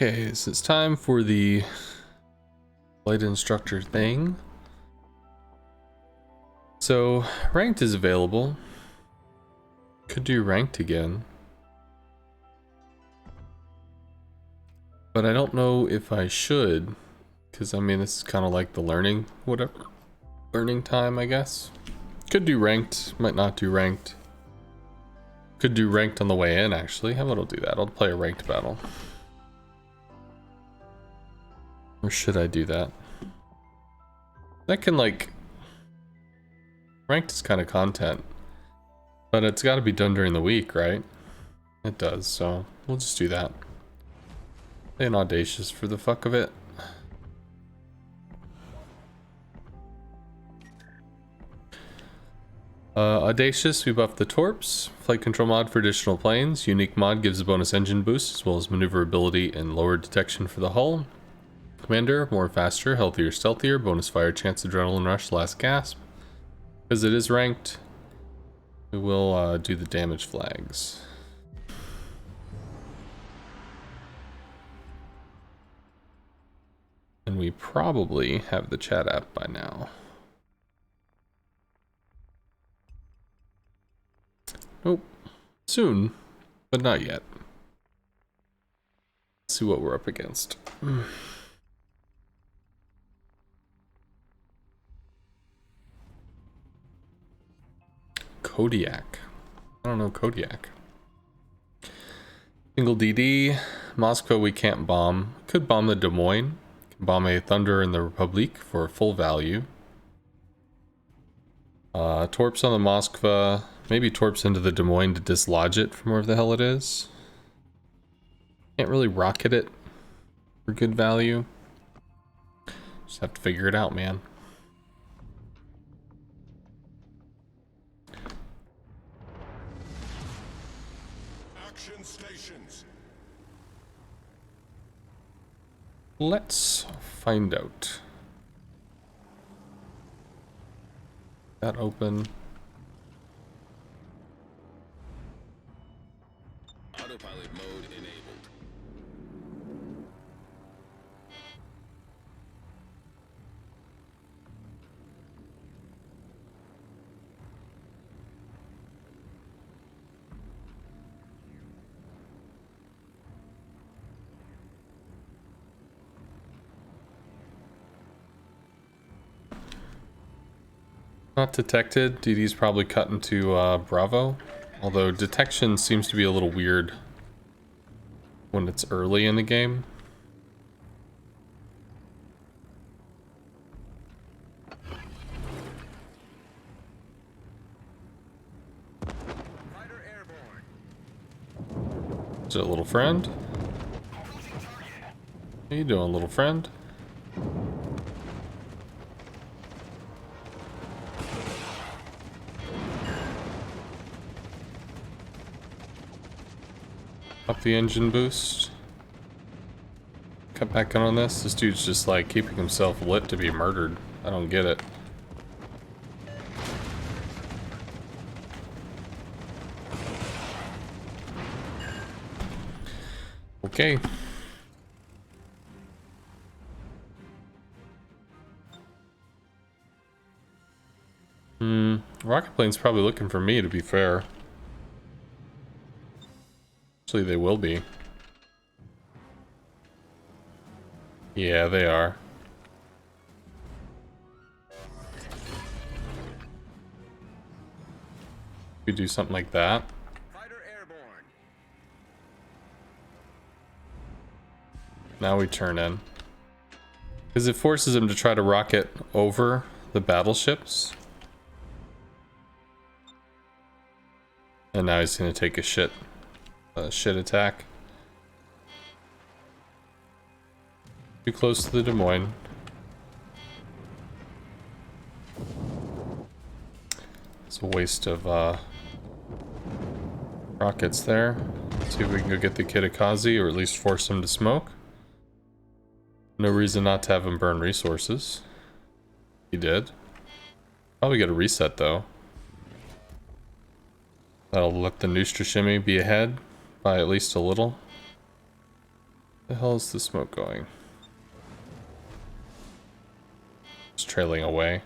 Okay, so it's time for the flight instructor thing. So, ranked is available. Could do ranked again. But I don't know if I should, because I mean, this is kind of like the learning time, I guess. Could do ranked, might not do ranked. Could do ranked on the way in, actually. How about I'll do that? I'll play a ranked battle. Or should I do that? That can, like... Ranked is kind of content. But it's got to be done during the week, right? It does, so we'll just do that. Play an Audacious for the fuck of it. Audacious, we buff the Torps. Flight control mod for additional planes. Unique mod gives a bonus engine boost, as well as maneuverability and lower detection for the hull. Commander, more faster, healthier, stealthier. Bonus fire chance, adrenaline rush, last gasp. Because it is ranked, we will do the damage flags. And we probably have the chat app by now. Nope. Soon, but not yet. Let's see what we're up against. Kodiak. I don't know Kodiak. Single DD. Moscow we can't bomb. Could bomb the Des Moines. Can bomb a Thunder in the Republic for full value. Torps on the Moskva. Maybe Torps into the Des Moines to dislodge it from wherever the hell it is. Can't really rocket it for good value. Just have to figure it out, man. Action stations. Let's find out. That open. Autopilot mode enabled. Not detected. DD's probably cut into Bravo. Although detection seems to be a little weird when it's early in the game. Fighter airborne. Is it a little friend? How you doing, little friend? Up the engine boost. Cut back in on this. This dude's just like keeping himself lit to be murdered. I don't get it. Okay. Rocket plane's probably looking for me, to be fair. Actually, they will be. Yeah, they are. We do something like that. Fighter airborne. Now we turn in. Because it forces him to try to rocket over the battleships. And now he's gonna take a shit attack. Too close to the Des Moines. It's a waste of rockets there. Let's see if we can go get the Kitakazi, or at least force him to smoke. No reason not to have him burn resources. He did. Probably get a reset though. That'll let the Nostra Shimmy be ahead by at least a little. The hell is the smoke going? It's trailing away.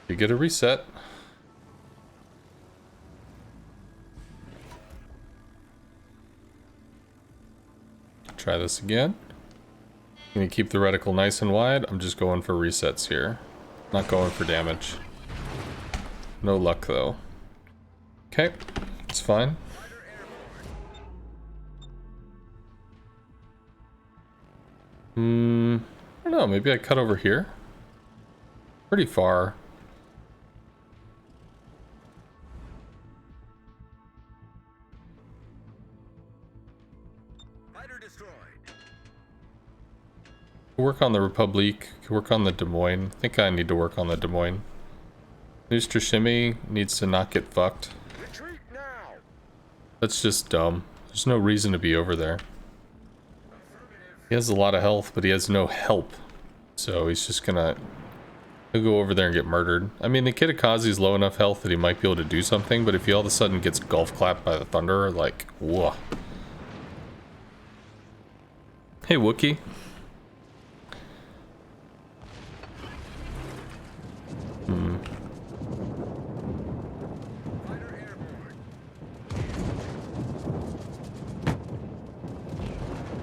You get a reset. Try this again. I'm gonna keep the reticle nice and wide. I'm just going for resets here. Not going for damage. No luck though. Okay, it's fine. I don't know, maybe I cut over here? Pretty far. Fighter destroyed. Work on the Republique, work on the Des Moines. I think I need to work on the Des Moines. Shimmy needs to not get fucked. Retreat now. That's just dumb. There's no reason to be over there. He has a lot of health, but he has no help. So he's just gonna... He'll go over there and get murdered. I mean, the Kitakazi's low enough health that he might be able to do something, but if he all of a sudden gets golf clapped by the Thunderer, like, whoa. Hey, Wookie. Fighter airborne.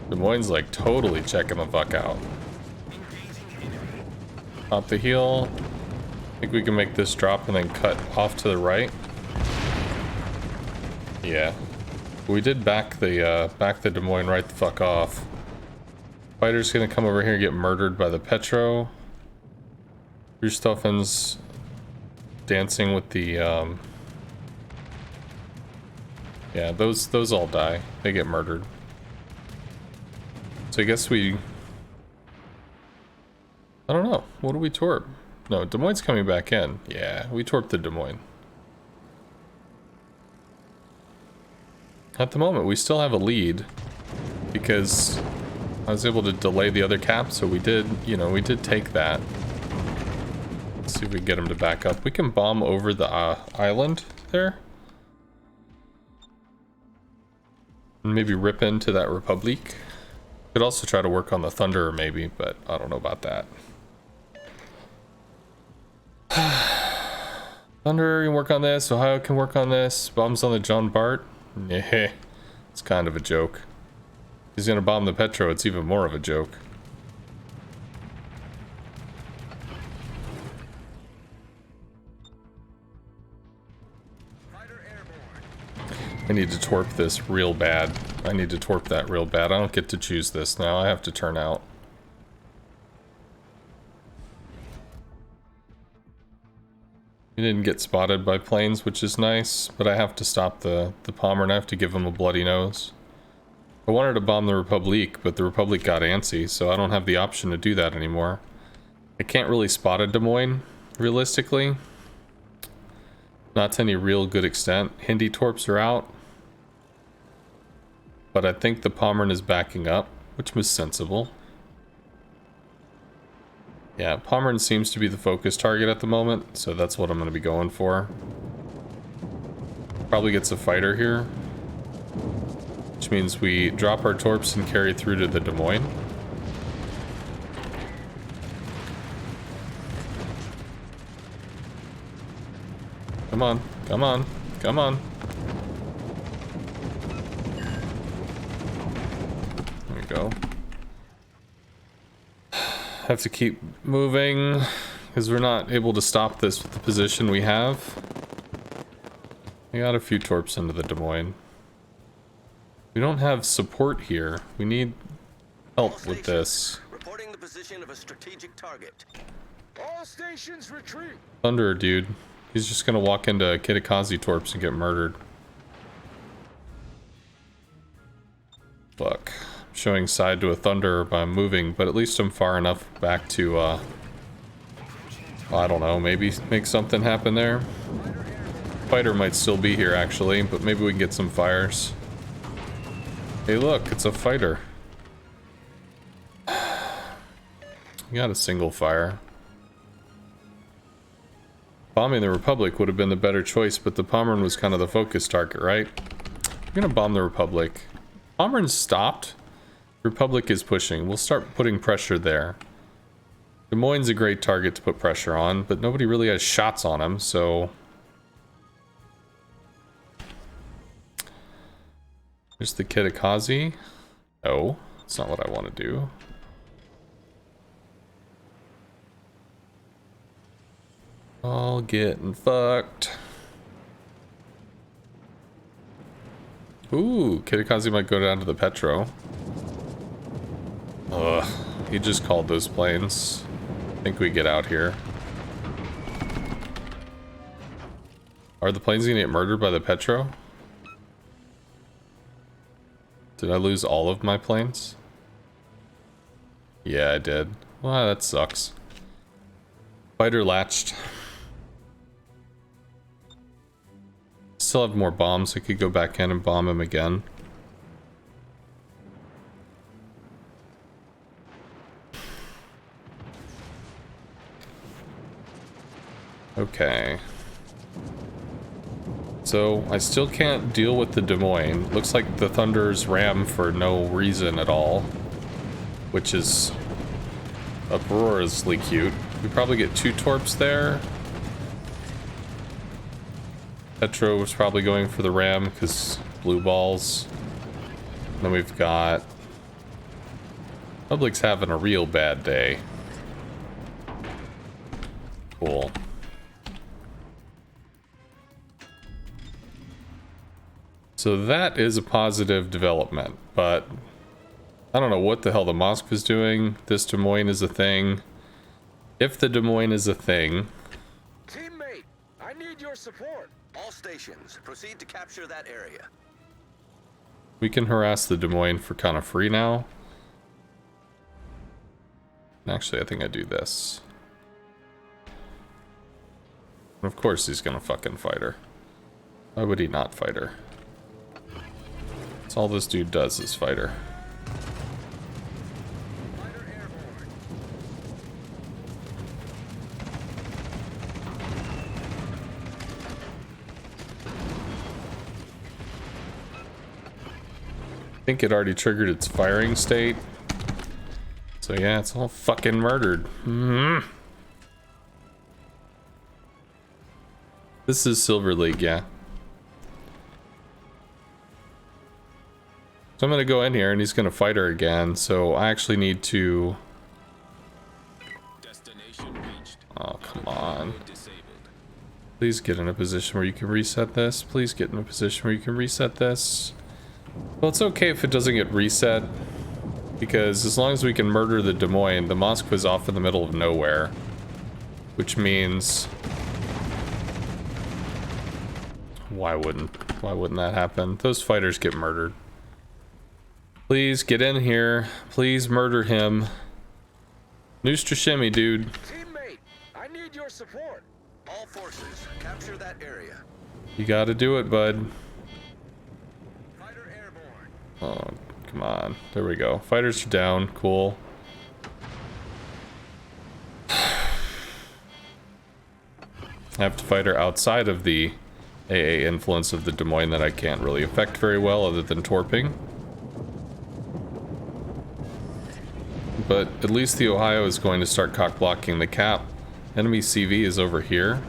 Des Moines like totally checking the fuck out. Pop the heel. I think we can make this drop and then cut off to the right. Yeah. We did back the Des Moines right the fuck off. Fighter's gonna come over here and get murdered by the Petro. Rustofen's dancing with the yeah, those all die. They get murdered. So I guess we... I don't know. What do we torp? No, Des Moines coming back in. Yeah, we torped the Des Moines. At the moment, we still have a lead because I was able to delay the other cap, so we did, you know, we did take that. Let's see if we can get him to back up. We can bomb over the island there. And maybe rip into that Republique. Could also try to work on the Thunderer maybe, but I don't know about that. Thunder can work on this, Ohio can work on this. Bombs on the John Bart? Nah, it's kind of a joke. He's gonna bomb the Petro, it's even more of a joke. Fighter airborne. I need to torp this real bad. I need to torp that real bad. I don't get to choose this now. I have to turn out. We didn't get spotted by planes, which is nice, but I have to stop the Palmer and I have to give him a bloody nose. I wanted to bomb the Republique, but the Republique got antsy, so I don't have the option to do that anymore. I can't really spot a Des Moines, realistically. Not to any real good extent. Hindi torps are out. But I think the Pommern is backing up, which was sensible. Yeah, Pommern seems to be the focus target at the moment, so that's what I'm going to be going for. Probably gets a fighter here. Which means we drop our torps and carry through to the Des Moines. Come on, come on, come on. There we go. Have to keep moving because we're not able to stop this with the position we have. We got a few torps into the Des Moines. We don't have support here. We need help with this. Reporting the position of a strategic target. All stations retreat. Thunderer, dude. He's just gonna walk into Kitakazi torps and get murdered. Fuck. I'm showing side to a Thunderer by moving, but at least I'm far enough back to, I don't know, maybe make something happen there. Fighter might still be here, actually, but maybe we can get some fires. Hey, look, it's a fighter. We got a single fire. Bombing the Republic would have been the better choice, but the Pommern was kind of the focus target, right? We're gonna bomb the Republic. Pommern stopped. Republic is pushing. We'll start putting pressure there. Des Moines a great target to put pressure on, but nobody really has shots on him, so... There's the Kitakazi. No, that's not what I want to do. All getting fucked. Ooh, Kitakazi might go down to the Petro. Ugh, he just called those planes. I think we get out here. Are the planes gonna get murdered by the Petro? Did I lose all of my planes? Yeah, I did. Well, that sucks. Fighter latched. Still have more bombs. I could go back in and bomb him again. Okay. So, I still can't deal with the Des Moines. Looks like the Thunder's ram for no reason at all. Which is uproariously cute. We probably get 2 torps there. Petro was probably going for the ram because blue balls. Then we've got... Public's having a real bad day. Cool. So that is a positive development, but I don't know what the hell the Mosque is doing. This Des Moines is a thing. If the Des Moines is a thing... Teammate, I need your support. All stations, proceed to capture that area. We can harass the Des Moines for kind of free now. Actually, I think I do this. Of course he's gonna fucking fight her. Why would he not fight her? That's all this dude does is fight her. Fighter airborne. I think it already triggered its firing state. So yeah, it's all fucking murdered. This is Silver League, yeah. So I'm gonna go in here and he's gonna fight her again, so I actually need to... Destination reached. Oh, come on. Please get in a position where you can reset this. Please get in a position where you can reset this. Well, it's okay if it doesn't get reset, because as long as we can murder the Des Moines, the Mosque was off in the middle of nowhere. Which means... Why wouldn't that happen? Those fighters get murdered. Please get in here. Please murder him. Noostra shimmy, dude. Teammate, I need your support. All forces, capture that area. You gotta do it, bud. Fighter airborne. Oh, come on. There we go. Fighters are down. Cool. I have to fight her outside of the AA influence of the Des Moines that I can't really affect very well other than torping. But at least the Ohio is going to start cock blocking the cap. Enemy CV is over here.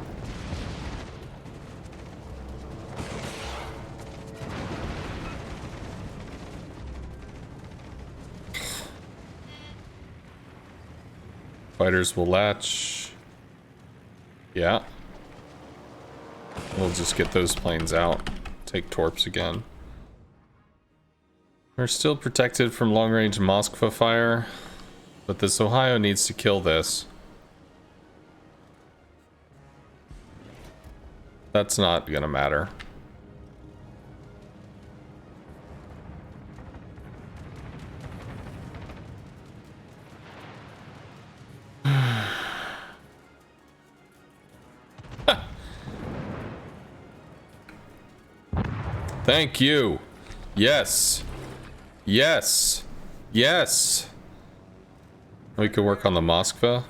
Fighters will latch. Yeah. We'll just get those planes out. Take torps again. We're still protected from long-range Moskva fire. But this Ohio needs to kill this. That's not gonna matter. Thank you. Yes. Yes. Yes. We could work on the Moskva.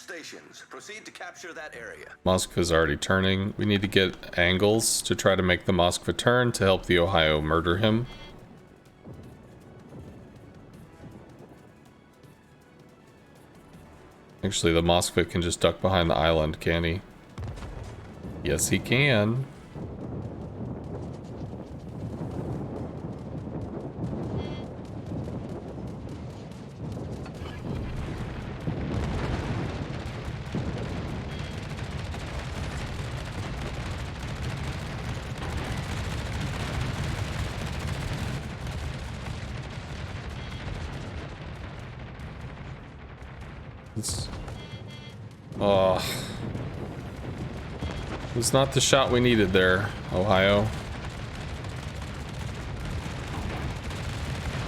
stations, proceed to capture that area. Moskva's already turning. We need to get angles to try to make the Moskva turn to help the Ohio murder him. Actually, the Moskva can just duck behind the island, can he? Yes, he can. It's not the shot we needed there, Ohio.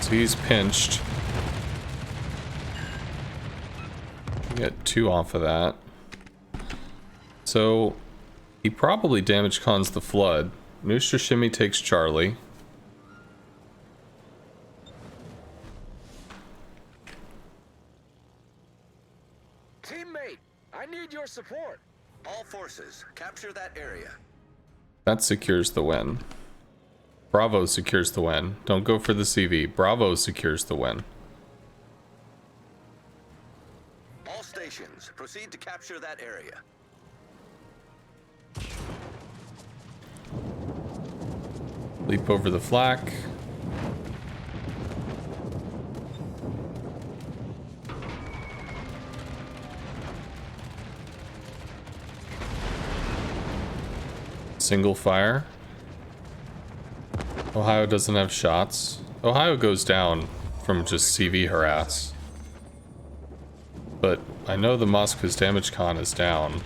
So he's pinched. Get 2 off of that. So he probably damage cons the flood. Nooster Shimmy takes Charlie. Teammate, I need your support. All forces, capture that area. That secures the win. Bravo secures the win. Don't go for the CV. Bravo secures the win. All stations, proceed to capture that area. Leap over the flak. Single fire. Ohio doesn't have shots. Ohio goes down from just CV harass. But I know the Moskva's damage con is down.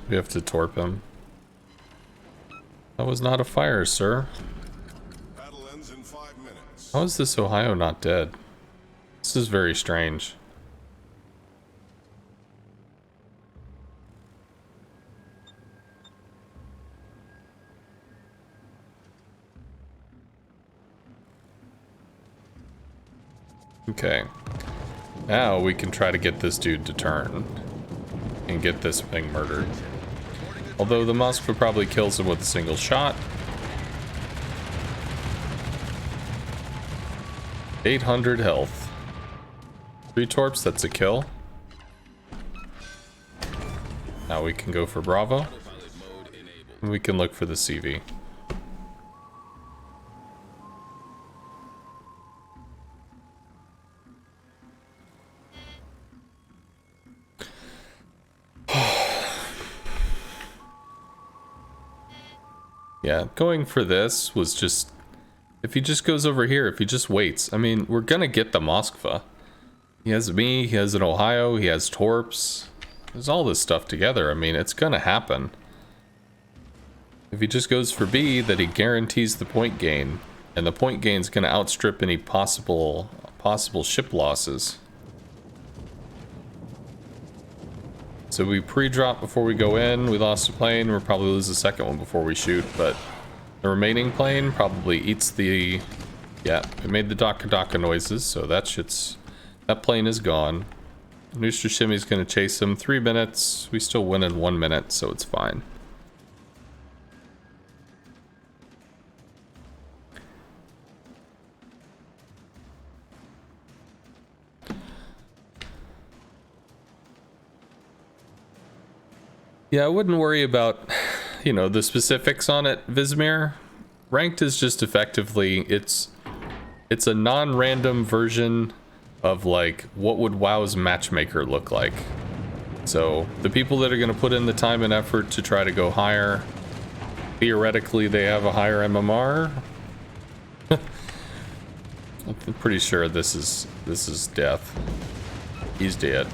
We have to torp him. That was not a fire, sir. Battle ends in 5 minutes. How is this Ohio not dead? This is very strange. Okay. Now we can try to get this dude to turn and get this thing murdered. Although the Moskva probably kills him with a single shot. 800 health. 3 torps, that's a kill. Now we can go for Bravo. And we can look for the CV. Yeah, going for this was just... If he just goes over here, if he just waits... I mean, we're gonna get the Moskva. He has me, he has an Ohio, he has Torps. There's all this stuff together. I mean, it's gonna happen. If he just goes for B, that he guarantees the point gain. And the point gain's gonna outstrip any possible ship losses. So we pre-drop before we go in, we lost a plane, we'll probably lose the second one before we shoot, but the remaining plane probably eats the... Yeah, it made the daka noises, so that plane is gone. Nooster Shimmy's gonna chase him 3 minutes, we still win in 1 minute, so it's fine. Yeah, I wouldn't worry about, you know, the specifics on it, Vizmir. Ranked is just effectively, it's a non-random version of, like, what would WoW's matchmaker look like. So, the people that are going to put in the time and effort to try to go higher, theoretically they have a higher MMR. I'm pretty sure this is death. He's dead.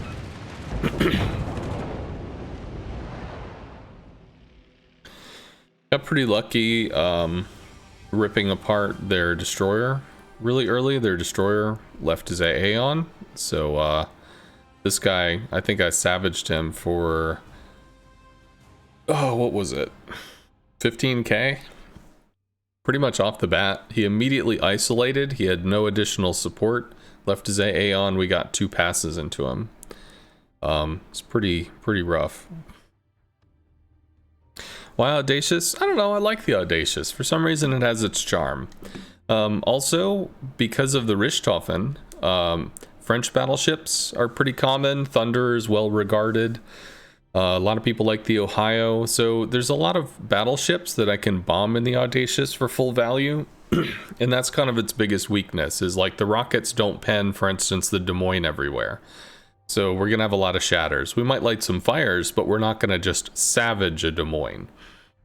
Got pretty lucky ripping apart their destroyer really early. Their destroyer left his AA on, so this guy, I think I savaged him for, oh, what was it, 15k? pretty much off the bat. He immediately isolated. He had no additional support. Left his AA on. We got 2 passes into him. It's pretty rough. Why Audacious? I don't know. I like the Audacious. For some reason, it has its charm. Also, because of the Richthofen, French battleships are pretty common. Thunder is well regarded. A lot of people like the Ohio. So there's a lot of battleships that I can bomb in the Audacious for full value. And that's kind of its biggest weakness, is like the rockets don't pen, for instance, the Des Moines everywhere. So we're going to have a lot of shatters. We might light some fires, but we're not going to just savage a Des Moines.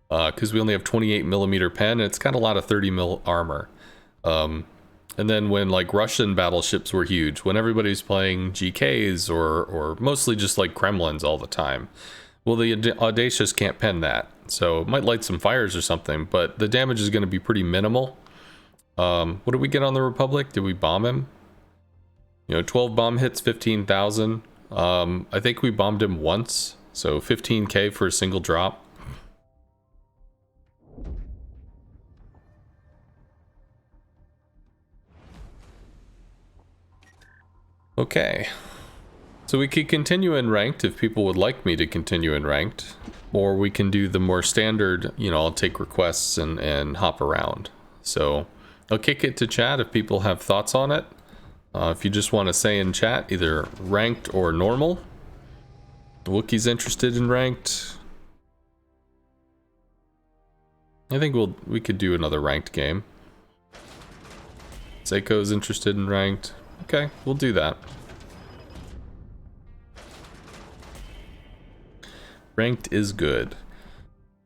Because we only have 28mm pen, and it's got a lot of 30mm armor. And then when like Russian battleships were huge, when everybody's playing GKs or mostly just like Kremlins all the time, well, the Audacious can't pen that. So it might light some fires or something, but the damage is going to be pretty minimal. What did we get on the Republic? Did we bomb him? 12 bomb hits, 15,000. I think we bombed him once, so 15k for a single drop. Okay, so we could continue in ranked if people would like me to continue in ranked, or we can do the more standard, I'll take requests and hop around. So I'll kick it to chat if people have thoughts on it. If you just want to say in chat either ranked or normal. Wookiee's interested in ranked. I think we could do another ranked game. Seiko's interested in ranked. Okay, we'll do that. Ranked is good.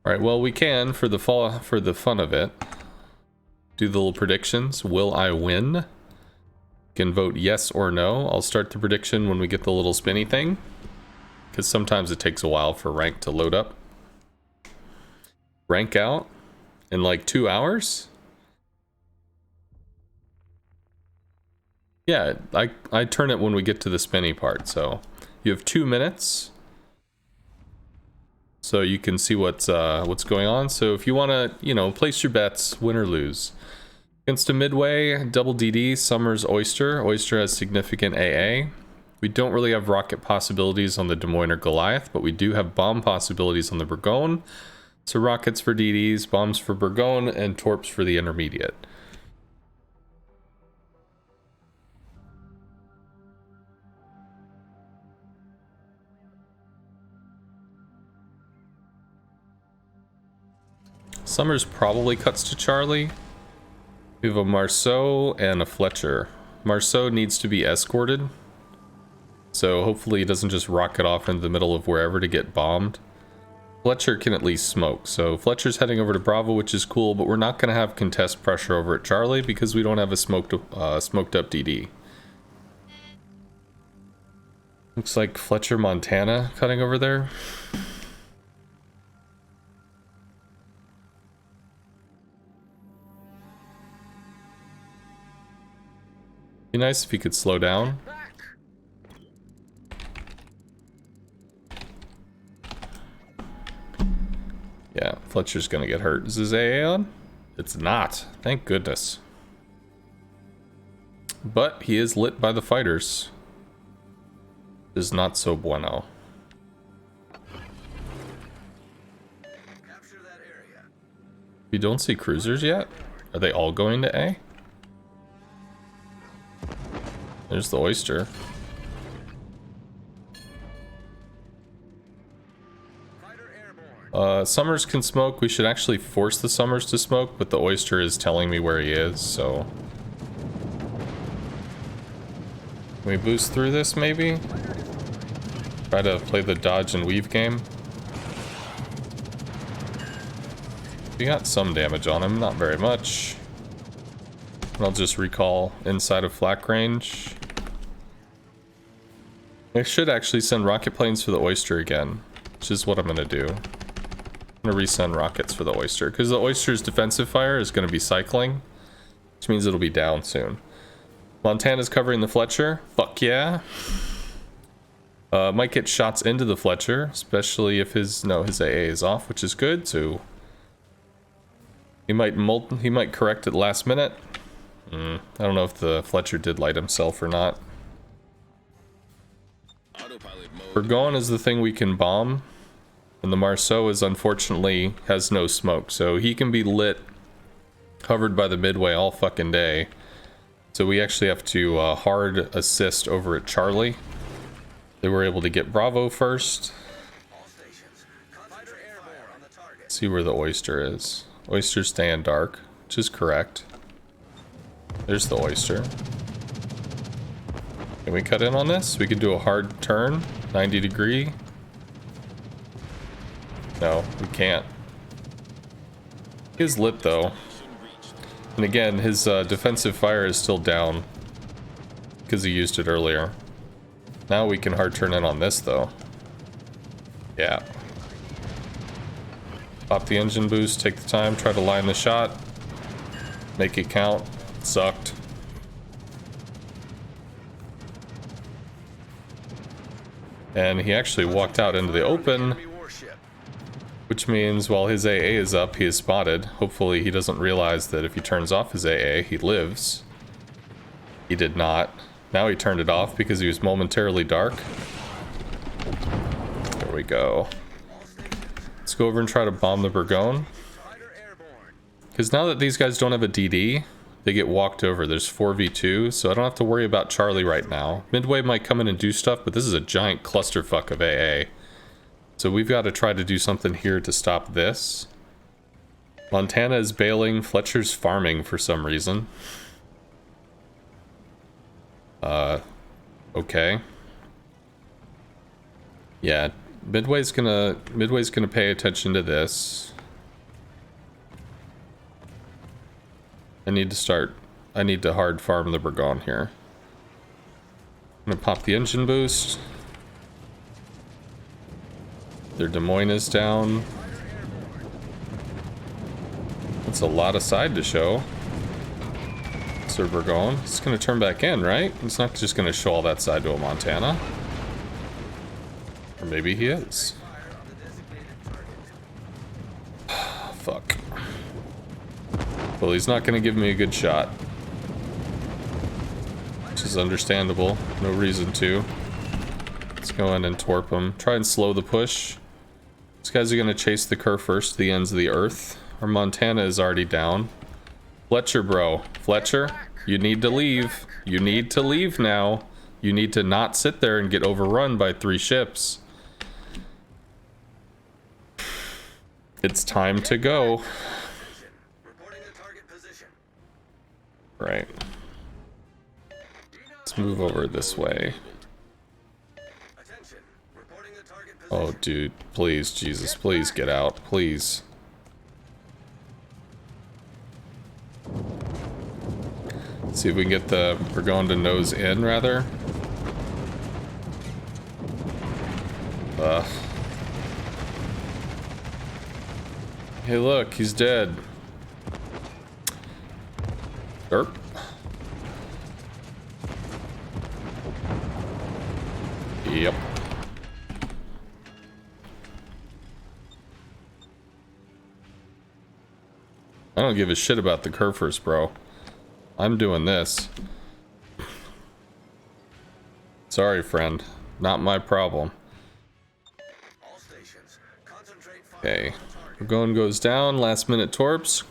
All right, well, we can for the fun of it do the little predictions. Will I win? You can vote yes or no. I'll start the prediction when we get the little spinny thing, because sometimes it takes a while for rank to load up. Rank out in like 2 hours? Yeah, I turn it when we get to the spinny part. So you have 2 minutes, so you can see what's going on. So if you want to, place your bets, win or lose. Against a midway, double DD, Summers Oyster. Oyster has significant AA. We don't really have rocket possibilities on the Des Moines or Goliath, but we do have bomb possibilities on the Burgoyne. So rockets for DDs, bombs for Burgoyne, and torps for the intermediate. Summers probably cuts to Charlie. We have a Marceau and a Fletcher. Marceau needs to be escorted, so hopefully he doesn't just rocket off into the middle of wherever to get bombed. Fletcher can at least smoke, so Fletcher's heading over to Bravo, which is cool, but we're not going to have contest pressure over at Charlie because we don't have a smoked up DD. Looks like Fletcher Montana cutting over there. Be nice if he could slow down. Yeah, Fletcher's gonna get hurt. Is his AA on? It's not. Thank goodness. But he is lit by the fighters. Is not so bueno. Capture that area. You don't see cruisers yet? Are they all going to A? There's the Oyster. Summers can smoke. We should actually force the Summers to smoke, but the Oyster is telling me where he is, so... Can we boost through this, maybe? Try to play the dodge and weave game. We got some damage on him, not very much. I'll just recall inside of flak range. I should actually send rocket planes for the Oyster again, which is what I'm gonna do. I'm gonna resend rockets for the Oyster, because the Oyster's defensive fire is gonna be cycling, which means it'll be down soon. Montana's covering the Fletcher. Fuck yeah. Might get shots into the Fletcher, especially if his AA is off, which is good, so... He might correct it last minute. I don't know if the Fletcher did light himself or not. Burgon is the thing we can bomb, and the Marceau is unfortunately has no smoke, so he can be lit, covered by the midway all fucking day. So we actually have to hard assist over at Charlie. They were able to get Bravo first. See where the oyster is. Oyster's staying dark, which is correct. There's the oyster. Can we cut in on this? We can do a hard turn, 90 degree. No, we can't. He is lit though. And again, his defensive fire is still down because he used it earlier. Now we can hard turn in on this though. Yeah. Pop the engine boost, take the time, try to line the shot. Make it count. Sucked. And he actually walked out into the open, which means while his AA is up, he is spotted. Hopefully he doesn't realize that if he turns off his AA, he lives. He did not. Now he turned it off because he was momentarily dark. There we go. Let's go over and try to bomb the Burgon. Because now that these guys don't have a DD, they get walked over. There's 4v2, so I don't have to worry about Charlie right now. Midway might come in and do stuff, but this is a giant clusterfuck of AA. So we've got to try to do something here to stop this. Montana is bailing. Fletcher's farming for some reason. Okay. Yeah, Midway's gonna pay attention to this. I need to hard farm the Burgon here. I'm gonna pop the engine boost. Their Des Moines is down. That's a lot of side to show. Sir Burgon. He's gonna turn back in, right? He's not just gonna show all that side to a Montana. Or maybe he is. Fuck. Well, he's not gonna give me a good shot. Which is understandable. No reason to. Let's go in and torp him. Try and slow the push. These guys are gonna chase the Kerr first to the ends of the earth. Our Montana is already down. Fletcher, bro. Fletcher, you need to leave. You need to leave now. You need to not sit there and get overrun by 3 ships. It's time to go. Right. Let's move over this way. Oh, dude. Please, Jesus. Please get out. Please. Let's see if we can get the Burgon to nose in, rather. Hey, look. He's dead. Derp. Yep. I don't give a shit about the Kerfers, bro. I'm doing this. Sorry, friend. Not my problem. Okay. Burgon goes down. Last minute torps.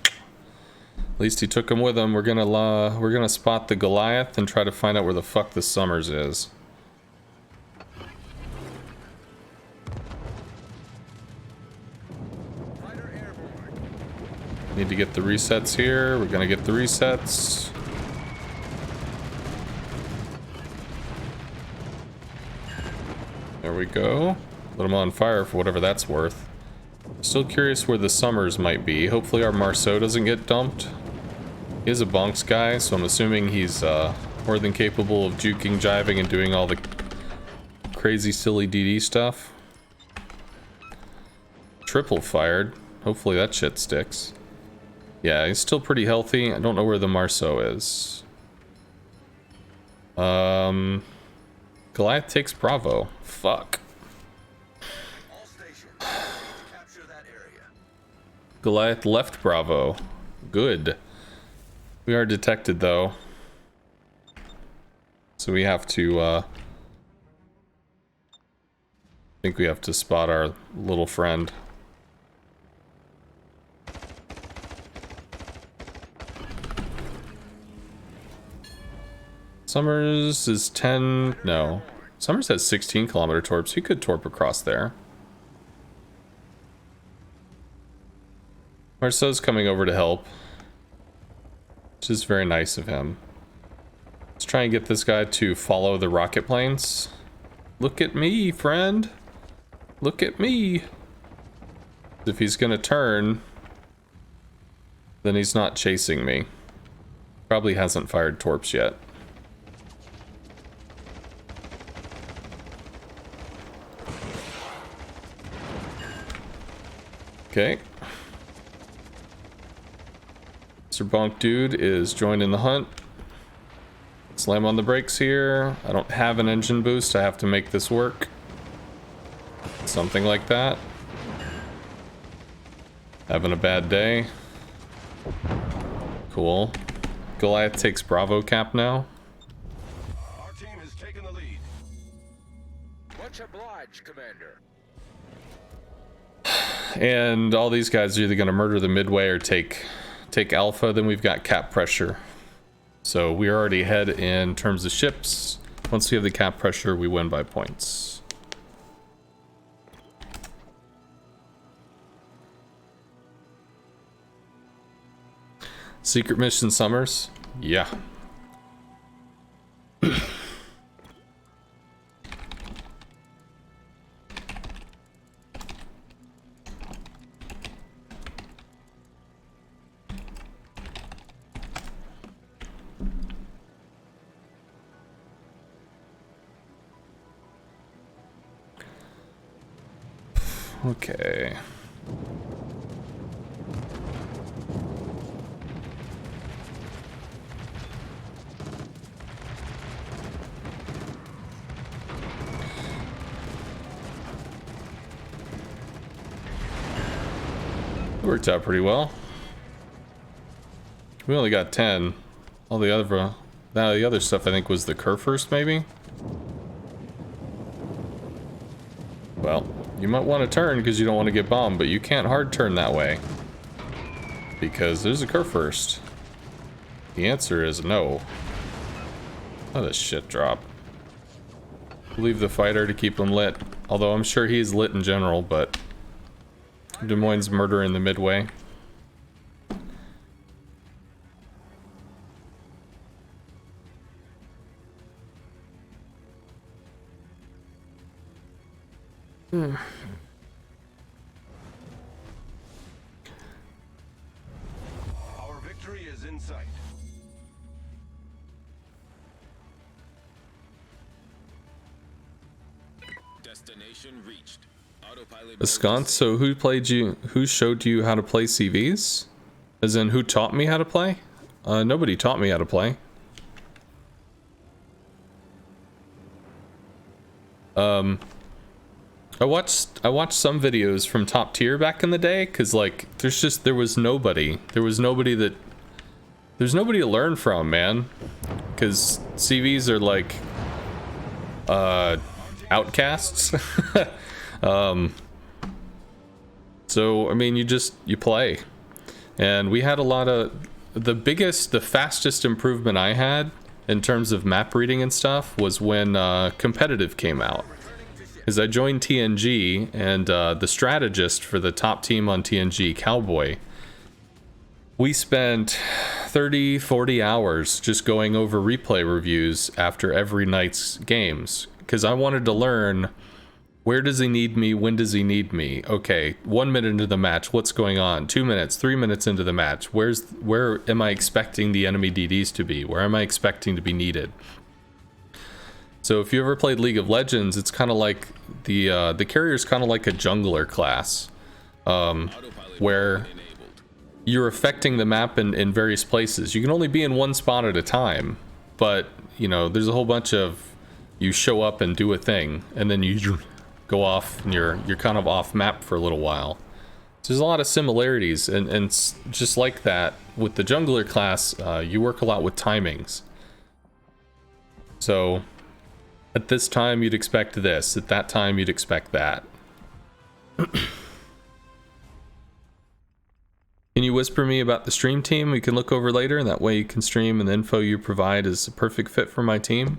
At least he took him with him. We're gonna spot the Goliath and try to find out where the fuck the Summers is. Need to get the resets here. We're gonna get the resets. There we go. Let him on fire for whatever that's worth. Still curious where the Summers might be. Hopefully our Marceau doesn't get dumped. He is a bonks guy, so I'm assuming he's more than capable of juking, jiving, and doing all the crazy, silly DD stuff. Triple fired. Hopefully that shit sticks. Yeah, he's still pretty healthy. I don't know where the Marceau is. Goliath takes Bravo. Fuck. Goliath left Bravo. Good. We are detected though. So we have to, I think we have to spot our little friend. Summers is 10, no. Summers has 16 kilometer torps. He could torp across there. Marceau's coming over to help, which is very nice of him. Let's try and get this guy to follow the rocket planes. Look at me, friend. Look at me. If he's gonna turn, then he's not chasing me. Probably hasn't fired torps yet. Okay. Mr. Bonk Dude is joining the hunt. Slam on the brakes here. I don't have an engine boost. I have to make this work. Something like that. Having a bad day. Cool. Goliath takes Bravo cap now. Our team has taken the lead. Much obliged, Commander. And all these guys are either going to murder the midway or take Alpha. Then we've got cap pressure. So we're already ahead in terms of ships. Once we have the cap pressure, we win by points. Secret mission Summers? Yeah. Okay. Worked out pretty well. We only got 10. All the other stuff I think was the Kurfürst maybe. Well, you might want to turn because you don't want to get bombed, but you can't hard turn that way because there's a Kurfürst. The answer is no. Let a shit drop. Leave the fighter to keep him lit, although I'm sure he's lit in general, but Des Moines murder in the midway. Our victory is in sight. Destination reached. Autopilot. Ensconce, so who showed you how to play CVs? As in, who taught me how to play? Nobody taught me how to play. I watched some videos from Top Tier back in the day, cause like there was nobody to learn from, man. Cause CVs are like outcasts. So I mean, you play, and we had a lot of the fastest improvement I had in terms of map reading and stuff was when competitive came out. Because I joined TNG, and the strategist for the top team on TNG, Cowboy, we spent 30-40 hours just going over replay reviews after every night's games. Because I wanted to learn, where does he need me, when does he need me? Okay, 1 minute into the match, what's going on? 2 minutes, 3 minutes into the match, where am I expecting the enemy DDs to be? Where am I expecting to be needed? So if you ever played League of Legends, it's kind of like the carrier's kind of like a jungler class, where you're affecting the map in various places. You can only be in one spot at a time, but you know there's a whole bunch of you show up and do a thing, and then you go off and you're kind of off map for a little while. There's a lot of similarities, and just like that, with the jungler class, you work a lot with timings. So, at this time you'd expect this, at that time you'd expect that. Can you whisper me about the stream team we can look over later, and that way you can stream and the info you provide is a perfect fit for my team?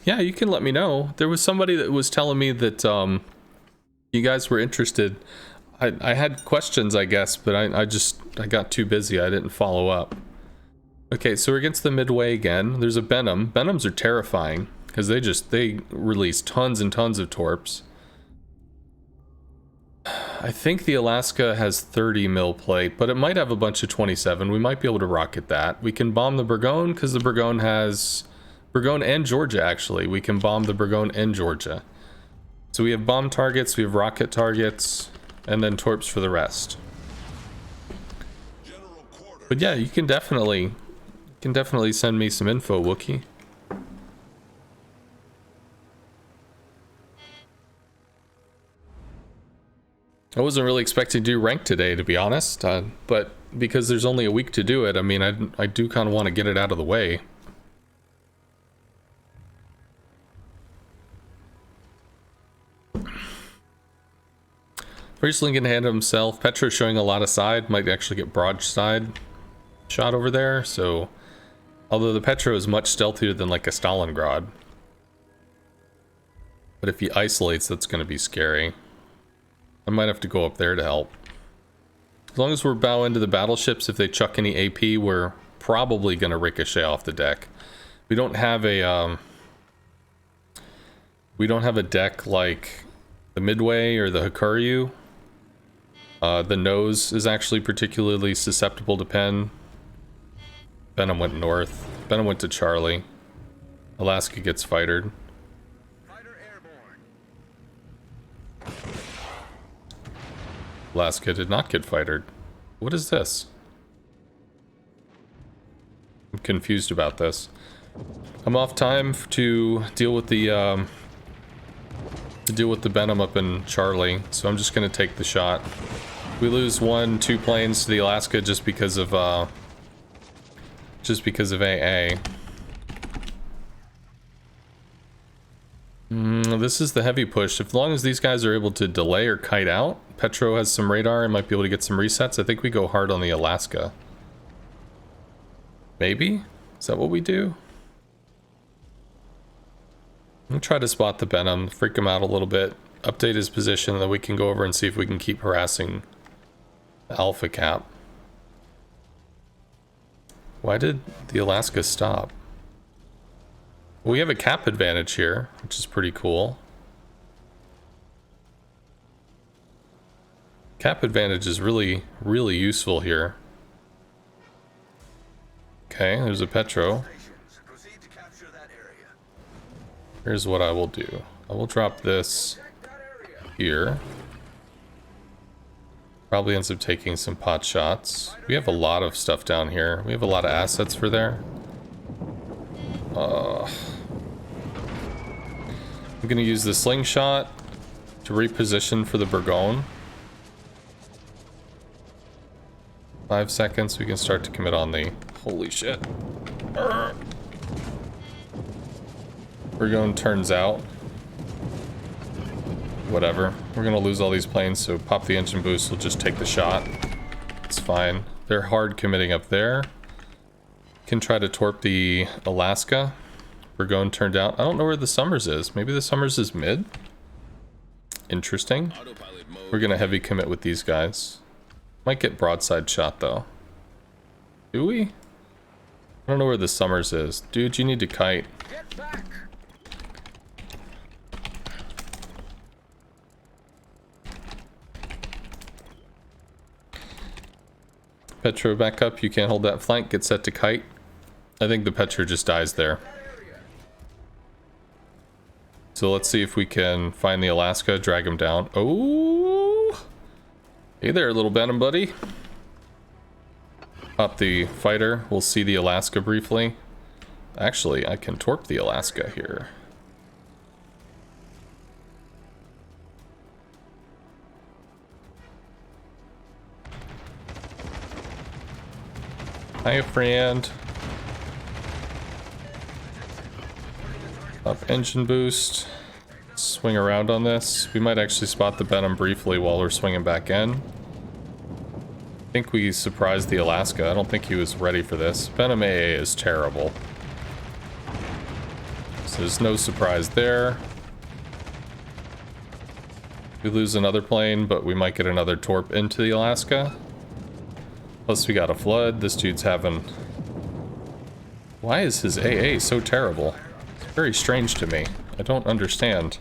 Yeah, you can let me know. There was somebody that was telling me that you guys were interested. I had questions, I guess, but I got too busy. I didn't follow up. Okay, so we're against the midway again. There's a Venom. Venoms are terrifying because they release tons and tons of torps. I think the Alaska has 30 mil plate, but it might have a bunch of 27. We might be able to rocket that. We can bomb the Burgone because the Burgone has... Burgone and Georgia, actually. We can bomb the Burgone and Georgia. So we have bomb targets, we have rocket targets, and then torps for the rest. But yeah, you can definitely send me some info, Wookie. I wasn't really expecting to do rank today, to be honest, but because there's only a week to do it, I mean, I do kind of want to get it out of the way. Priestling can handle himself. Petro's showing a lot of side, might actually get broadside shot over there, so... Although the Petro is much stealthier than like a Stalingrad. But if he isolates, that's going to be scary. I might have to go up there to help. As long as we're bow into the battleships, if they chuck any AP, we're probably going to ricochet off the deck. We don't have a deck like the Midway or the Hikaru. The nose is actually particularly susceptible to pen. Venom went north. Venom went to Charlie. Alaska gets fightered. Fighter airborne. Alaska did not get fightered. What is this? I'm confused about this. I'm off time to deal with the Venom up in Charlie, so I'm just gonna take the shot. We lose 1-2 planes to the Alaska just because of AA. This is the heavy push. As long as these guys are able to delay or kite out, Petro has some radar and might be able to get some resets. I think we go hard on the Alaska. Maybe? Is that what we do? I'm gonna try to spot the Venom, freak him out a little bit, update his position, and then we can go over and see if we can keep harassing the Alpha Cap. Why did the Alaska stop? We have a cap advantage here, which is pretty cool. Cap advantage is really, really useful here. Okay, there's a Petro. Here's what I will do. I will drop this here. Probably ends up taking some pot shots. We have a lot of stuff down here. We have a lot of assets for there. I'm gonna use the slingshot to reposition for the Burgone. 5 seconds, we can start to commit on the... Holy shit. Burgone turns out. Whatever. We're gonna lose all these planes, so pop the engine boost, we'll just take the shot. It's fine. They're hard committing up there. Can try to torp the Alaska. Burgone turned out. I don't know where the Summers is. Maybe the Summers is mid? Interesting. We're gonna heavy commit with these guys. Might get broadside shot though. Do we? I don't know where the Summers is. Dude, you need to kite. Get back. Petro back up. You can't hold that flank. Get set to kite. I think the Petro just dies there. So let's see if we can find the Alaska, drag him down. Oh! Hey there, little Venom buddy. Pop the fighter. We'll see the Alaska briefly. Actually, I can torp the Alaska here. Hi, friend. Up engine boost. Swing around on this. We might actually spot the Venom briefly while we're swinging back in. I think we surprised the Alaska. I don't think he was ready for this. Venom AA is terrible. So there's no surprise there. We lose another plane, but we might get another torp into the Alaska. Plus we got a flood. This dude's having... Why is his AA so terrible? It's very strange to me. I don't understand.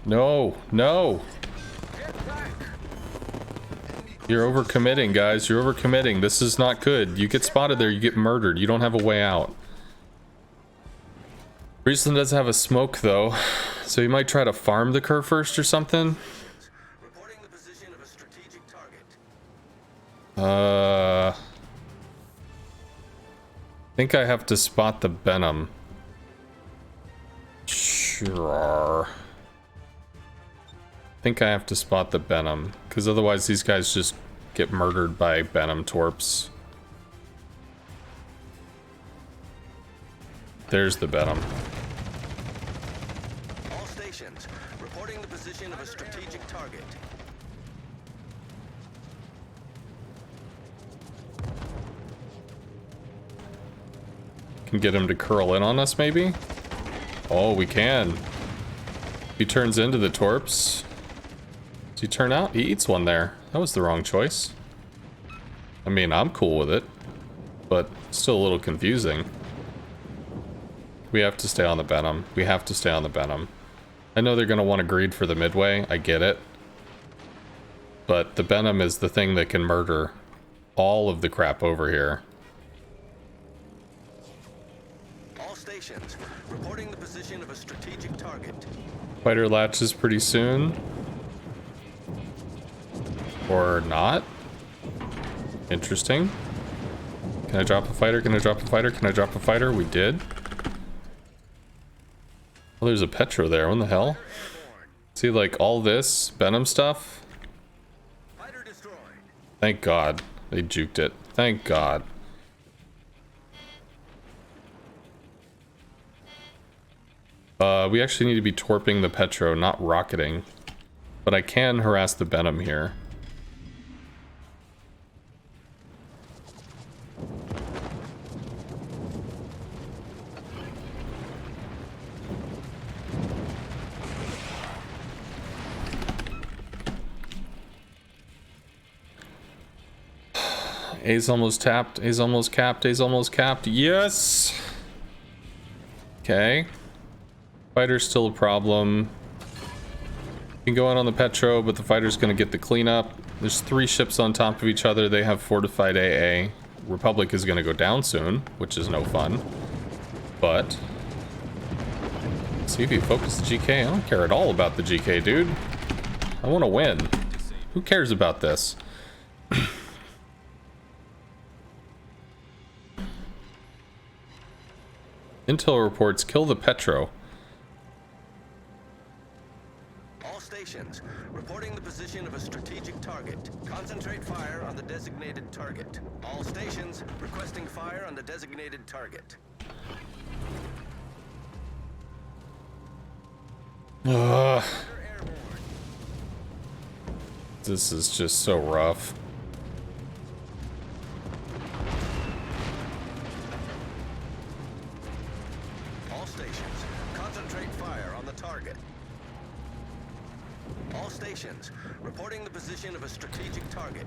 No, no. You're overcommitting, guys. You're overcommitting. This is not good. You get spotted there, you get murdered. You don't have a way out. Riesland does have a smoke, though. So he might try to farm the Kerr first or something. Reporting the position of a strategic target. I think I have to spot the Venom. Sure. I think I have to spot the Venom, because otherwise these guys just get murdered by Venom torps. There's the Venom. All stations, reporting the position of a strategic target. Can get him to curl in on us, maybe? Oh, we can. He turns into the torps. Does he turn out? He eats one there. That was the wrong choice. I mean, I'm cool with it, but still a little confusing. We have to stay on the Venom. We have to stay on the Venom. I know they're going to want to greed for the Midway. I get it. But the Venom is the thing that can murder all of the crap over here. All stations, reporting the position of a strategic target. Fighter latches pretty soon. Or not. Interesting. Can I drop a fighter? Can I drop a fighter? Can I drop a fighter? We did. Oh, there's a Petro there. What the hell? See, like, all this Venom stuff? Fighter destroyed. Thank God. They juked it. Thank God. We actually need to be torping the Petro, not rocketing. But I can harass the Venom here. A's almost tapped. A's almost capped. A's almost capped. Yes! Okay. Fighter's still a problem. You can go in on the Petro, but the fighter's gonna get the cleanup. There's 3 ships on top of each other. They have fortified AA. Republic is gonna go down soon, which is no fun. But... see if you focus the GK. I don't care at all about the GK, dude. I want to win. Who cares about this? Intel reports kill the Petro. All stations, reporting the position of a strategic target. Concentrate fire on the designated target. All stations, requesting fire on the designated target. Ugh. This is just so rough. All stations, concentrate fire on the target. All stations, reporting the position of a strategic target.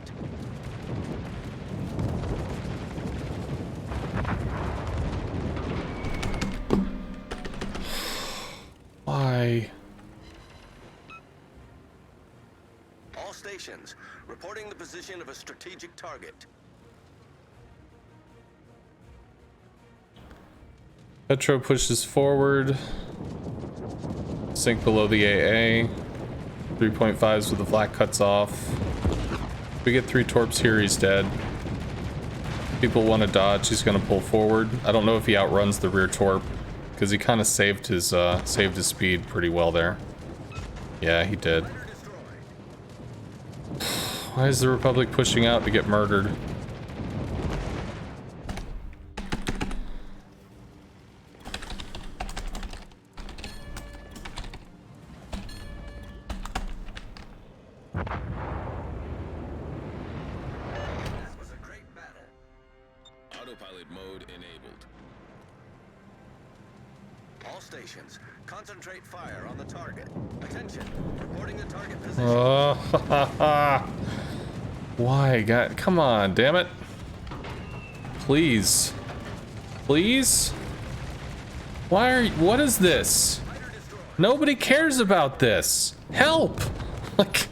Why? All stations, reporting the position of a strategic target. Petro pushes forward. Sink below the AA. 3.5s with the flak cuts off. If we get 3 torps here, he's dead. People want to dodge, he's going to pull forward. I don't know if he outruns the rear torp, because he kind of saved his speed pretty well there. Yeah, he did. Why is the Republic pushing out to get murdered? This was a great battle. Autopilot mode enabled. All stations, concentrate fire on the target. Attention, reporting the target position. Why, God? Come on, damn it. Please. Please? Why are you, what is this? Nobody cares about this. Help! Like...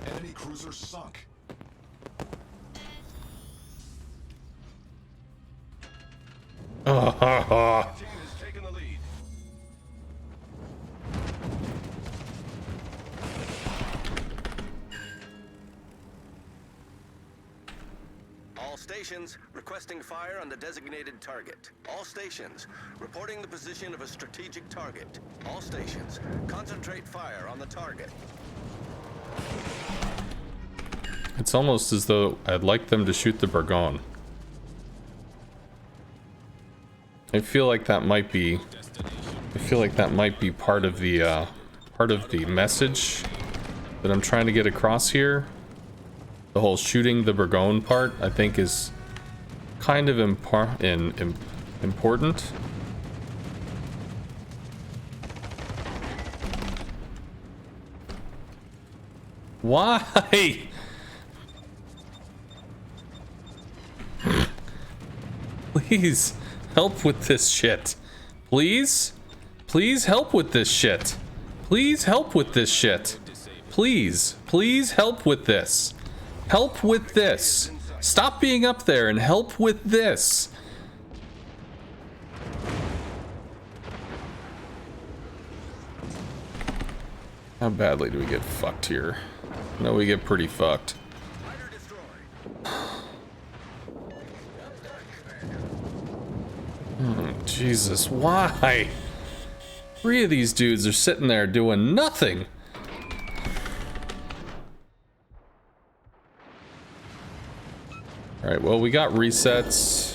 Enemy cruiser sunk. Our team has taken the lead. All stations, requesting fire on the designated target. All stations, reporting the position of a strategic target. All stations, concentrate fire on the target. It's almost as though I'd like them to shoot the Burgon. I feel like that might be... I feel like that might be part of the message that I'm trying to get across here. The whole shooting the Burgon part, I think, is kind of important. Why? Please, help with this shit. Please? Please help with this shit. Please help with this shit. Please. Please help with this. Help with this. Stop being up there and help with this. How badly do we get fucked here? No, we get pretty fucked. Jesus, why? 3 of these dudes are sitting there doing nothing. Alright, well, we got resets.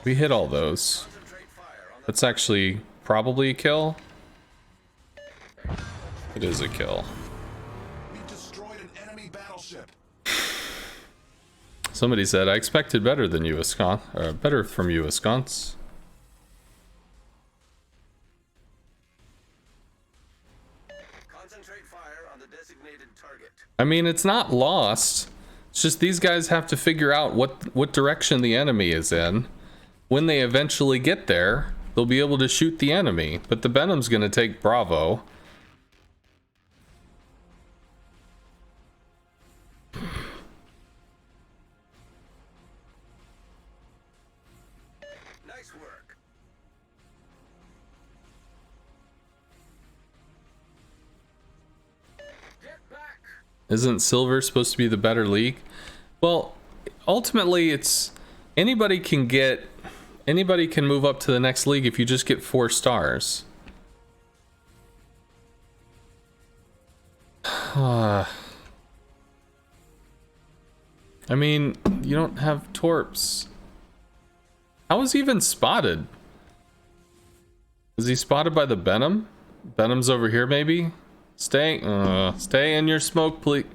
We hit all those. That's actually probably a kill. It is a kill. We destroyed an enemy battleship. Somebody said, I expected better than you, better from you, Wisconsin. Concentrate fire on the designated target. I mean, it's not lost. It's just these guys have to figure out what direction the enemy is in. When they eventually get there, they'll be able to shoot the enemy. But the Venom's gonna take Bravo. Nice work. Get back. Isn't Silver supposed to be the better league? Well, ultimately, it's anybody can move up to the next league if you just get 4 stars. I mean, you don't have Torps. How was he even spotted? Was he spotted by the Venom? Venom's over here, maybe? Stay in your smoke, please.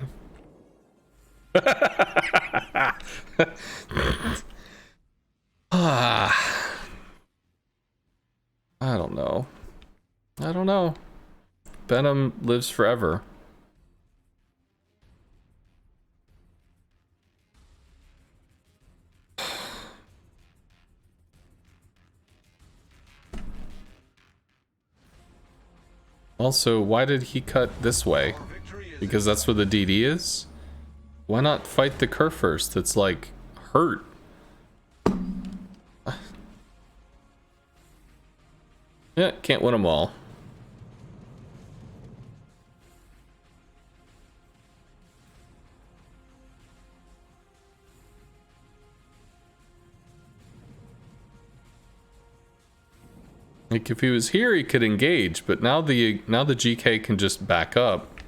I don't know. I don't know. Venom lives forever. Also, why did he cut this way? Because that's where the DD is? Why not fight the Kerr first? That's like hurt. Yeah, can't win them all. Like if he was here, he could engage, but now the GK can just back up.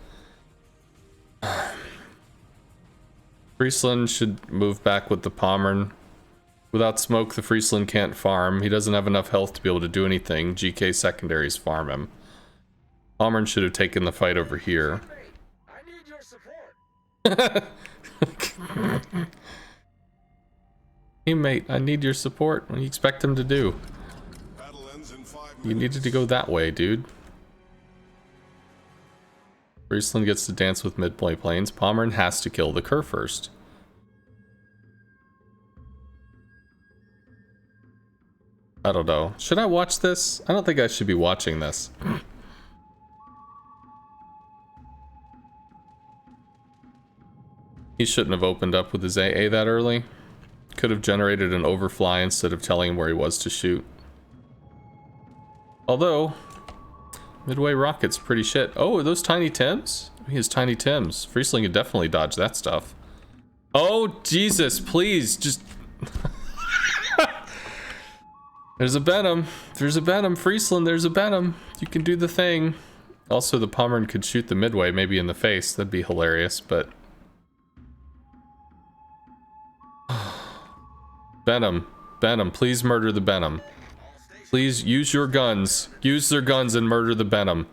Friesland should move back with the Pommern. Without smoke, the Friesland can't farm. He doesn't have enough health to be able to do anything. GK secondaries farm him. Pommern should have taken the fight over here. I need your support. Teammate, I need your support. What do you expect him to do? Battle ends in 5 minutes. You needed to go that way, dude. Friesland gets to dance with midway planes. Pommern has to kill the Kerr first. I don't know. Should I watch this? I don't think I should be watching this. He shouldn't have opened up with his AA that early. Could have generated an overfly instead of telling him where he was to shoot. Although, midway rocket's pretty shit. Oh, are those Tiny Tims? He has Tiny Tims. Friesland could definitely dodge that stuff. Oh, Jesus, please, just... There's a Benham. There's a Benham. Friesland, there's a Benham. You can do the thing. Also, the Pommern could shoot the midway, maybe in the face. That'd be hilarious, but... Benham. Benham, please murder the Benham. Please use your guns. Use their guns and murder the Benham.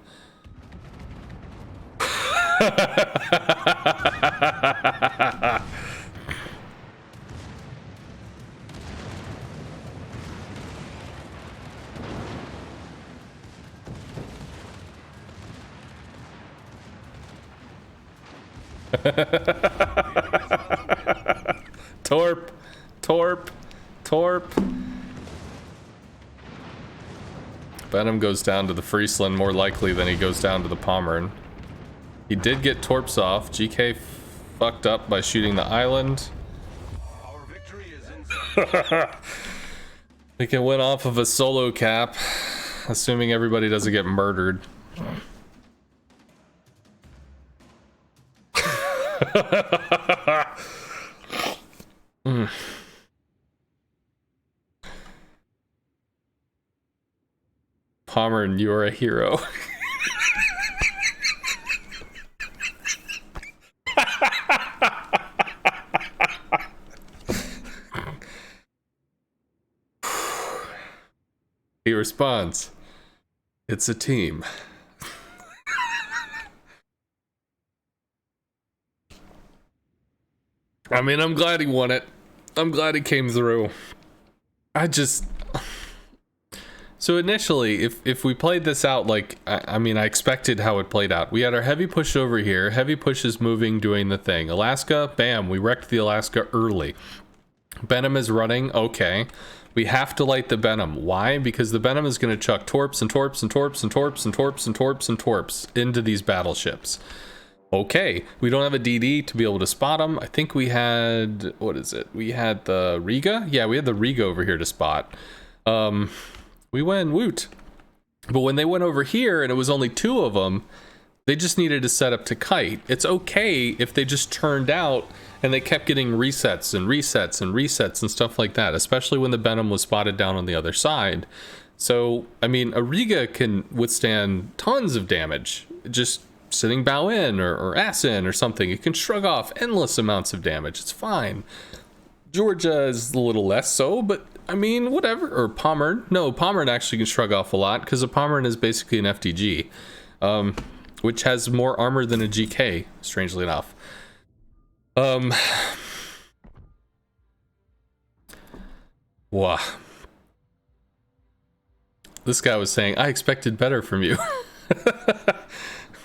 Torp. Torp. Torp. Benham goes down to the Friesland more likely than he goes down to the Pommern. He did get Torps off. GK fucked up by shooting the island. Our victory is in They can win off of a solo cap, assuming everybody doesn't get murdered. Pommern, you are a hero. He responds, "It's a team." I mean, I'm glad he won it. I'm glad he came through. So initially, if we played this out like, I mean, I expected how it played out. We had our heavy push over here. Heavy push is moving, doing the thing. Alaska, bam, we wrecked the Alaska early. Benham is running, okay. We have to light the Benham. Why? Because the Benham is going to chuck torps and torps and torps and torps and torps and torps and torps into these battleships. Okay, we don't have a DD to be able to spot them. I think we had, what is it? We had the Riga? Yeah, we had the Riga over here to spot. We win, woot. But when they went over here and it was only 2 of them, they just needed to set up to kite. It's okay if they just turned out and they kept getting resets and resets and resets and stuff like that, especially when the Benham was spotted down on the other side. So, I mean, a Riga can withstand tons of damage. Just sitting bow in or ass in or something. It can shrug off endless amounts of damage. It's fine. Georgia is a little less so, but I mean, whatever. Or Pommern. No, Pommern actually can shrug off a lot because a Pommern is basically an FDG, which has more armor than a GK, strangely enough. Wow. This guy was saying, I expected better from you.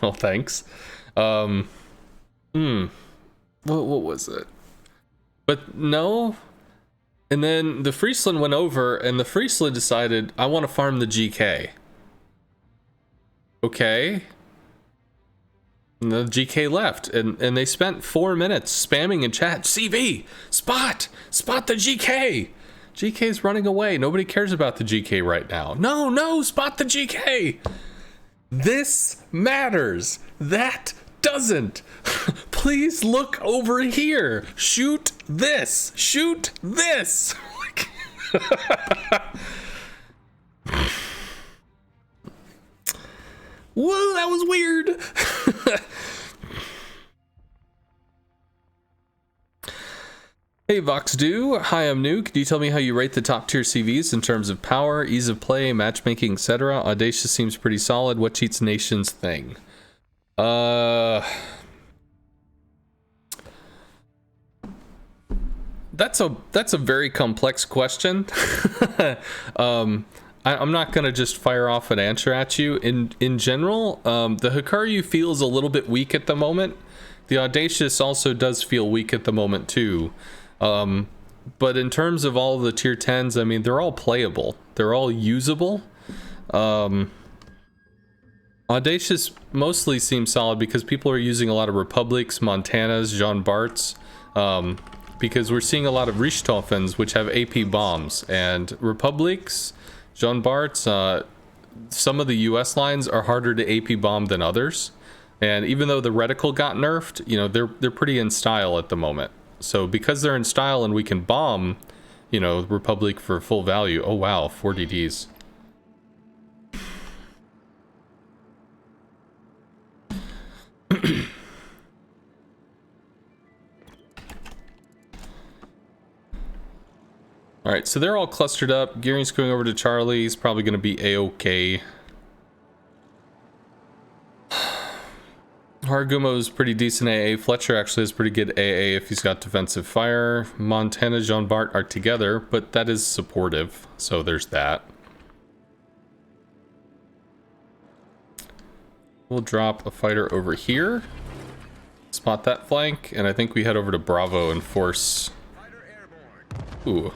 Well, thanks. What was it? But no. And then the Friesland went over, and the Friesland decided, I want to farm the GK. Okay. And the GK left, and they spent 4 minutes spamming in chat. CV, spot the GK. GK's running away. Nobody cares about the GK right now. No, spot the GK. This matters. That doesn't. Please look over here. Shoot this. Whoa, that was weird. Hey Voxdo, hi, I'm new. Can you tell me how you rate the top tier CVs in terms of power, ease of play, matchmaking, etc.? Audacious seems pretty solid. What cheats Nation's thing? That's a very complex question. I'm not gonna just fire off an answer at you. In general, the Hikaru feels a little bit weak at the moment. The Audacious also does feel weak at the moment too. But in terms of all the tier 10s, I mean, they're all playable. They're all usable. Audacious mostly seems solid because people are using a lot of Republics, Montanas, Jean Barts, because we're seeing a lot of Richthofens, which have AP bombs, and Republics, Jean Barts, some of the US lines are harder to AP bomb than others. And even though the reticle got nerfed, you know, they're pretty in style at the moment. So because they're in style and we can bomb, you know, Republic for full value. Oh wow, 40 Ds. Alright, so they're all clustered up. Gearing's going over to Charlie. He's probably going to be A-okay. Hargumo's pretty decent AA. Fletcher actually has pretty good AA if he's got defensive fire. Montana, Jean Bart are together, but that is supportive. So there's that. We'll drop a fighter over here. Spot that flank, and I think we head over to Bravo and force... Ooh.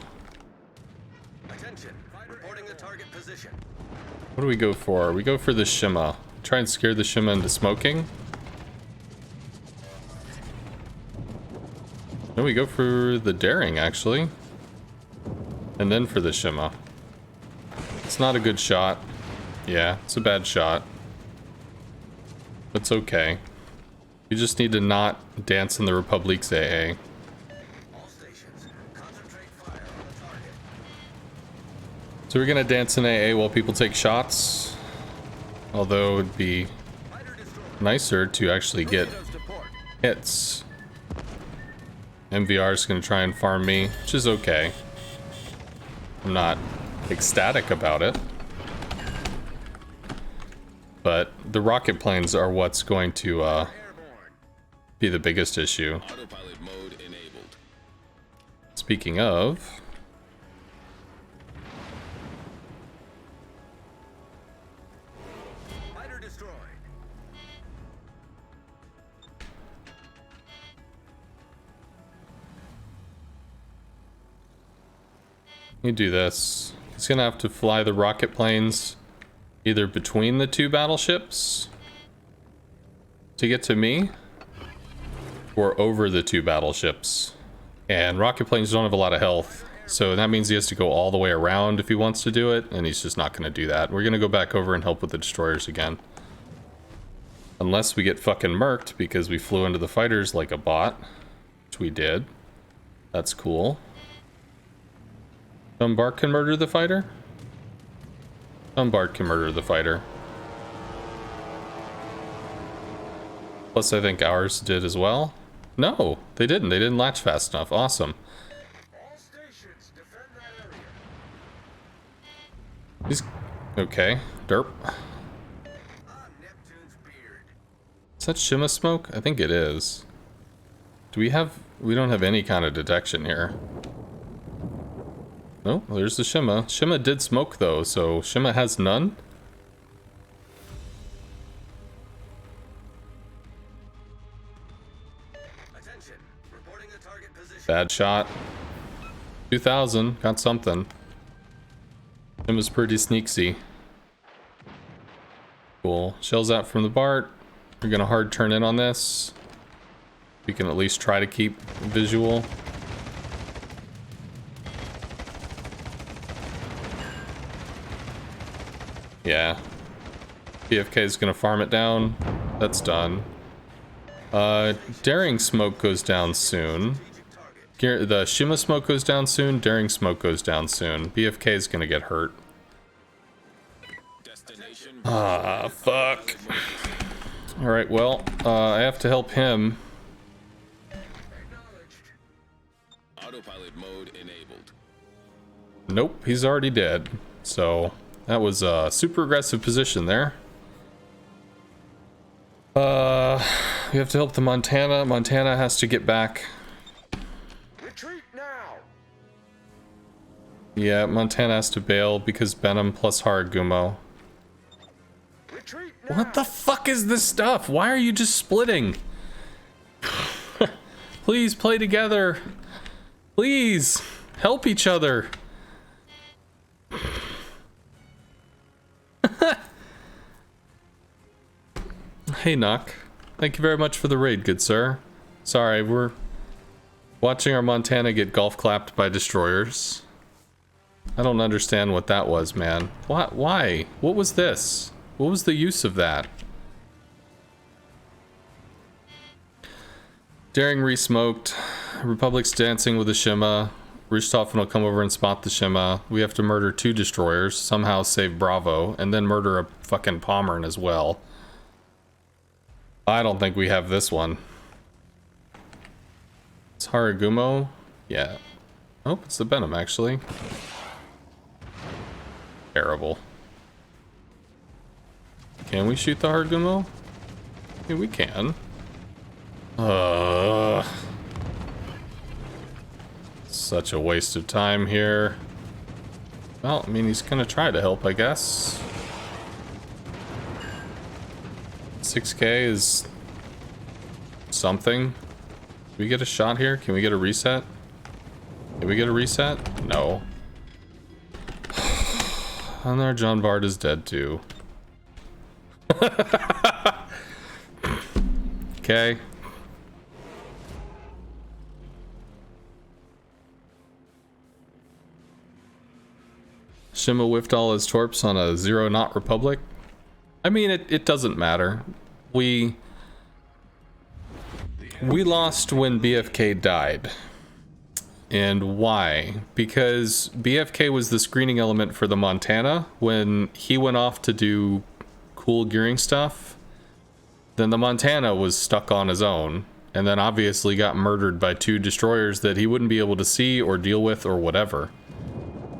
What do we go for? We go for the Shima. Try and scare the Shima into smoking. No, we go for the Daring, actually. And then for the Shima. It's not a good shot. Yeah, it's a bad shot. It's okay. We just need to not dance in the Republic's AA. So we're gonna dance in AA while people take shots. Although it'd be nicer to actually get hits. MVR is gonna try and farm me, which is okay. I'm not ecstatic about it. But the rocket planes are what's going to be the biggest issue. Autopilot mode enabled. Speaking of... Let me do this. He's gonna have to fly the rocket planes either between the two battleships to get to me, or over the two battleships. And rocket planes don't have a lot of health, so that means he has to go all the way around if he wants to do it, and he's just not gonna do that. We're gonna go back over and help with the destroyers again. Unless we get fucking murked because we flew into the fighters like a bot, which we did. That's cool. Bart can murder the fighter? Bart can murder the fighter. Plus I think ours did as well. No, they didn't. They didn't latch fast enough. Awesome. All stations, defend that area. He's... Okay. Derp. Neptune's beard. Is that Shima smoke? I think it is. Do we have... We don't have any kind of detection here. Oh, well, there's the Shima. Shima did smoke though, so Shima has none. Attention. Reporting the target position. Bad shot. 2000. Got something. Shima's pretty sneaky. Cool. Shells out from the BART. We're gonna hard turn in on this. We can at least try to keep visual. Yeah. BFK is gonna farm it down. That's done. Daring smoke goes down soon. The Shima smoke goes down soon. Daring smoke goes down soon. BFK is gonna get hurt. Ah, fuck. Alright, well, I have to help him. Autopilot mode enabled. Nope, he's already dead. So, that was a super aggressive position there. We have to help the Montana. Montana has to get back. Retreat now. Yeah, Montana has to bail because Benham plus Haragumo. Retreat now. What the fuck is this stuff? Why are you just splitting? Please play together. Please help each other. Hey, Knock. Thank you very much for the raid, good sir. Sorry, we're watching our Montana get golf clapped by destroyers. I don't understand what that was, man. What? Why? What was this? What was the use of that? Daring re-smoked. Republic's dancing with the Shima. Richthofen will come over and spot the Shima. We have to murder 2 destroyers, somehow save Bravo, and then murder a fucking Pommern as well. I don't think we have this one. It's Haragumo? Yeah. Oh, it's the Benham, actually. Terrible. Can we shoot the Haragumo? Yeah, we can. Such a waste of time here. Well, I mean, he's gonna try to help, I guess. 6K is something. Can we get a shot here? Can we get a reset? Can we get a reset? No. And our John Bard is dead too. Okay. Shima whiffed all his torps on a 0-knot Republic. I mean, it doesn't matter. We lost when BFK died. And why? Because BFK was the screening element for the Montana. When he went off to do cool gearing stuff, then the Montana was stuck on his own. And then obviously got murdered by 2 destroyers that he wouldn't be able to see or deal with or whatever.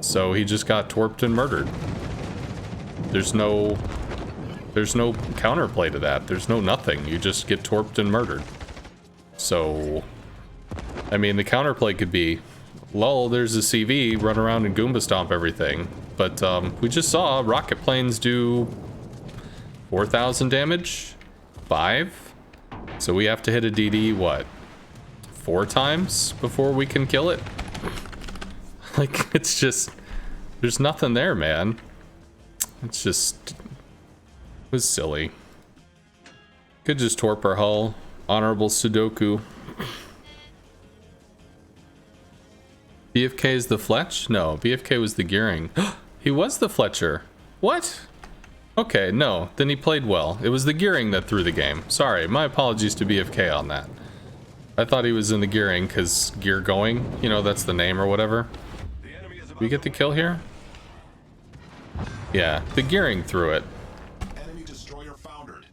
So he just got torped and murdered. There's no counterplay to that. There's no nothing. You just get torped and murdered. So, I mean, the counterplay could be, lol, there's a CV, run around and Goomba stomp everything. But we just saw rocket planes do 4,000 damage? 5? So we have to hit a DD, what? 4 times before we can kill it? Like, it's just, there's nothing there, man. It's just, it was silly. Could just torp our hull. Honorable Sudoku. BFK is the Fletch? No, BFK was the Gearing. He was the Fletcher. What? Okay, no, then he played well. It was the Gearing that threw the game. Sorry, my apologies to BFK on that. I thought he was in the Gearing because gear going, you know, that's the name or whatever. We get the kill here? Yeah, the Gearing threw it. Enemy destroyer foundered.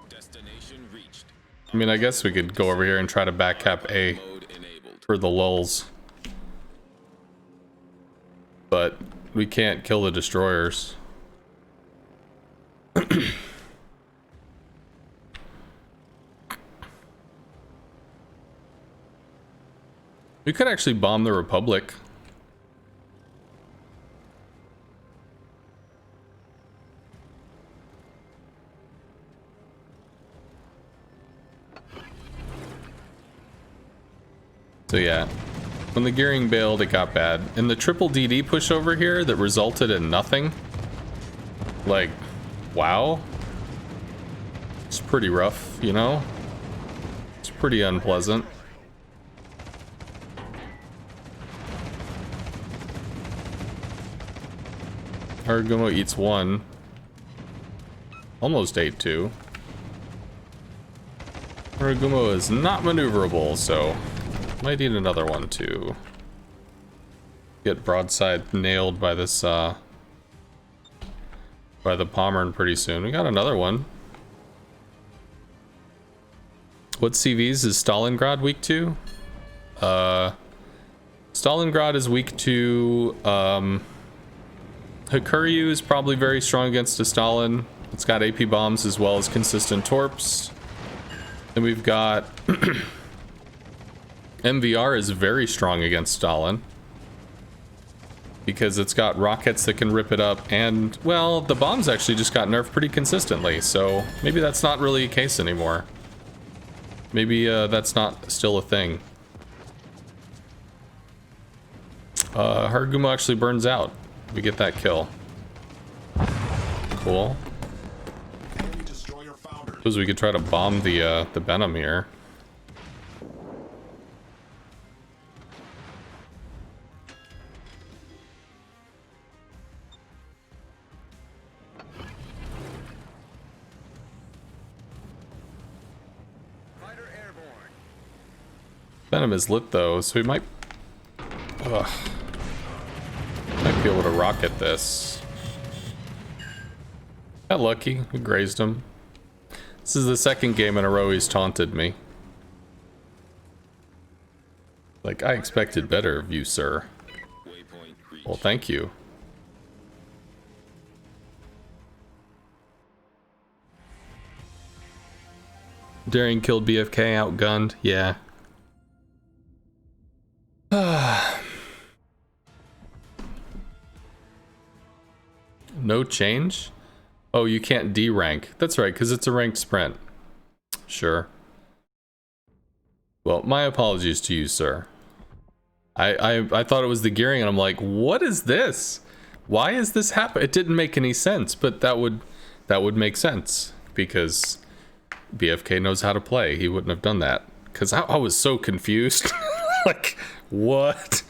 Destination reached. I mean, I guess we could go over here and try to back cap A Mode enabled. for the lulls. But we can't kill the destroyers. We could actually bomb the Republic. So yeah, When the gearing bailed, it got bad. And the triple DD push over here that resulted in nothing. Like, wow. It's pretty rough, you know? It's pretty unpleasant. Argumo eats one. Almost ate two. Argumo is not maneuverable, so might eat another one to get broadside nailed by this by the Pommern pretty soon. We got another one. What CVs is Stalingrad weak to? Stalingrad is weak to Hakuryu is probably very strong against a Stalin. It's got AP bombs as well as consistent torps. Then we've got MVR is very strong against Stalin because it's got rockets that can rip it up, and well, the bombs actually just got nerfed pretty consistently, so maybe that's not really a case anymore. Maybe that's not still a thing. Harugumo actually burns out. We get that kill. Cool. Enemy destroyer foundered. Suppose we could try to bomb the Benham here. Fighter airborne. Benham is lit though, so we might might be able to rocket this. Got lucky, we grazed him. This is the second game in a row he's taunted me. Like, I expected better of you, sir. Waypoint reached. Well, thank you. Daring killed BFK, outgunned. Yeah. No change? Oh, you can't D-rank. That's right, because it's a ranked sprint. Sure. Well, my apologies to you, sir. I thought it was the gearing, and I'm like, what is this? Why is this happen? It didn't make any sense, but that would make sense because BFK knows how to play. He wouldn't have done that. Because I was so confused. Like, what?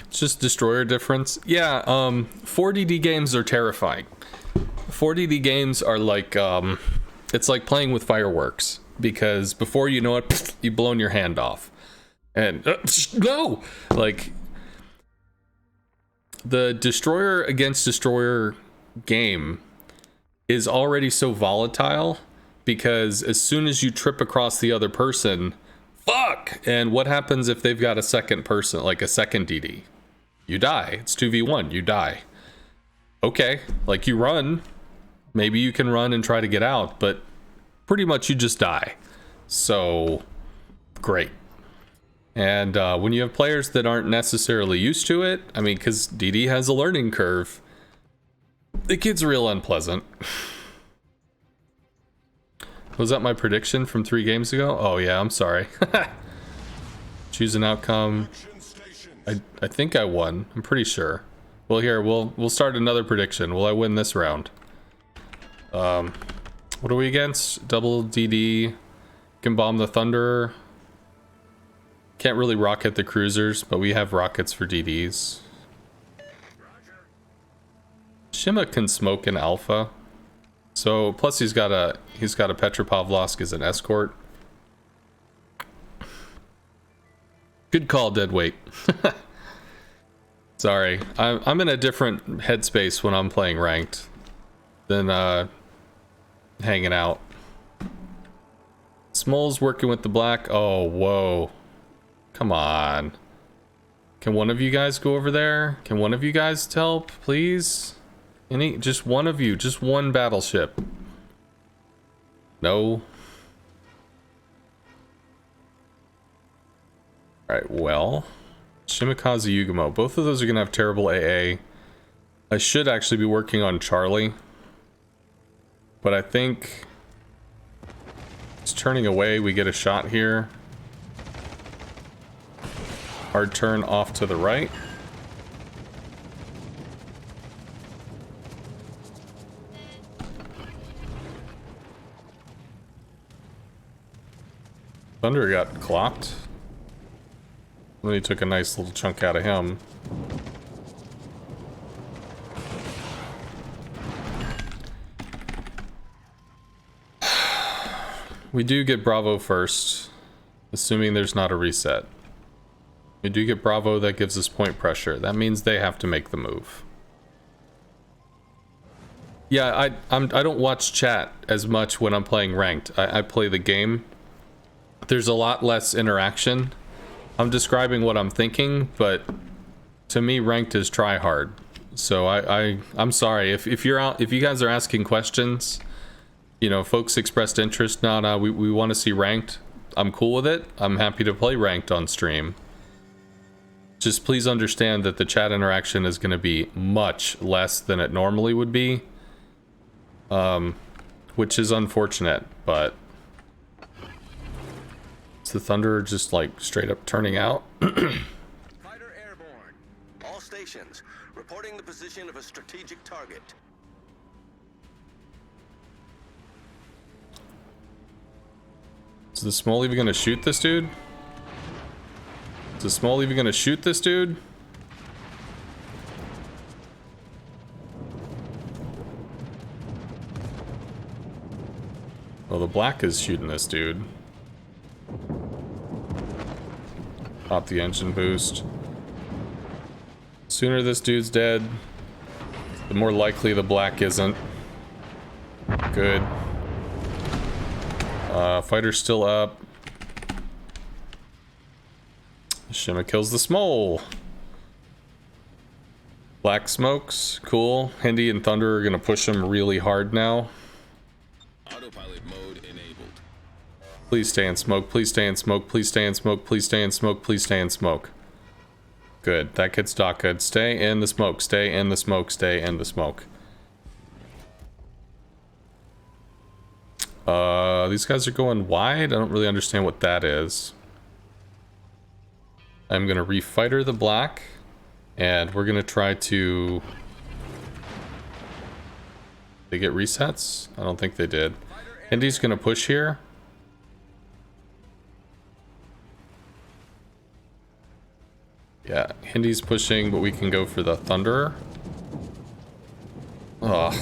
It's just destroyer difference. Yeah, 4DD games are terrifying. 4DD games are like, it's like playing with fireworks. Because before you know it, you've blown your hand off. And, no! Like, the destroyer against destroyer game is already so volatile because as soon as you trip across the other person, fuck! And what happens if they've got a second person, like a second DD? You die. It's 2v1. You die. Okay, like you run. Maybe you can run and try to get out, but pretty much you just die. So, great. And when you have players that aren't necessarily used to it, I mean, because DD has a learning curve, it gets real unpleasant. Was that my prediction from 3 games ago? Oh yeah, I'm sorry. Choose an outcome. Action stations. I think I won. I'm pretty sure. Well, here we'll start another prediction. Will I win this round? What are we against? Double DD. Can bomb the Thunderer. Can't really rocket the cruisers, but we have rockets for DDs. Shima can smoke in Alpha. So plus he's got a Petropavlovsk as an escort. Good call, Deadweight. Sorry, I'm in a different headspace when I'm playing ranked than hanging out. Smol's working with the black. Oh, whoa. Come on. Can one of you guys go over there? Can one of you guys help, please? Just one of you, just one battleship. No. Alright, well. Shimikaze Yugamo. Both of those are gonna have terrible AA. I should actually be working on Charlie. But I think turning away, we get a shot here. Hard turn off to the right. Thunder got clocked. Then he took a nice little chunk out of him. We do get Bravo first, assuming there's not a reset. We do get Bravo, that gives us point pressure. That means they have to make the move. Yeah, I don't watch chat as much when I'm playing ranked. I play the game. There's a lot less interaction. I'm describing what I'm thinking, but to me, ranked is try hard. So I'm sorry if you guys are asking questions. You know, folks expressed interest. No, we want to see ranked. I'm cool with it. I'm happy to play ranked on stream. Just please understand that the chat interaction is going to be much less than it normally would be. Which is unfortunate, but... Is the Thunder just like straight up turning out? Fighter airborne. All stations reporting the position of a strategic target. Is the Small even gonna shoot this dude? Is the Small even gonna shoot this dude? Well, the Black is shooting this dude. Pop the engine boost. Sooner this dude's dead, the more likely the Black isn't. Good. Fighter's still up. Shima kills the Smole. Black smokes. Cool. Hindi and Thunder are gonna push him really hard now. Autopilot mode enabled. Please stay in smoke. Please stay in smoke. Please stay in smoke. Please stay in smoke. Please stay in smoke. Good. That gets Doc good. Stay in the smoke. Stay in the smoke. Stay in the smoke. These guys are going wide. I don't really understand what that is. I'm gonna refighter the Black, and we're gonna try to... They get resets? I don't think they did. Hindi's gonna push here. Yeah, Hindi's pushing, but we can go for the Thunderer. Ugh.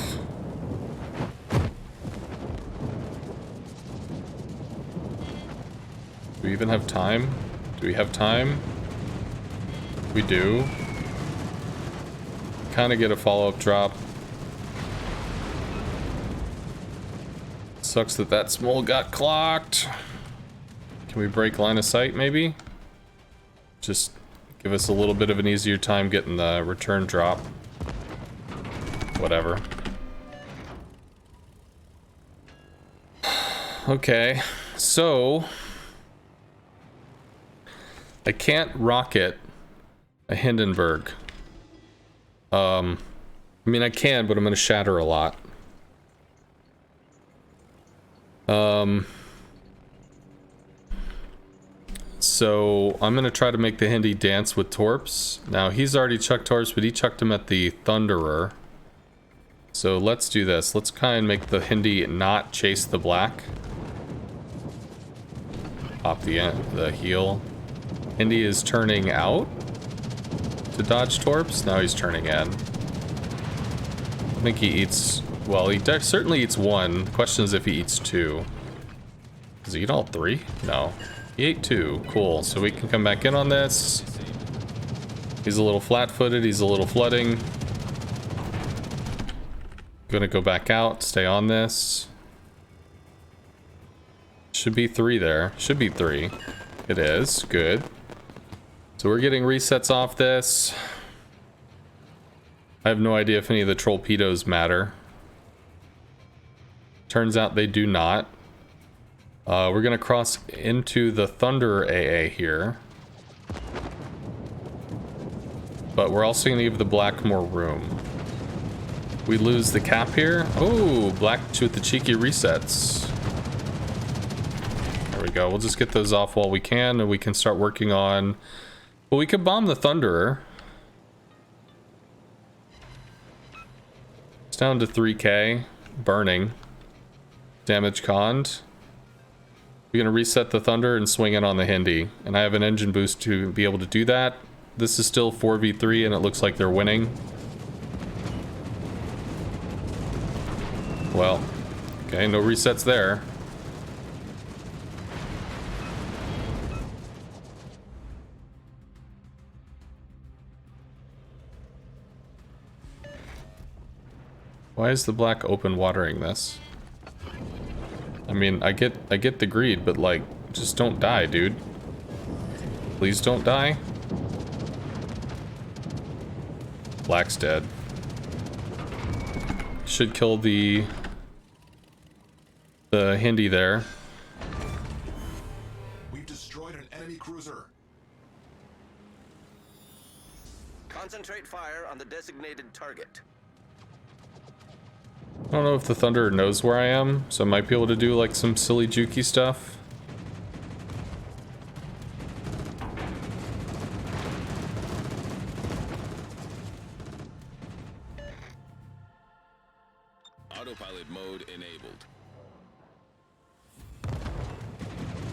Do we even have time? Do we have time? We do. Kind of get a follow-up drop. Sucks that that Small got clocked. Can we break line of sight, maybe? Just give us a little bit of an easier time getting the return drop. Whatever. Okay, so... I can't rocket a Hindenburg. I mean, I can, but I'm going to shatter a lot. So I'm going to try to make the Hindi dance with Torps. Now, he's already chucked Torps, but he chucked him at the Thunderer. So let's do this. Let's kind of make the Hindi not chase the Black. Pop the heel. Hindi is turning out to dodge Torps. Now he's turning in. I think he eats... Well, he certainly eats one. Question is if he eats two. Does he eat all three? No. He ate two. Cool. So we can come back in on this. He's a little flat-footed. He's a little flooding. Gonna go back out. Stay on this. Should be three there. Should be three. It is. Good. So we're getting resets off this. I have no idea if any of the torpedoes matter. Turns out they do not. We're gonna cross into the Thunder AA here. But we're also gonna give the Black more room. We lose the cap here. Oh, Black with the cheeky resets. There we go. We'll just get those off while we can, and we can start working on... Well, we could bomb the Thunderer. It's down to 3k. Burning. Damage conned. We're gonna reset the Thunder and swing it on the Hindi. And I have an engine boost to be able to do that. This is still 4v3 and it looks like they're winning. Well, okay, no resets there. Why is the black open watering this? I mean, I get the greed, but like, just don't die, dude. Please don't die. Black's dead. Should kill the Hindi there. We've destroyed an enemy cruiser. Concentrate fire on the designated target. I don't know if the Thunderer knows where I am, so I might be able to do like some silly jukey stuff. Autopilot mode enabled.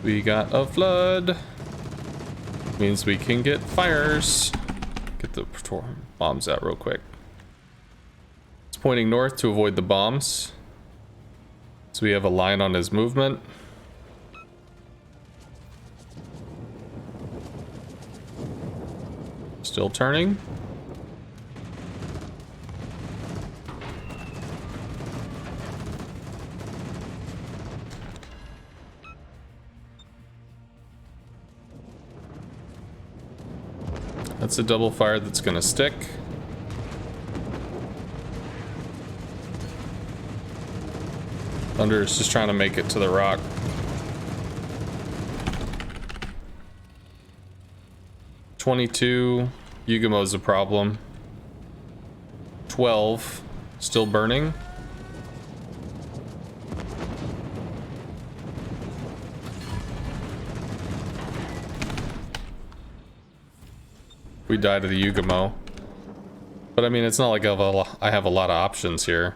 We got a flood. Means we can get fires. Get the bombs out real quick. It's pointing north to avoid the bombs. So we have a line on his movement. Still turning. That's a double fire that's gonna stick. Thunder is just trying to make it to the rock. $22. Yugamo's a problem. 12. Still burning. We died to the Yugamo. But I mean, it's not like I have a lot of options here.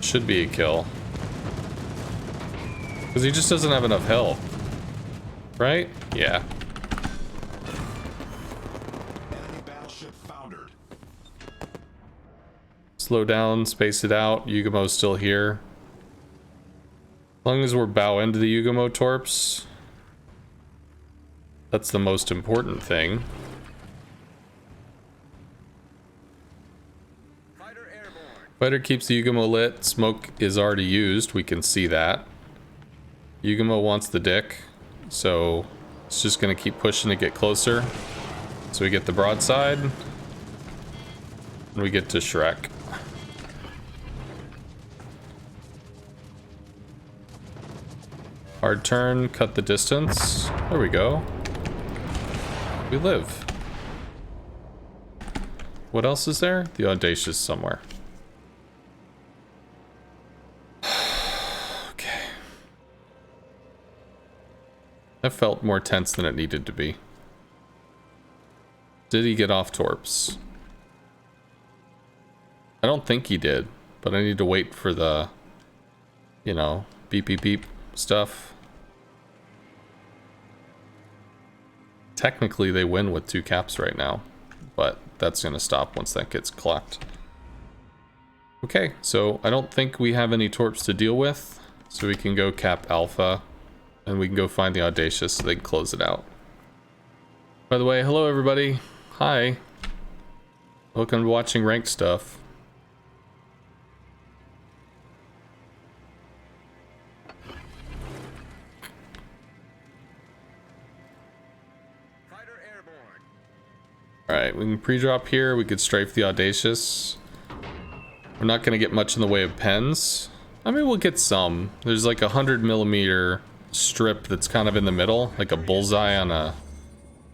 Should be a kill. Because he just doesn't have enough health. Right? Yeah. Enemy battleship foundered. Slow down, space it out. Yugamo's still here. As long as we're bow into the Yugamo torps. That's the most important thing. Fighter keeps the Yugamo lit. Smoke is already used. We can see that. Yugamo wants the dick. So it's just going to keep pushing to get closer. So we get the broadside. And we get to Shrek. Hard turn, cut the distance. There we go. We live. What else is there? The Audacious somewhere. Okay. That felt more tense than it needed to be. Did he get off torps? I don't think he did, but I need to wait for the, you know, beep beep beep stuff. Technically, they win with 2 caps right now, but that's going to stop once that gets clocked. Okay, so I don't think we have any torps to deal with, so we can go cap Alpha, and we can go find the Audacious so they can close it out. By the way, hello everybody. Hi. Welcome to watching ranked stuff. Alright, we can pre-drop here. We could strafe the Audacious. We're not going to get much in the way of pens. I mean, we'll get some. There's like a 100mm strip that's kind of in the middle, like a bullseye on a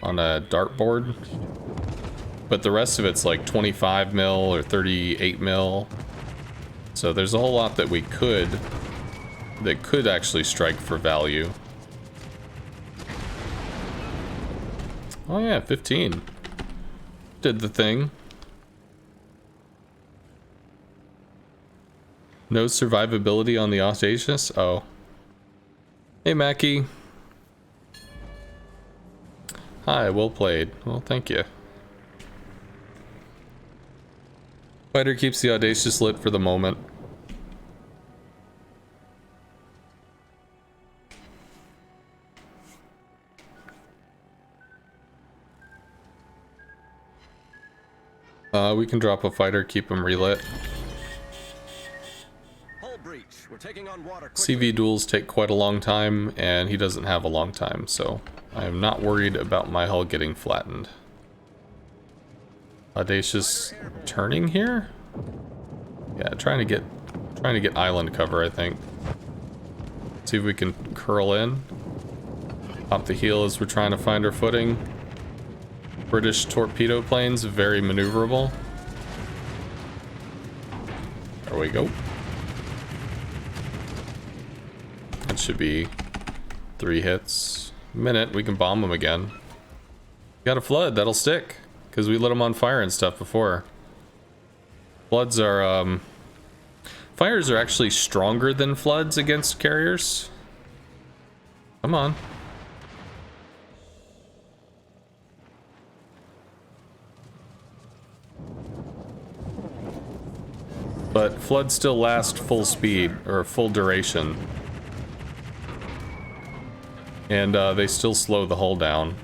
dartboard. But the rest of it's like 25mm or 38mm. So there's a whole lot that could actually strike for value. Oh yeah, 15. Did the thing. No survivability on the Audacious? Oh. Hey, Mackie. Hi, well played. Well, thank you. Fighter keeps the Audacious lit for the moment. We can drop a fighter, keep him relit. Hull breach. We're taking on water quickly. CV duels take quite a long time, and he doesn't have a long time, so I am not worried about my hull getting flattened. Audacious turning here? Yeah, trying to get island cover, I think. See if we can curl in. Pop the heel as we're trying to find our footing. British torpedo planes, very maneuverable. There we go. That should be 3 hits. Minute, we can bomb them again. Got a flood, that'll stick. Because we lit them on fire and stuff before. Floods are, fires are actually stronger than floods against carriers. Come on. But floods still last full speed, or full duration. And they still slow the hull down.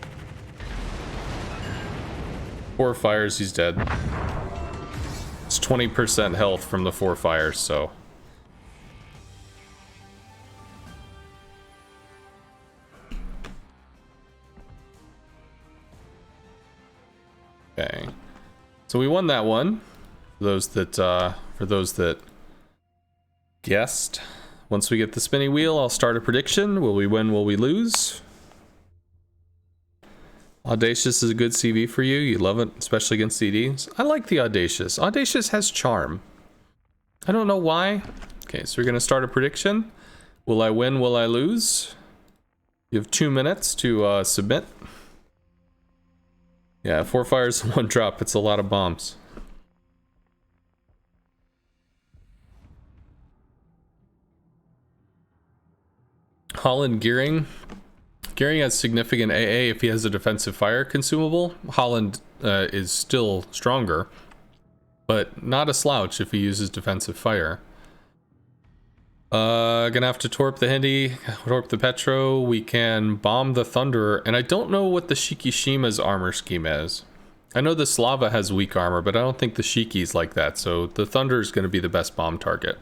4 fires, he's dead. It's 20% health from the 4 fires, so. Okay. So we won that one. For those that guessed. Once we get the spinny wheel, I'll start a prediction. Will we win? Will we lose? Audacious is a good CV for you. You love it, especially against CDs. I like the Audacious. Audacious has charm. I don't know why. Okay, so we're going to start a prediction. Will I win? Will I lose? You have 2 minutes to submit. Yeah, 4 fires, 1 drop. It's a lot of bombs. Holland gearing. Gearing has significant AA if he has a defensive fire consumable. Holland is still stronger, but not a slouch if he uses defensive fire. Gonna have to torp the Hindi, torp the Petro. We can bomb the Thunderer, and I don't know what the Shikishima's armor scheme is. I know the Slava has weak armor, but I don't think the Shiki's like that, so the Thunder is going to be the best bomb target.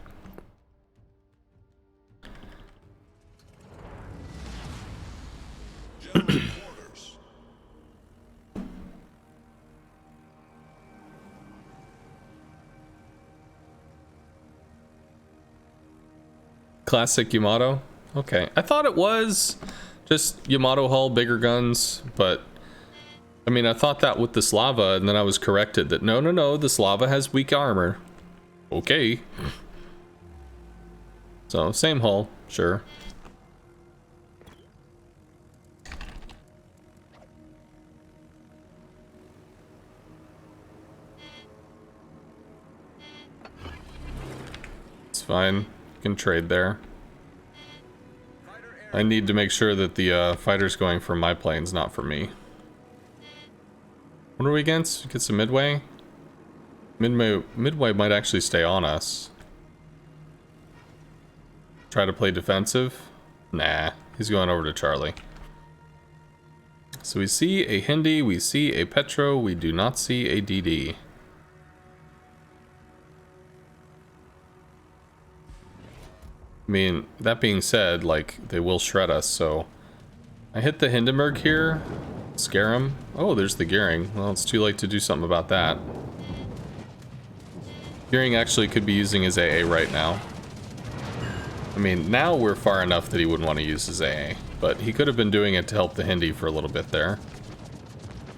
Classic Yamato. Okay, I thought it was just Yamato hull, bigger guns, but I mean, I thought that with the Slava, and then I was corrected that no, the Slava has weak armor. Okay. So, same hull, sure. It's fine. You can trade there. I need to make sure that the fighter's going for my planes, not for me. What are we against? Get some Midway? Midway might actually stay on us. Try to play defensive? Nah, he's going over to Charlie. So we see a Hindi, we see a Petro, we do not see a DD. I mean, that being said, like, they will shred us, so... I hit the Hindenburg here. Scare him. Oh, there's the gearing. Well, it's too late to do something about that. Gearing actually could be using his AA right now. I mean, now we're far enough that he wouldn't want to use his AA. But he could have been doing it to help the Hindi for a little bit there.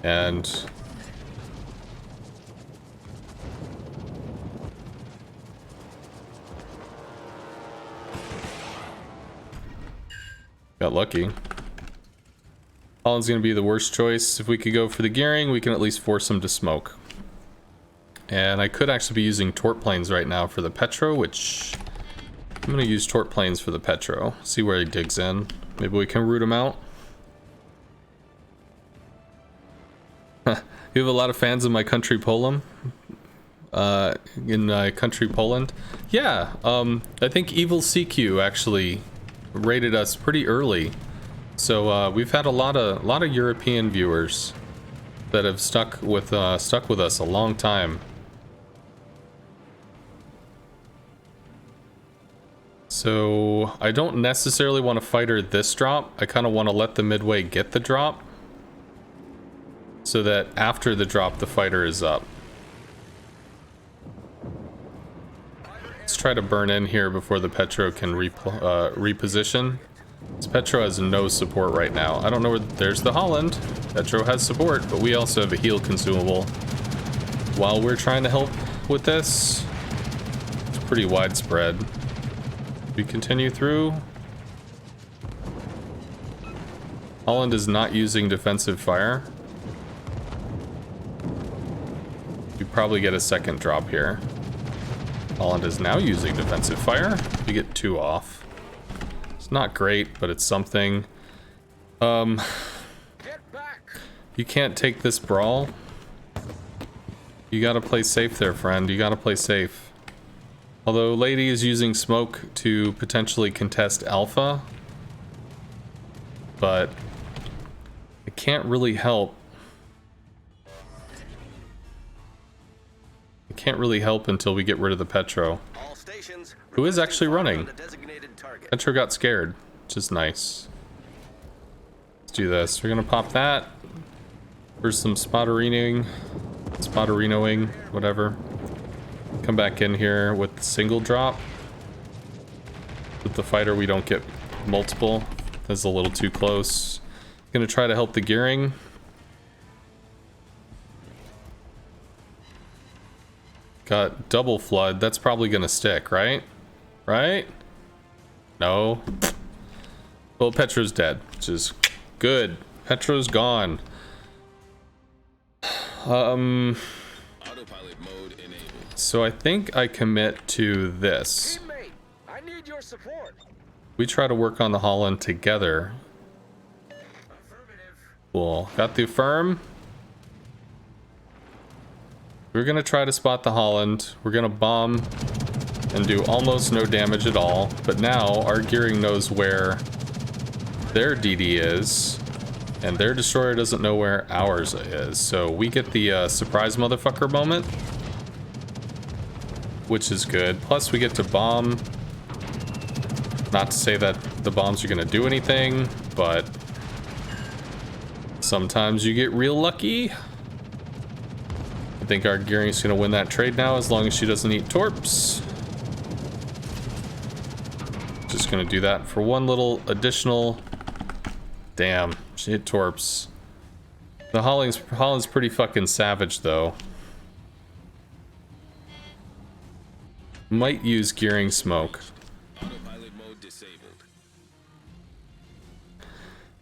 And... Got lucky. Holland's going to be the worst choice. If we could go for the gearing, we can at least force him to smoke. And I could actually be using torp planes right now for the Petro, which I'm going to use torp planes for the Petro. See where he digs in. Maybe we can root him out. You have a lot of fans of my country, Poland. In country Poland. Yeah, I think Evil CQ actually rated us pretty early. So we've had a lot of European viewers that have stuck with us a long time. So I don't necessarily want to fighter this drop. I kind of want to let the midway get the drop, so that after the drop the fighter is up. Let's try to burn in here before the Petro can reposition. This Petro has no support right now. I don't know where... There's the Holland. Petro has support, but we also have a heal consumable. While we're trying to help with this, it's pretty widespread. We continue through. Holland is not using defensive fire. We probably get a second drop here. Holland is now using defensive fire. We get 2 off. It's not great, but it's something. You can't take this brawl. You gotta play safe there, friend. You gotta play safe. Although Lady is using smoke to potentially contest Alpha, but it can't really help. It can't really help until we get rid of the Petro, who is actually running. Petro got scared, which is nice. Let's do this. We're gonna pop that for some spotterinoing, whatever. Come back in here with the single drop. With the fighter, we don't get multiple. That's a little too close. Gonna try to help the gearing. Got double flood. That's probably gonna stick, right? Right? No. Well, Petro's dead, which is good. Petro's gone. So I think I commit to this. Teammate, I need your support. We try to work on the Holland together. Affirmative. Cool. Got the affirm. We're gonna try to spot the Holland. We're gonna bomb and do almost no damage at all. But now our gearing knows where their DD is, and their destroyer doesn't know where ours is. So we get the surprise motherfucker moment, which is good. Plus we get to bomb. Not to say that the bombs are gonna do anything, but sometimes you get real lucky. I think our gearing's gonna win that trade now as long as she doesn't eat torps. Just gonna do that for one little additional. Damn, she hit torps. The Holland's pretty fucking savage though. Might use gearing smoke. Autopilot mode disabled.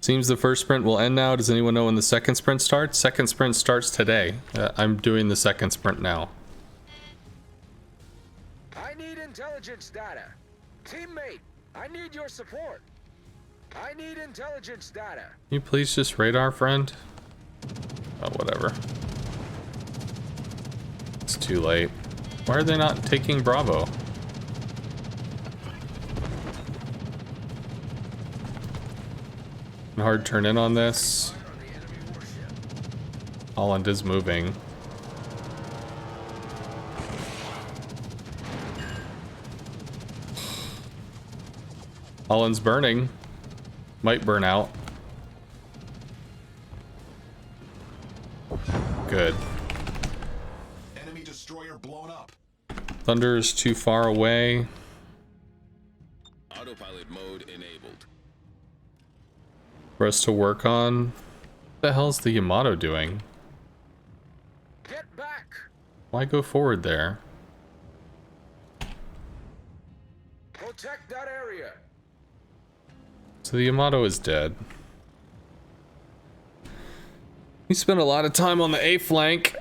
Seems the first sprint will end now. Does anyone know when the second sprint starts? Second sprint starts today. I'm doing the second sprint now. I need intelligence data. Teammate, I need your support. I need intelligence data. Can you please just radar, friend? Oh, whatever. It's too late. Why are they not taking Bravo? Hard turn in on this. Holland is moving. Holland's burning. Might burn out. Good. Enemy destroyer blown up. Thunder is too far away. Autopilot mode enabled. For us to work on. What the hell's the Yamato doing? Get back. Why go forward there? Protect that area. So the Yamato is dead. We spent a lot of time on the A flank.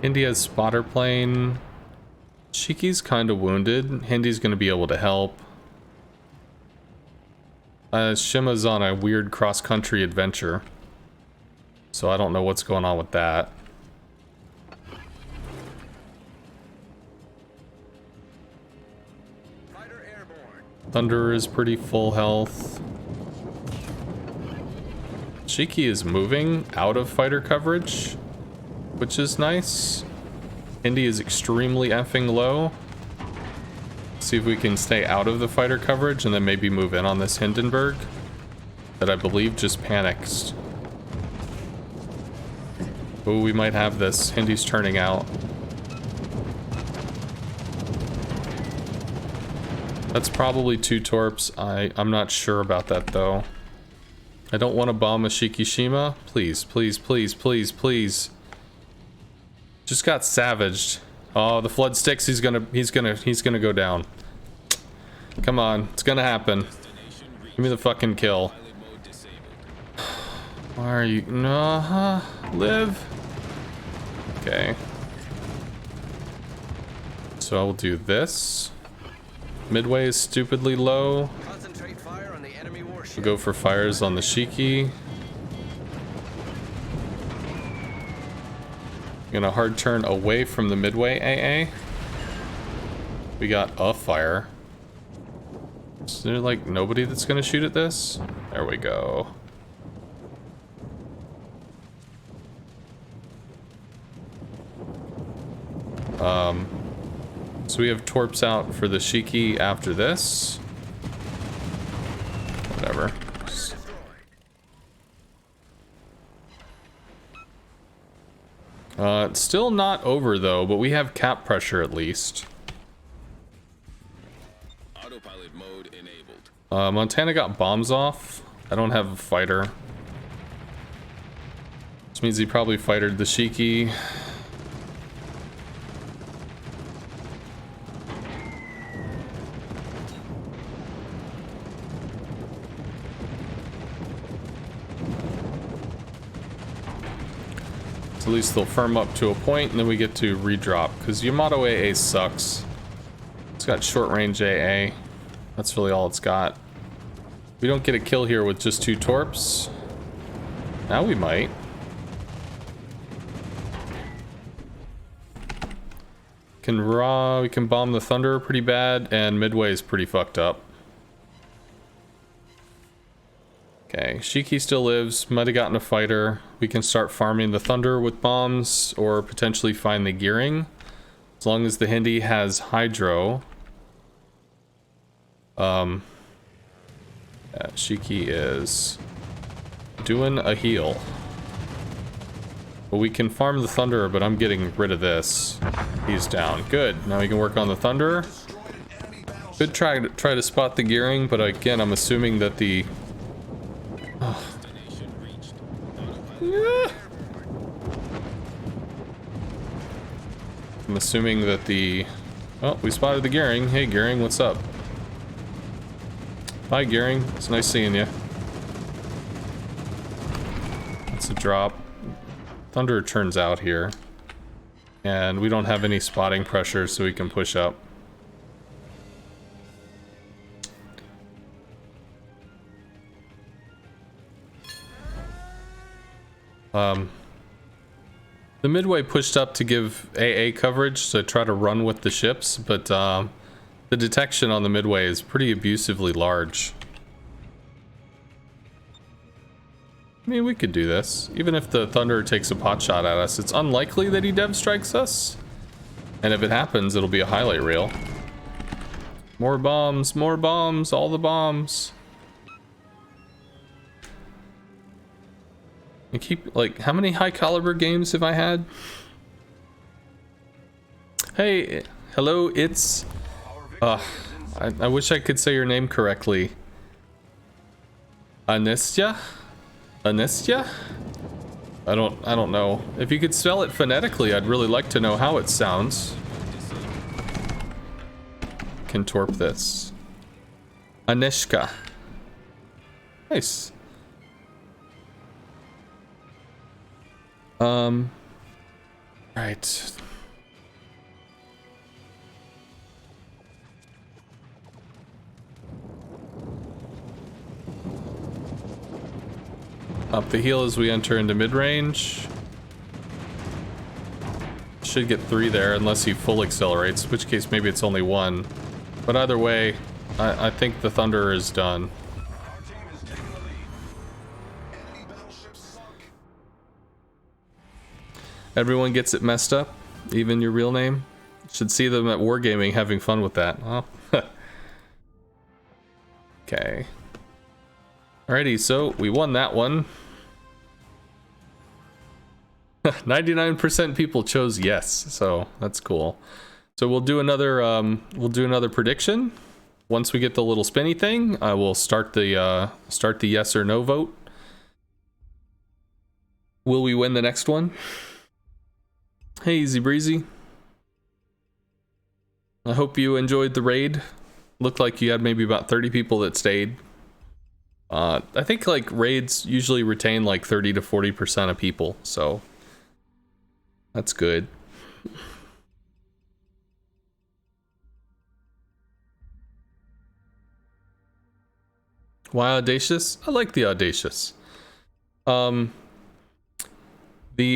India's spotter plane. Shiki's kind of wounded. Hindi's going to be able to help. Shima's on a weird cross-country adventure. So I don't know what's going on with that. Fighter airborne. Thunder is pretty full health. Shiki is moving out of fighter coverage, which is nice. Hindi is extremely effing low. See if we can stay out of the fighter coverage and then maybe move in on this Hindenburg that I believe just panicked. Oh, we might have this. Hindi's turning out. That's probably 2 torps. I'm not sure about that though. I don't want to bomb a Shikishima. Please, please, please, please, please. Just got savaged. Oh, the flood sticks. He's gonna go down. Come on, it's gonna happen. Give me the fucking kill. Why are you? No, live. Okay. So I will do this. Midway is stupidly low. Concentrate fire on the enemy warship. We'll go for fires on the Shiki. Gonna hard turn away from the Midway AA. We got a fire. Is there like nobody that's gonna shoot at this? There we go. So we have torps out for the Shiki after this. Whatever. It's still not over though, but we have cap pressure at least. Autopilot mode enabled. Montana got bombs off. I don't have a fighter. Which means he probably fightered the Shiki. At least they'll firm up to a point and then we get to redrop because Yamato AA sucks. It's got short range AA. That's really all it's got. We don't get a kill here with just 2 torps. Now we might. We can bomb the Thunder pretty bad and Midway is pretty fucked up. Okay, Shiki still lives, might have gotten a fighter. We can start farming the Thunder with bombs or potentially find the gearing. As long as the Hindi has Hydro. Yeah, Shiki is doing a heal. But we can farm the Thunder, but I'm getting rid of this. He's down. Good, now we can work on the Thunder. Could try to spot the gearing, but again, I'm assuming that the... Yeah. I'm assuming that the... Oh, we spotted the gearing. Hey, gearing, what's up? Hi, gearing. It's nice seeing you. That's a drop. Thunder turns out here. And we don't have any spotting pressure, so we can push up. The Midway pushed up to give AA coverage to try to run with the ships, but the detection on the Midway is pretty abusively large. I mean, we could do this. Even if the Thunder takes a pot shot at us, it's unlikely that he dev strikes us. And if it happens, it'll be a highlight reel. More bombs, all the bombs. I keep, like, how many high caliber games have I had? Hey, hello, it's... I wish I could say your name correctly. Anistia? Anistia? I don't know. If you could spell it phonetically, I'd really like to know how it sounds. Can torp this. Anishka. Nice. Right. Up the heel as we enter into mid-range. Should get 3 there unless he full accelerates, in which case maybe it's only 1. But either way, I think the Thunder is done. Our team is taking the lead. Enemy battleships sunk. Everyone gets it messed up, even your real name. Should see them at Wargaming having fun with that. Oh. Okay. Alrighty, so we won that one. 99% people chose yes, so that's cool. So we'll do another prediction. Once we get the little spinny thing, I will start the yes or no vote. Will we win the next one? Hey, easy breezy. I hope you enjoyed the raid. Looked like you had maybe about 30 people that stayed. I think like raids usually retain like 30 to 40% of people, so that's good. Why Audacious? I like the Audacious. The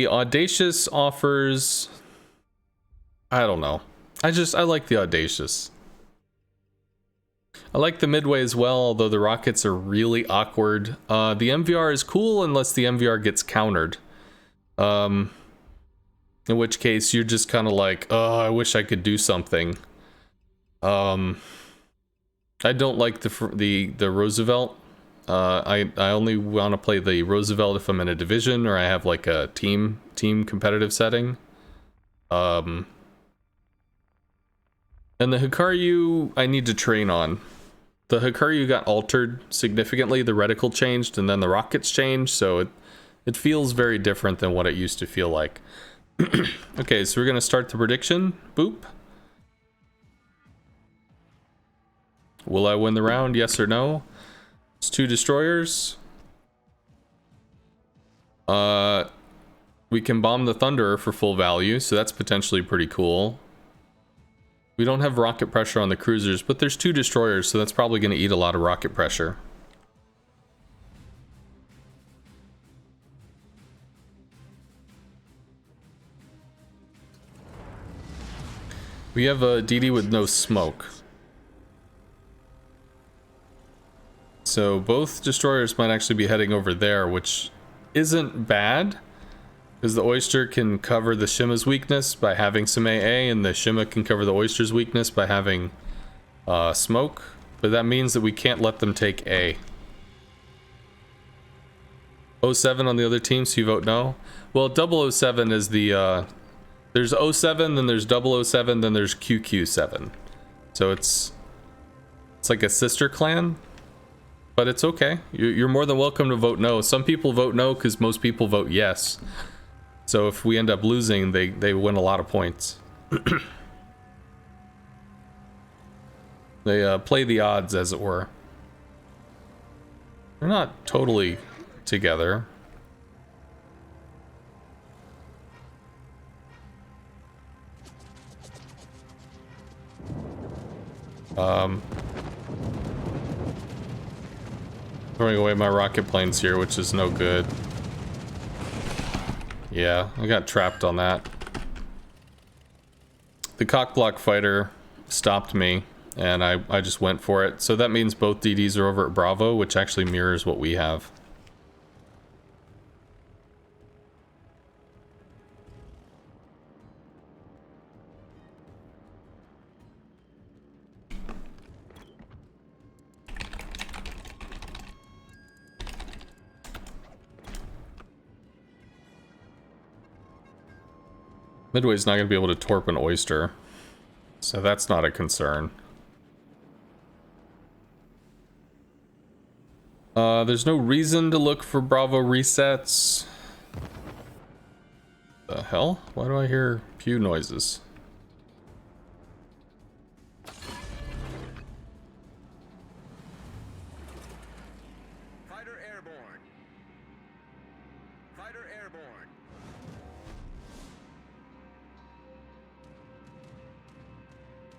Audacious offers, I don't know. I like the Audacious. I like the Midway as well, although the rockets are really awkward. The MVR is cool unless the MVR gets countered. In which case you're just kind of like, oh, I wish I could do something. I don't like the Roosevelt. I only want to play the Roosevelt if I'm in a division or I have like a team competitive setting. And the Hikaru I need to train on. The Hikaru got altered significantly. The reticle changed and then the rockets changed, so it feels very different than what it used to feel like. Okay, so we're gonna start the prediction. Boop. Will I win the round? Yes or no? It's 2 destroyers. We can bomb the Thunderer for full value, so that's potentially pretty cool. We don't have rocket pressure on the cruisers, but there's 2 destroyers, so that's probably going to eat a lot of rocket pressure. We have a DD with no smoke. So both destroyers might actually be heading over there, which isn't bad, because the Oyster can cover the Shima's weakness by having some AA, and the Shima can cover the Oyster's weakness by having smoke. But that means that we can't let them take A. 07 on the other team, so you vote no? Well, 007 is the... there's 07, then there's 007, then there's QQ7. So it's like a sister clan. But it's okay. You're more than welcome to vote no. Some people vote no because most people vote yes. So if we end up losing, they win a lot of points. They play the odds, as it were. They're not totally together. Throwing away my rocket planes here, which is no good. Yeah, I got trapped on that. The cockblock fighter stopped me, and I just went for it. So that means both DDs are over at Bravo, which actually mirrors what we have. Midway's not going to be able to torp an Oyster, so that's not a concern. There's no reason to look for Bravo resets. The hell? Why do I hear pew noises? Fighter airborne. Fighter airborne.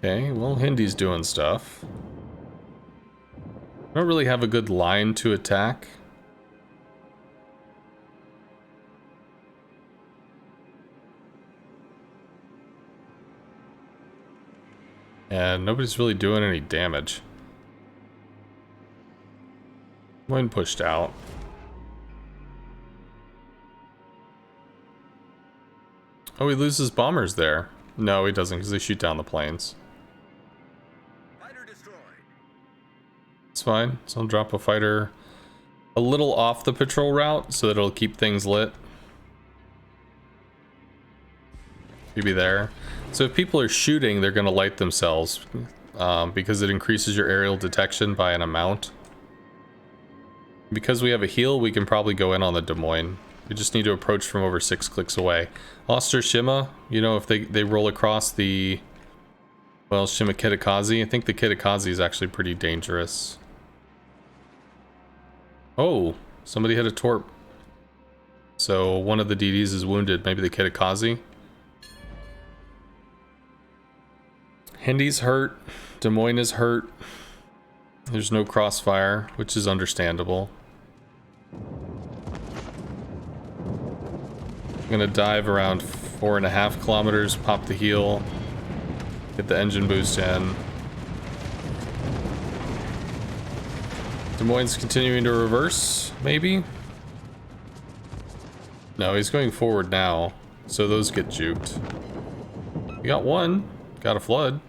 Okay, well, Hindy's doing stuff. I don't really have a good line to attack. And nobody's really doing any damage. One pushed out. Oh, he loses bombers there. No, he doesn't, because they shoot down the planes. Fighter destroyed. It's fine. So I'll drop a fighter a little off the patrol route so that it'll keep things lit. Maybe there. So if people are shooting, they're going to light themselves because it increases your aerial detection by an amount. Because we have a heal, we can probably go in on the Des Moines. We just need to approach from over 6 clicks away. Oster Shima, you know, if they roll across the... Well, Shima Kitakazi. I think the Kitakazi is actually pretty dangerous. Oh, somebody hit a torp. So one of the DDs is wounded. Maybe the Kitakazi. Hindy's hurt. Des Moines is hurt. There's no crossfire, which is understandable. I'm gonna dive around 4.5 kilometers, pop the heal, get the engine boost in. Des Moines continuing to reverse, maybe? No, he's going forward now, so those get juked. We got one, got a flood.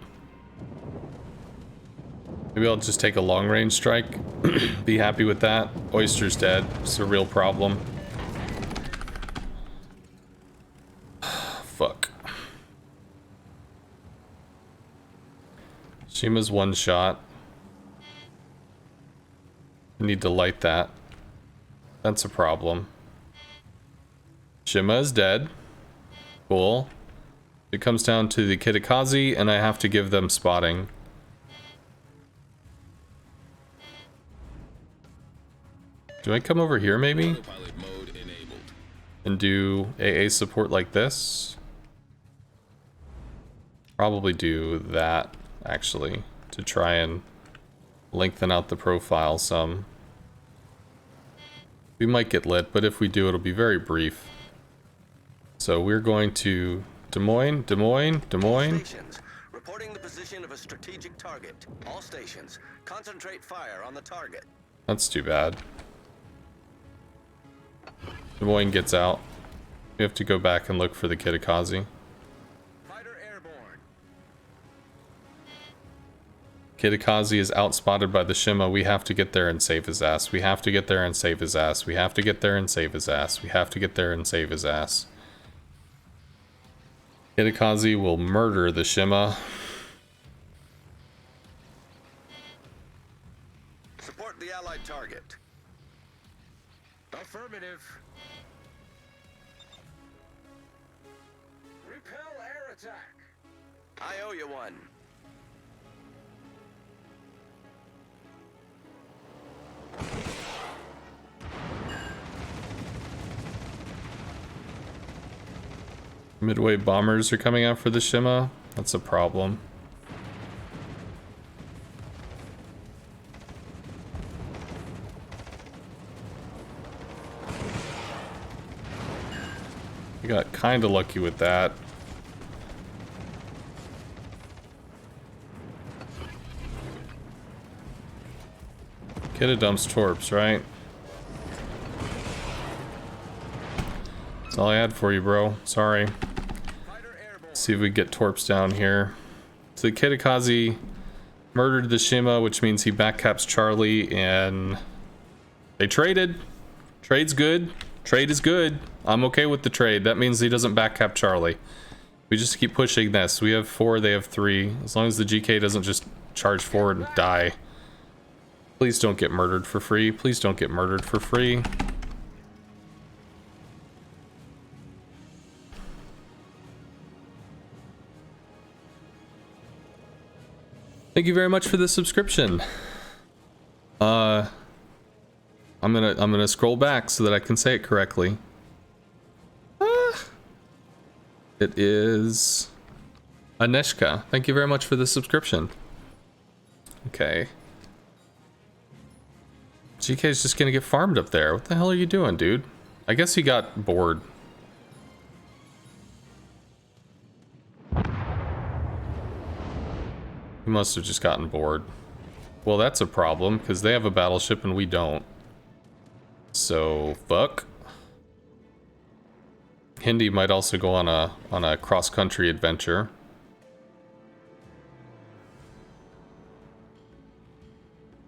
Maybe I'll just take a long range strike. Be happy with that. Oyster's dead. It's a real problem. Fuck. Shima's one shot. I need to light that. That's a problem. Shima is dead. Cool. It comes down to the Kitakazi, and I have to give them spotting. Do I come over here maybe? Autopilot mode enabled. And do AA support like this? Probably do that, actually, to try and lengthen out the profile some. We might get lit, but if we do, it'll be very brief. So we're going to Des Moines, Des Moines, Des Moines. Stations, reporting the position of a strategic target. All stations, concentrate fire on the target. That's too bad. Des Moines gets out. We have to go back and look for the Kitakazi. Fighter airborne. Kitakazi is outspotted by the Shima. We have to get there and save his ass. We have to get there and save his ass. We have to get there and save his ass. We have to get there and save his ass. Kitakazi will murder the Shima. Support the allied target. Affirmative. Repel air attack. I owe you one. Midway bombers are coming out for the Shima. That's a problem. We got kind of lucky with that. Kidda dumps torps, right? That's all I had for you, bro. Sorry. Let's see if we get torps down here. So the Kitakazi murdered the Shima, which means he backcaps Charlie, and they traded. Trade's good. Trade is good. I'm okay with the trade. That means he doesn't backcap Charlie. We just keep pushing this. We have 4, they have 3. As long as the GK doesn't just charge forward and die. Please don't get murdered for free. Please don't get murdered for free. Thank you very much for the subscription. I'm gonna scroll back so that I can say it correctly. It is Aneshka. Thank you very much for the subscription. Okay. GK's just gonna get farmed up there. What the hell are you doing, dude? I guess he got bored. He must have just gotten bored. Well, that's a problem, because they have a battleship and we don't. So, fuck. Hindi might also go on a cross-country adventure.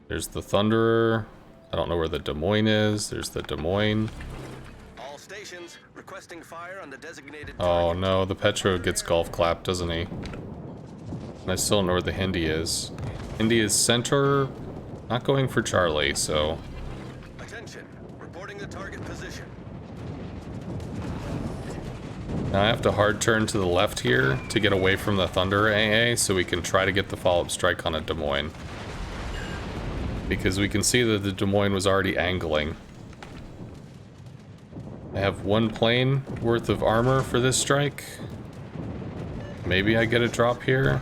There's the Thunderer. I don't know where the Des Moines is. There's the Des Moines. All stations requesting fire on the designated Oh target. no, the Petro gets golf clapped, doesn't he? And I still don't know where the Hindi is. Hindi is center, not going for Charlie, so... Attention, reporting the target position. Now I have to hard turn to the left here to get away from the Thunder AA so we can try to get the follow-up strike on a Des Moines. Because we can see that the Des Moines was already angling. I have one plane worth of armor for this strike. Maybe I get a drop here.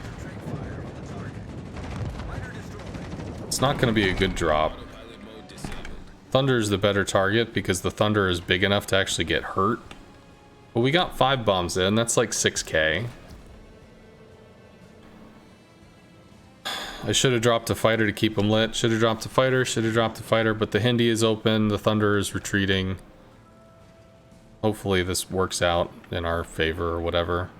It's not going to be a good drop. Thunder is the better target because the Thunder is big enough to actually get hurt. But we got 5 bombs in, that's like 6k. I should have dropped a fighter to keep him lit. Should have dropped a fighter, but the Hindi is open, the Thunder is retreating. Hopefully this works out in our favor or whatever.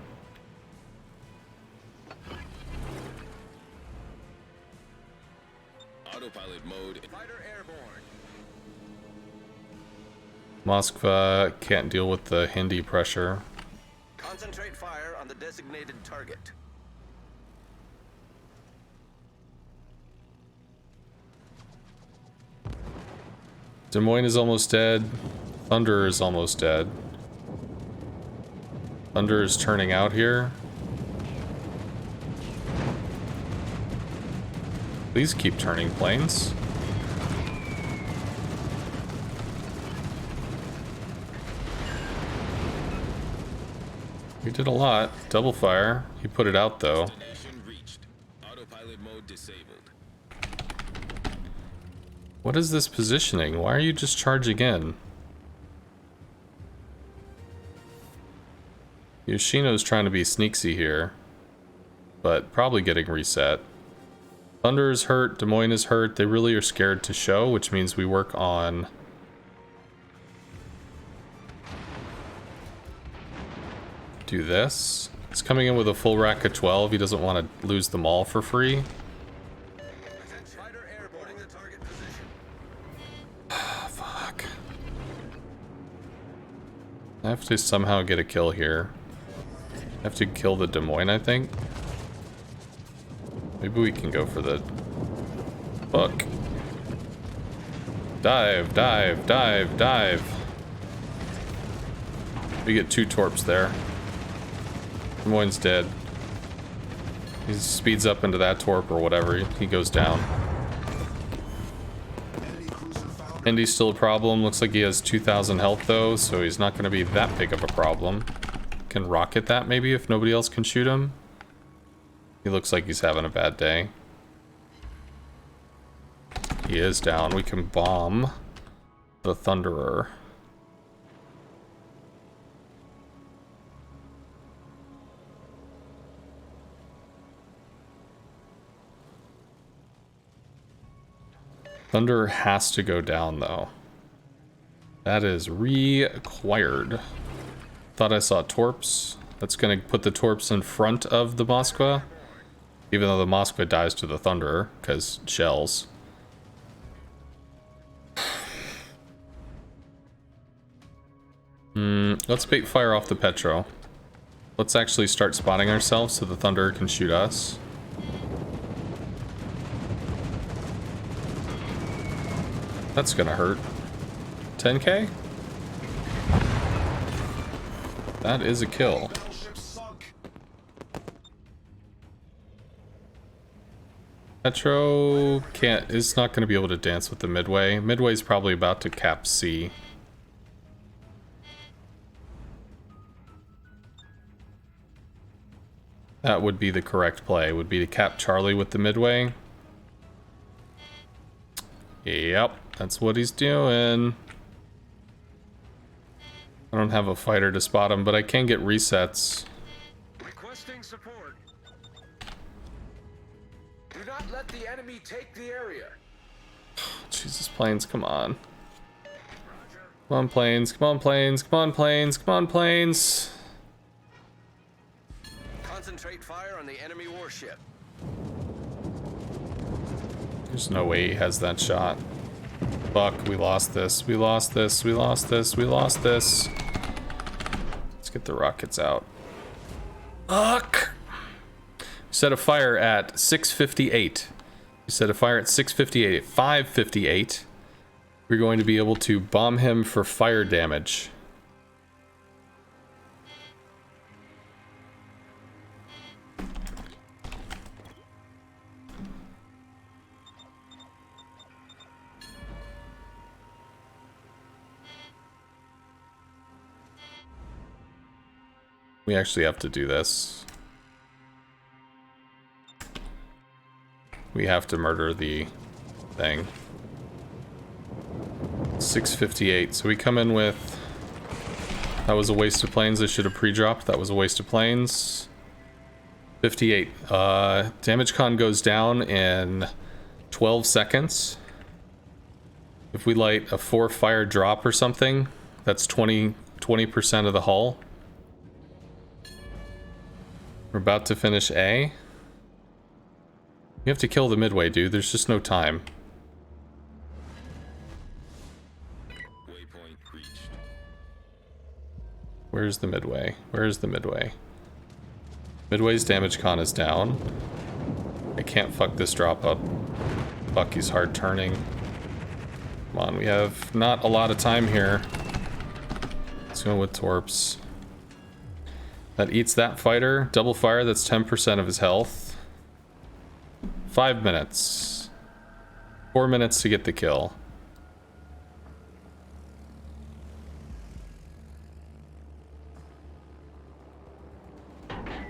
Autopilot mode. Fighter airborne. Moskva can't deal with the Hindi pressure. Concentrate fire on the designated target. Des Moines is almost dead. Thunder is almost dead. Thunder is turning out here. Please keep turning planes. We did a lot. Double fire. He put it out though. Destination reached. Autopilot mode disabled. What is this positioning? Why are you just charging in? Yoshino's trying to be sneaksy here, but probably getting reset. Thunder is hurt, Des Moines is hurt. They really are scared to show, which means we work on... do this. He's coming in with a full rack of 12. He doesn't want to lose them all for free. Fighter airborne the target position. Fuck. I have to somehow get a kill here. I have to kill the Des Moines, I think. Maybe we can go for the... Fuck. Dive, dive, dive, dive. We get 2 torps there. Des Moines dead. He speeds up into that torp or whatever. He goes down. Indy's still a problem. Looks like he has 2,000 health though, so he's not going to be that big of a problem. Can rocket that maybe if nobody else can shoot him. He looks like he's having a bad day. He is down. We can bomb the Thunderer. Thunderer has to go down though. That is required. Thought I saw torps. That's gonna put the torps in front of the Moskva. Even though the Moskva dies to the Thunderer, because shells. Let's bait fire off the Petro. Let's actually start spotting ourselves so the Thunderer can shoot us. That's gonna hurt. 10k? That is a kill. Battleship sunk. Petro is not going to be able to dance with the Midway. Midway's probably about to cap C. That would be the correct play, would be to cap Charlie with the Midway. Yep, that's what he's doing. I don't have a fighter to spot him, but I can get resets. Requesting support. Do not let the enemy take the area. Jesus, planes, come on. Come on, planes, come on, planes, come on, planes, come on, planes. Concentrate fire on the enemy warship. There's no way he has that shot. Fuck, we lost this, we lost this, we lost this, we lost this. Let's get the rockets out. Fuck! Set a fire at 6:58. You set a fire at 6:58. At 5:58, we're going to be able to bomb him for fire damage. We actually have to do this. We have to murder the thing. 6:58. So we come in with... That was a waste of planes. I should have pre-dropped. That was a waste of planes. 58. Damage con goes down in 12 seconds. If we light a 4-fire drop or something, that's 20% of the hull. We're about to finish A. You have to kill the Midway, dude. There's just no time. Waypoint reached. Where's the Midway? Where's the Midway? Midway's damage con is down. I can't fuck this drop up. Fuck, he's hard turning. Come on, we have not a lot of time here. Let's go with Torps. That eats that fighter. Double fire, that's 10% of his health. 5 minutes. 4 minutes to get the kill.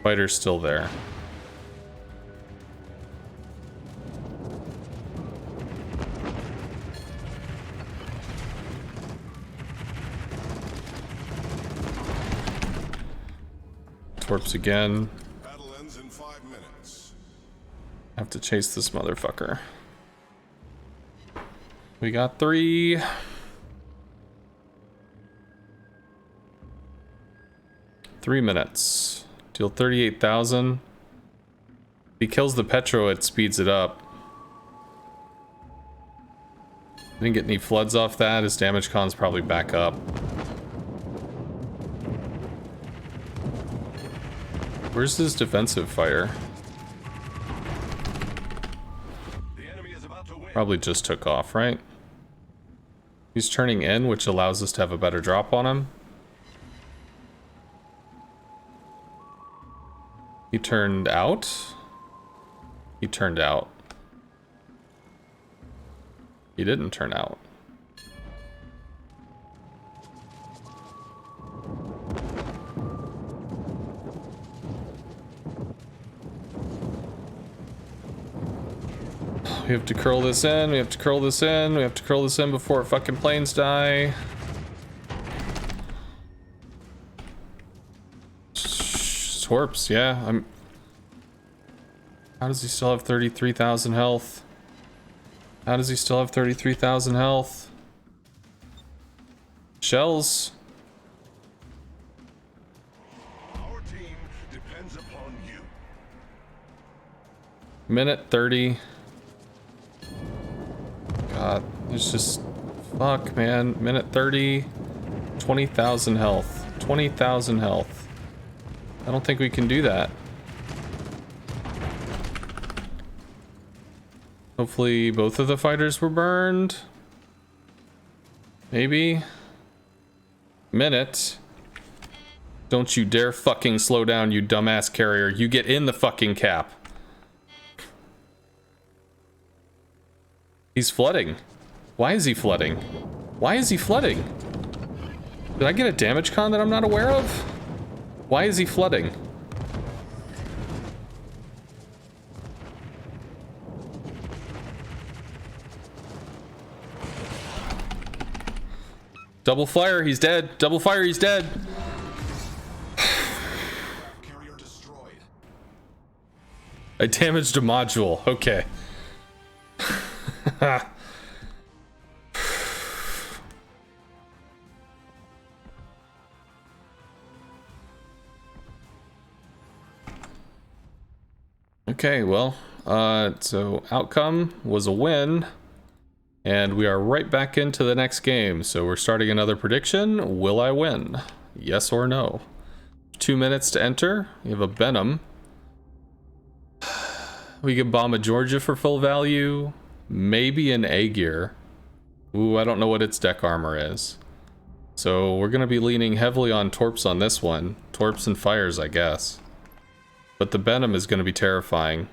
Fighter's still there. Torps again. Battle ends in 5 minutes. Have to chase this motherfucker. We got 3. Three minutes. Deal 38,000. If he kills the Petro, it speeds it up. Didn't get any floods off that. His damage con's probably back up. Where's his defensive fire? The enemy is about to win. Probably just took off, right? He's turning in, which allows us to have a better drop on him. He turned out? He turned out. He didn't turn out. We have to curl this in, we have to curl this in, we have to curl this in before fucking planes die. Torps, yeah, How does he still have 33,000 health? How does he still have 33,000 health? Shells. Our team depends upon you. Minute 30. God, there's just... Fuck, man. Minute 30. 20,000 health. 20,000 health. I don't think we can do that. Hopefully both of the fighters were burned. Maybe. Minute. Don't you dare fucking slow down, you dumbass carrier. You get in the fucking cap. He's flooding. Why is he flooding? Why is he flooding? Did I get a damage con that I'm not aware of? Why is he flooding? Double fire, he's dead. Double fire, he's dead. Carrier destroyed. I damaged a module. Okay. Okay, well, so outcome was a win, and we are right back into the next game. So we're starting another prediction. Will I win? Yes or no? 2 minutes to enter. You have a Benham. We can bomb a Georgia for full value. Maybe an A gear. Ooh, I don't know what its deck armor is. So we're going to be leaning heavily on Torps on this one. Torps and fires, I guess. But the Benham is going to be terrifying.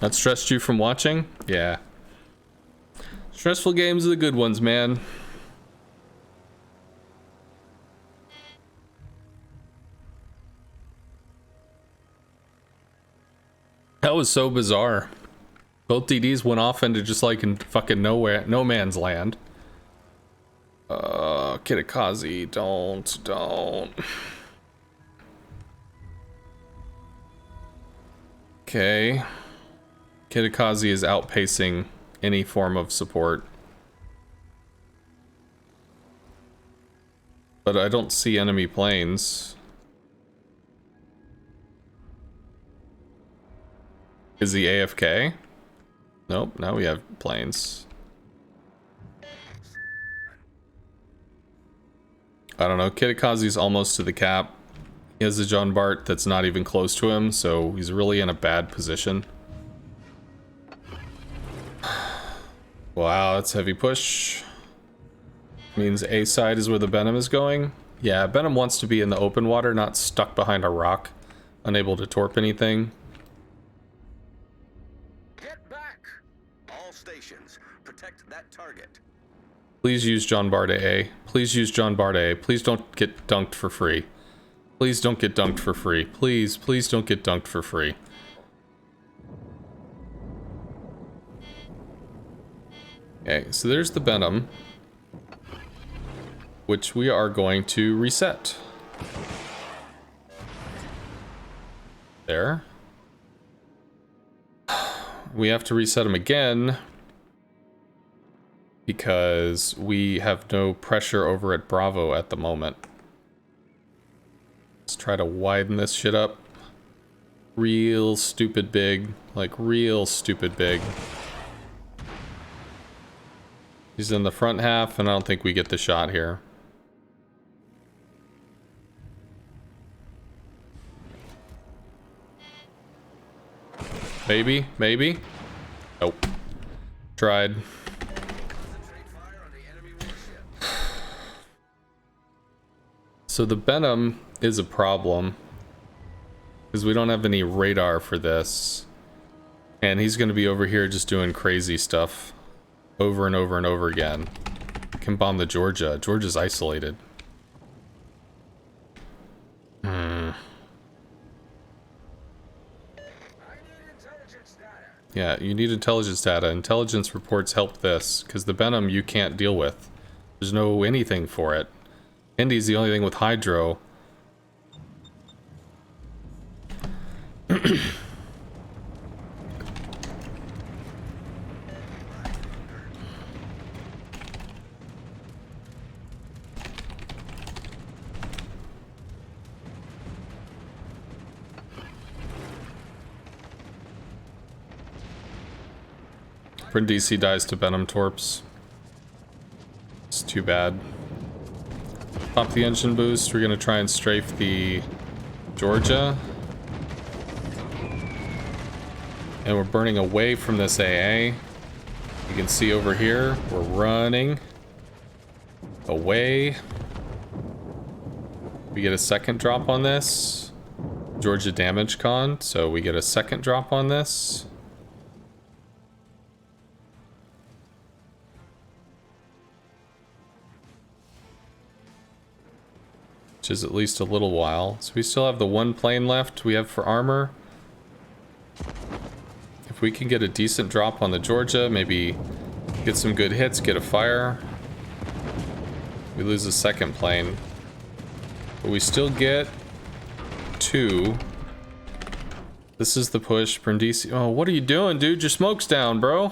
That stressed you from watching? Yeah. Stressful games are the good ones, man. That was so bizarre. Both DDs went off into just like in fucking nowhere, no man's land. Kitakazi, don't. Okay. Kitakazi is outpacing any form of support. But I don't see enemy planes. Is he AFK? Nope, now we have planes. I don't know, Kitakazi's almost to the cap. He has a John Bart that's not even close to him, so he's really in a bad position. Wow, that's heavy push. Means A side is where the Benham is going. Yeah, Benham wants to be in the open water, not stuck behind a rock, unable to torp anything. Get back! All stations, protect that target. Please use John Bart A. Please use John Bart A. Please don't get dunked for free. Please don't get dunked for free. Please don't get dunked for free. Okay, so there's the Benham, which we are going to reset. There. We have to reset him again because we have no pressure over at Bravo at the moment. Let's try to widen this shit up. Real stupid big, like real stupid big. He's in the front half, and I don't think we get the shot here. Maybe? Nope. Tried. So the Benham is a problem because we don't have any radar for this, and he's going to be over here just doing crazy stuff over and over and over again. Can bomb the Georgia. Georgia's isolated. Yeah, you need intelligence data. Intelligence reports help this, because the Benham you can't deal with. There's no anything for it. Indy's the only thing with Hydro. Brindisi dies to Benham Torps. It's too bad. Pop the engine boost. We're gonna try and strafe the Georgia. And we're burning away from this AA. You can see over here, we're running away. We get a second drop on this. Georgia damage con, so we get a second drop on this. Which is at least a little while. So we still have the one plane left we have for armor. If we can get a decent drop on the Georgia, maybe get some good hits, get a fire. We lose a second plane. But we still get 2. This is the push. Brindisi. Oh, what are you doing, dude? Your smoke's down, bro.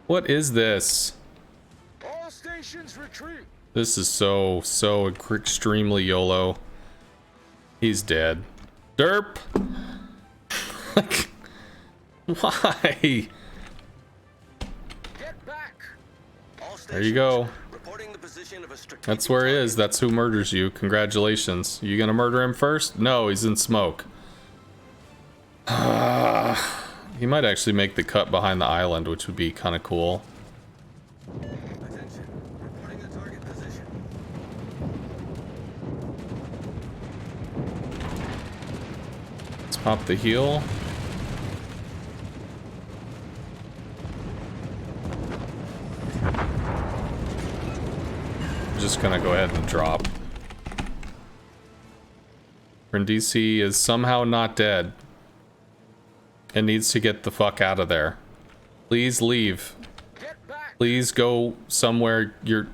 What is this? All stations retreat. This is so extremely YOLO. He's dead. Derp! Like, why? Get back. All There you go. reporting the position of a strategic That's where he is. That's who murders you. Congratulations. You gonna murder him first? No, he's in smoke. He might actually make the cut behind the island, which would be kind of cool. Attention. Reporting the target position. Let's pop the heal. Just gonna go ahead and drop. Brindisi is somehow not dead and needs to get the fuck out of there. Please leave. Get back. Please go somewhere. You're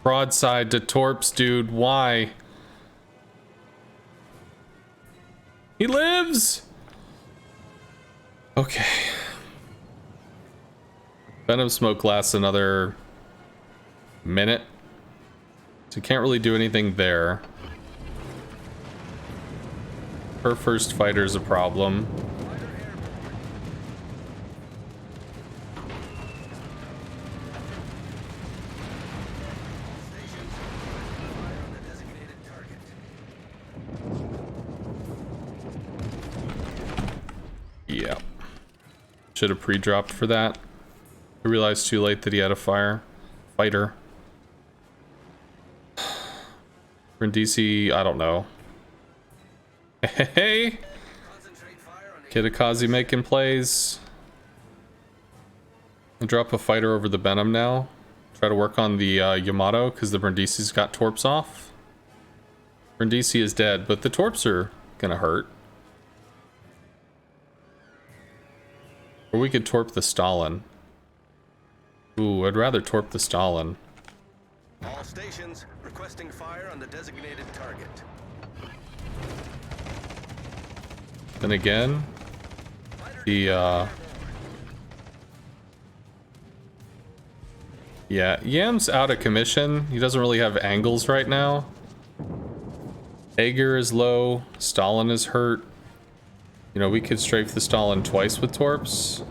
broadside to Torps, dude. Why? He lives! Okay. Venom smoke lasts another minute. So you can't really do anything there. Her first fighter's a problem. Yeah. Should have pre-dropped for that. I realized too late that he had a fighter. Brindisi, I don't know. Hey! Kitakazi making plays. I'll drop a fighter over the Venom now. Try to work on the Yamato, because the Brindisi's got Torps off. Brindisi is dead, but the Torps are gonna hurt. Or we could Torp the Stalin. Ooh, I'd rather Torp the Stalin. All stations requesting fire on the designated target. Then again, the yeah, Yam's out of commission. He doesn't really have angles right now. Aegir is low. Stalin is hurt. You know, we could strafe the Stalin twice with Torps.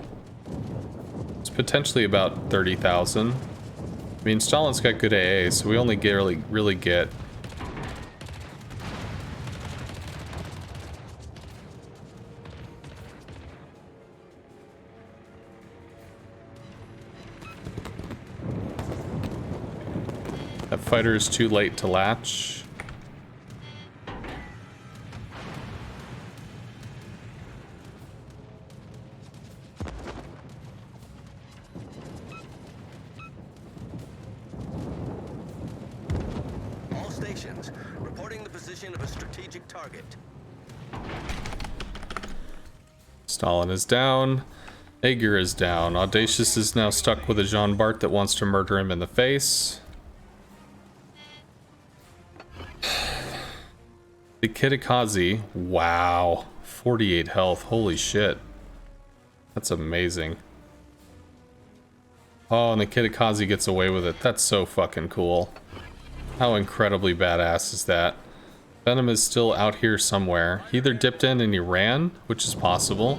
It's potentially about 30,000. I mean, Stalin's got good AA, so we only really get. That fighter is too late to latch. All stations reporting the position of a strategic target. Stalin is down. Aegir is down. Audacious is now stuck with a Jean Bart that wants to murder him in the face. The Kitakazi, wow, 48 health, holy shit. That's amazing. Oh, and the Kitakazi gets away with it. That's so fucking cool. How incredibly badass is that? Venom is still out here somewhere. He either dipped in and he ran, which is possible.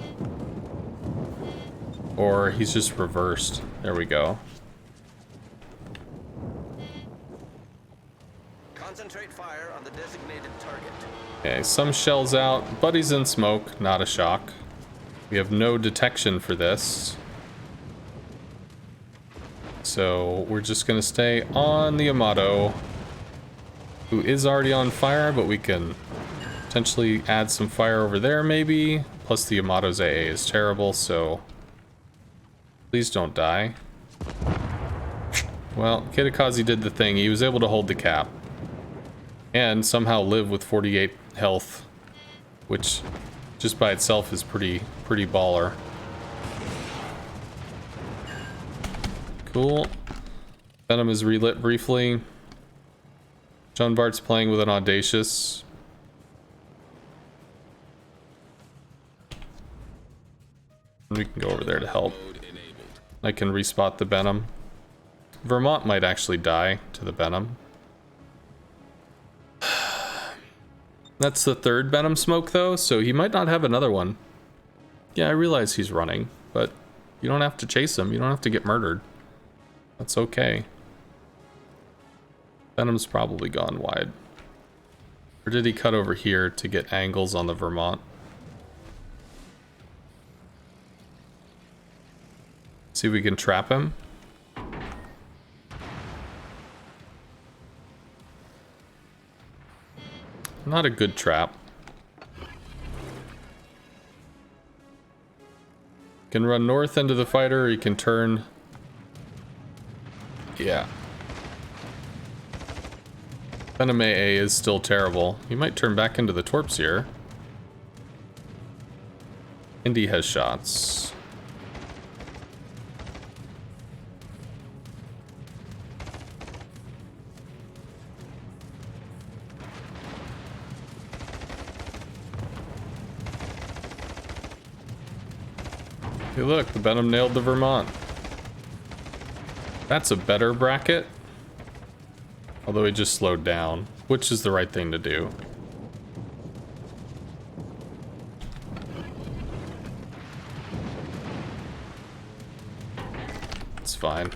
Or he's just reversed. There we go. Concentrate fire on the designated target. Okay, some shells out. Buddy's in smoke, not a shock. We have no detection for this. So we're just gonna stay on the Yamato. who is already on fire, but we can potentially add some fire over there maybe. Plus the Yamato's AA is terrible, so please don't die. Well, Kitakaze did the thing. He was able to hold the cap and somehow live with 48 health, which just by itself is pretty baller. Cool. Venom is relit briefly. John Bart's playing with an Audacious. We can go over there to help. I can respot the Venom. Vermont might actually die to the Venom. That's the third Venom smoke though, so he might not have another one. Yeah, I realize he's running, but you don't have to chase him. You don't have to get murdered. That's okay. Venom's probably gone wide. Or did he cut over here to get angles on the Vermont? See if we can trap him. Not a good trap. Can run north into the fighter, or he can turn. Yeah. Venom AA is still terrible. He might turn back into the torps here. Indy has shots. Hey look, the Venom nailed the Vermont. That's a better bracket. Although he just slowed down, which is the right thing to do. It's fine.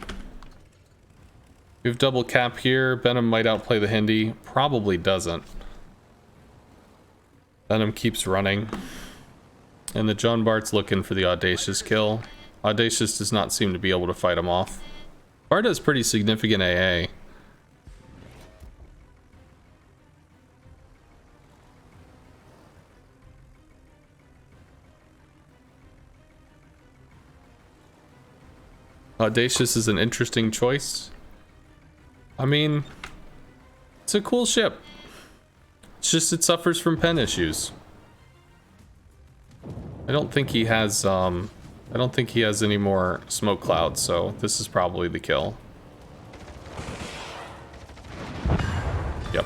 We have double cap here. Venom might outplay the Hindi. Probably doesn't. Venom keeps running. And the John Bart's looking for the Audacious kill. Audacious does not seem to be able to fight him off. Bart has pretty significant AA. Audacious is an interesting choice. I mean, it's a cool ship. It's just it suffers from pen issues. I don't think he has any more smoke clouds, so this is probably the kill. Yep.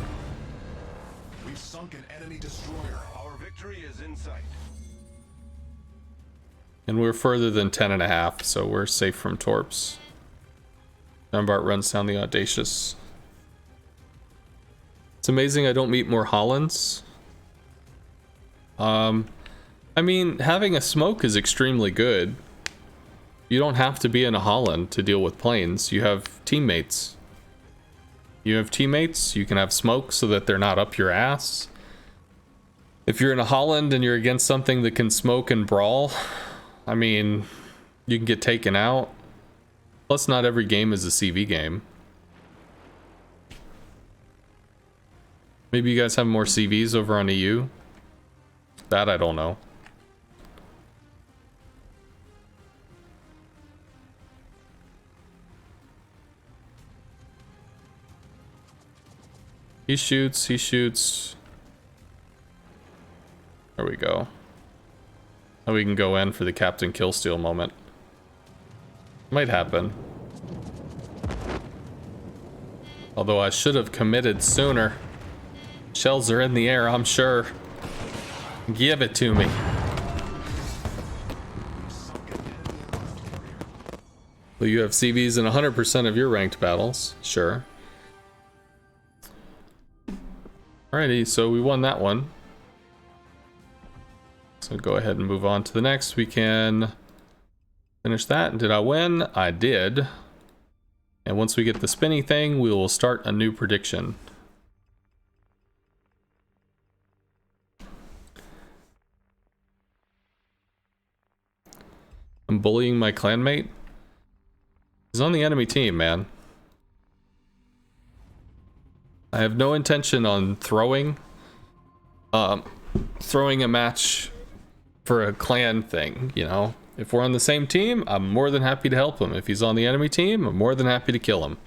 We've sunk an enemy destroyer. Our victory is in sight. And we're further than 10.5, so we're safe from torps. Dunbart runs down the Audacious. It's amazing I don't meet more Hollands. I mean, having a smoke is extremely good. You don't have to be in a Holland to deal with planes. You have teammates. You can have smoke so that they're not up your ass. If you're in a Holland and you're against something that can smoke and brawl, I mean, you can get taken out. Plus, not every game is a CV game. Maybe you guys have more CVs over on EU? That I don't know. He shoots. There we go. Now we can go in for the Captain Killsteal moment. Might happen. Although I should have committed sooner. Shells are in the air, I'm sure. Give it to me. Well, you have CVs in 100% of your ranked battles. Sure. Alrighty, so we won that one. So go ahead and move on to the next. We can finish that. Did I win? I did. And once we get the spinny thing, we will start a new prediction. I'm bullying my clanmate. He's on the enemy team, man. I have no intention on throwing a match for a clan thing, you know? If we're on the same team, I'm more than happy to help him. If he's on the enemy team, I'm more than happy to kill him.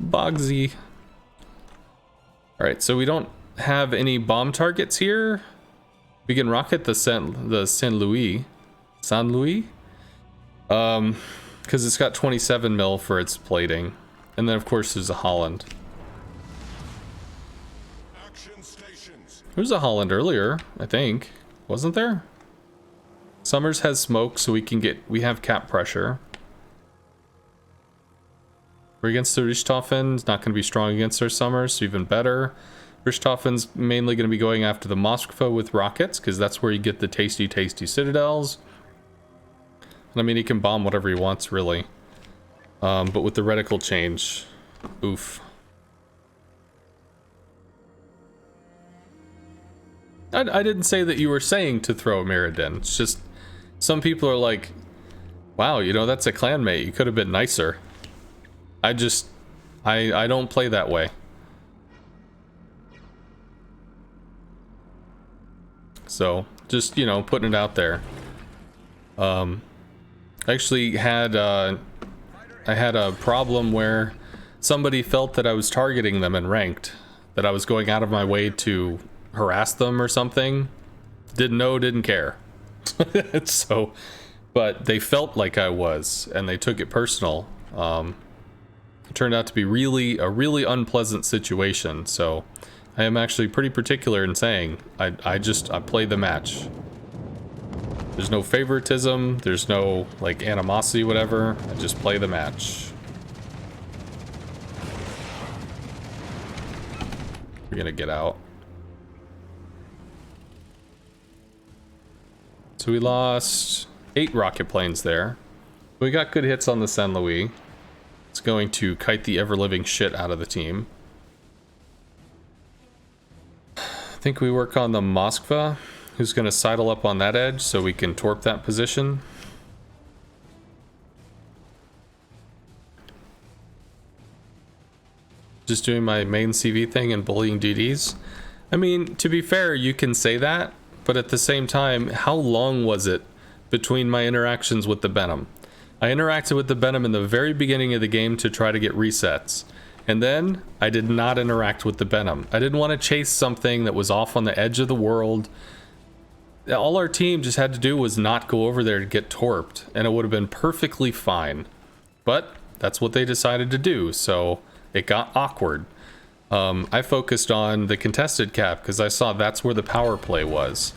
Bogsy. Alright, so we don't have any bomb targets here. We can rocket the Saint Louis. Saint Louis? Because it's got 27 mil for its plating. And then of course there's a Holland. Action stations. There was a Holland earlier, I think. Wasn't there? Summers has smoke, so we have cap pressure. We're against the Richthofen. It's not going to be strong against our Summers, so even better. Richthofen's mainly going to be going after the Moskva with rockets, because that's where you get the tasty citadels. And I mean, he can bomb whatever he wants, really. But with the reticle change, oof. I didn't say that you were saying to throw Mirrodin. It's just, some people are like, wow, you know, that's a clanmate. You could have been nicer. I don't play that way. So, just, you know, putting it out there. I actually had, I had a problem where somebody felt that I was targeting them in ranked. That I was going out of my way to harass them or something. Didn't know, didn't care. So, but they felt like I was, and they took it personal. It turned out to be a really unpleasant situation, so I am actually pretty particular in saying I play the match. There's no favoritism, there's no like animosity, whatever. I just play the match. We're gonna get out. So we lost 8 rocket planes there. We got good hits on the Saint Louis. It's going to kite the ever-living shit out of the team. I think we work on the Moskva, who's going to sidle up on that edge so we can torp that position. Just doing my main CV thing and bullying DDs. I mean, to be fair, you can say that, but at the same time, how long was it between my interactions with the Benham? I interacted with the Benham in the very beginning of the game to try to get resets. And then, I did not interact with the Benham. I didn't want to chase something that was off on the edge of the world. All our team just had to do was not go over there to get torped, and it would have been perfectly fine. But, that's what they decided to do, so it got awkward. I focused on the contested cap, because I saw that's where the power play was.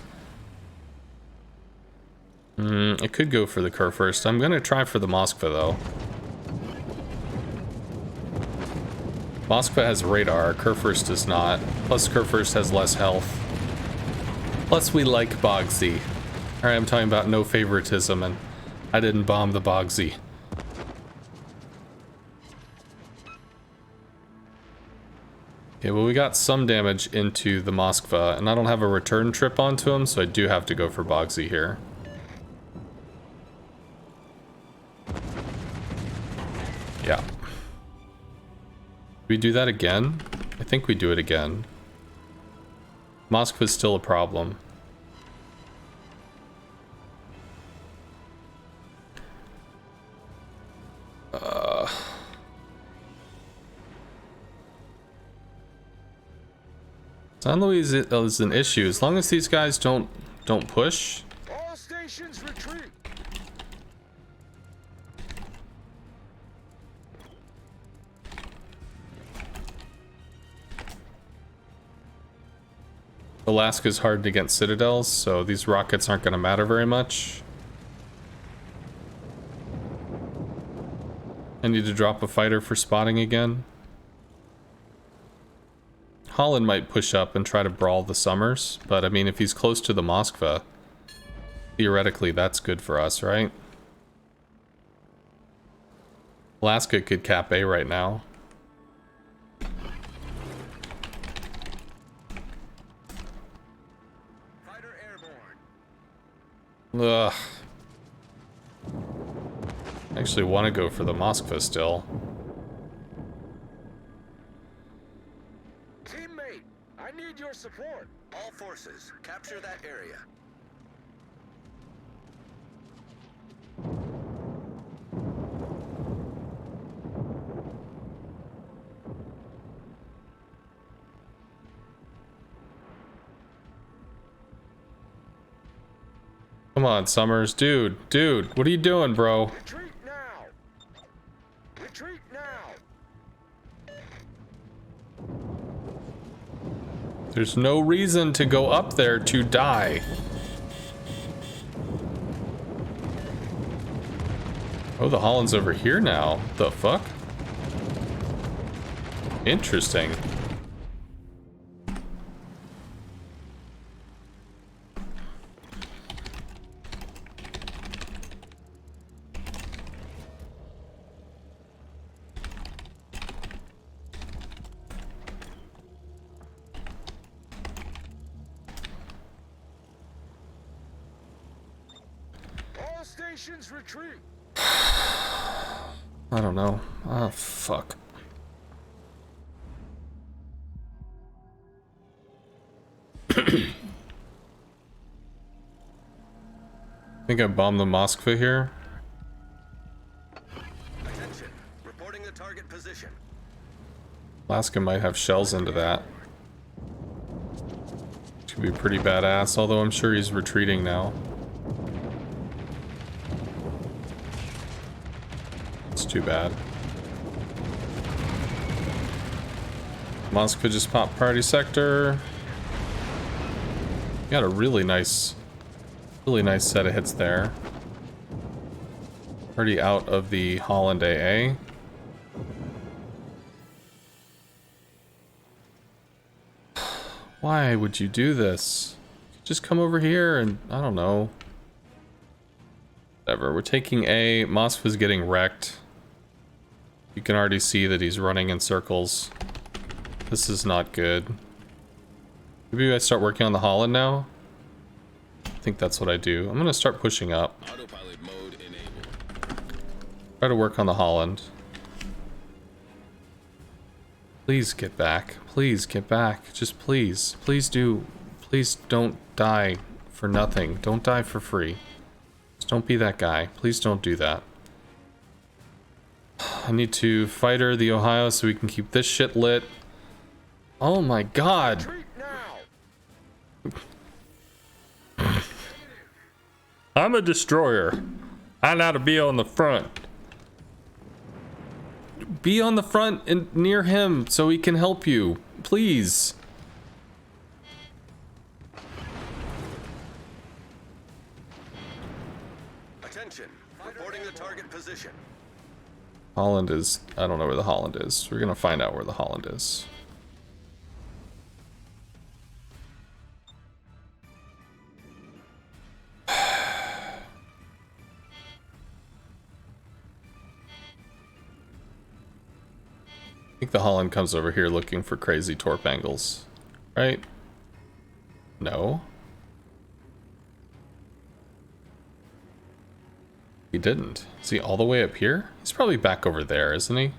I could go for the Kurfürst. I'm gonna try for the Moskva though. Moskva has radar, Kurfürst does not. Plus Kurfürst has less health. Plus we like Bogsy. Alright, I'm talking about no favoritism, and I didn't bomb the Bogsy. Okay, well we got some damage into the Moskva, and I don't have a return trip onto him, so I do have to go for Bogsy here. Yeah. We do that again? I think we do it again. Moskva's still a problem. San Luis is an issue. As long as these guys don't push. All stations retreat. Alaska's hard against citadels, so these rockets aren't going to matter very much. I need to drop a fighter for spotting again. Holland might push up and try to brawl the Summers, but I mean, if he's close to the Moskva, theoretically that's good for us, right? Alaska could cap A right now. Fighter airborne. Ugh. actually want to go for the Moskva still. Teammate, I need your support. All forces, capture that area. Come on, Summers. Dude, what are you doing, bro? Retreat now. Retreat now. There's no reason to go up there to die. Oh, the Holland's over here now. The fuck? Interesting. All stations retreat. I don't know. Oh, fuck. I think I bombed the Moskva here. Attention. Reporting the target position. Alaska might have shells into that. Could be pretty badass, although I'm sure he's retreating now. It's too bad. Moskva just popped party sector. Got a really nice set of hits there. Already out of the Holland AA. Why would you do this? Just come over here and, I don't know. Whatever, we're taking A. Moskva's getting wrecked. You can already see that he's running in circles. This is not good. Maybe I start working on the Holland now? I think that's what I do. I'm gonna start pushing up. Autopilot mode enabled. Try to work on the Holland. Please get back. Please get back. Just please. Please do. Please don't die for nothing. Don't die for free. Just don't be that guy. Please don't do that. I need to fighter the Ohio so we can keep this shit lit. Oh my god. Retreat now. I'm a destroyer. I know to be on the front. Be on the front and near him so he can help you. Please. Attention. Reporting the target position. Holland is... I don't know where the Holland is. We're gonna find out where the Holland is. I think the Holland comes over here looking for crazy torp angles, right? No. He didn't. Is he all the way up here? He's probably back over there, isn't he?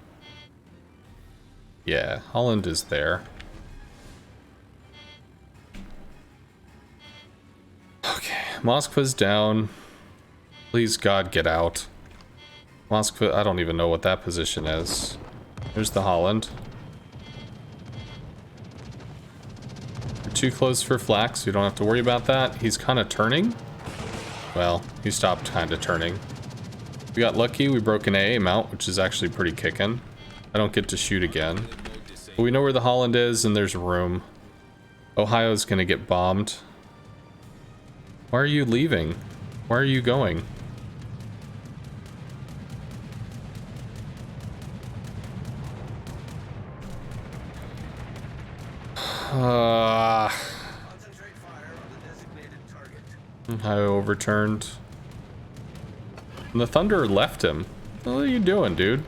Yeah, Holland is there. Okay, Moskva's down. Please, God, get out. Moskva, I don't even know what that position is. There's the Holland. We're too close for flak, so you don't have to worry about that. He's kind of turning. Well, he stopped kind of turning. We got lucky, we broke an AA mount, which is actually pretty kicking. I don't get to shoot again. But we know where the Holland is, and there's room. Ohio's gonna get bombed. Why are you leaving? Why are you going? Concentrate fire on the designated target. I overturned. And the Thunder left him. What are you doing, dude?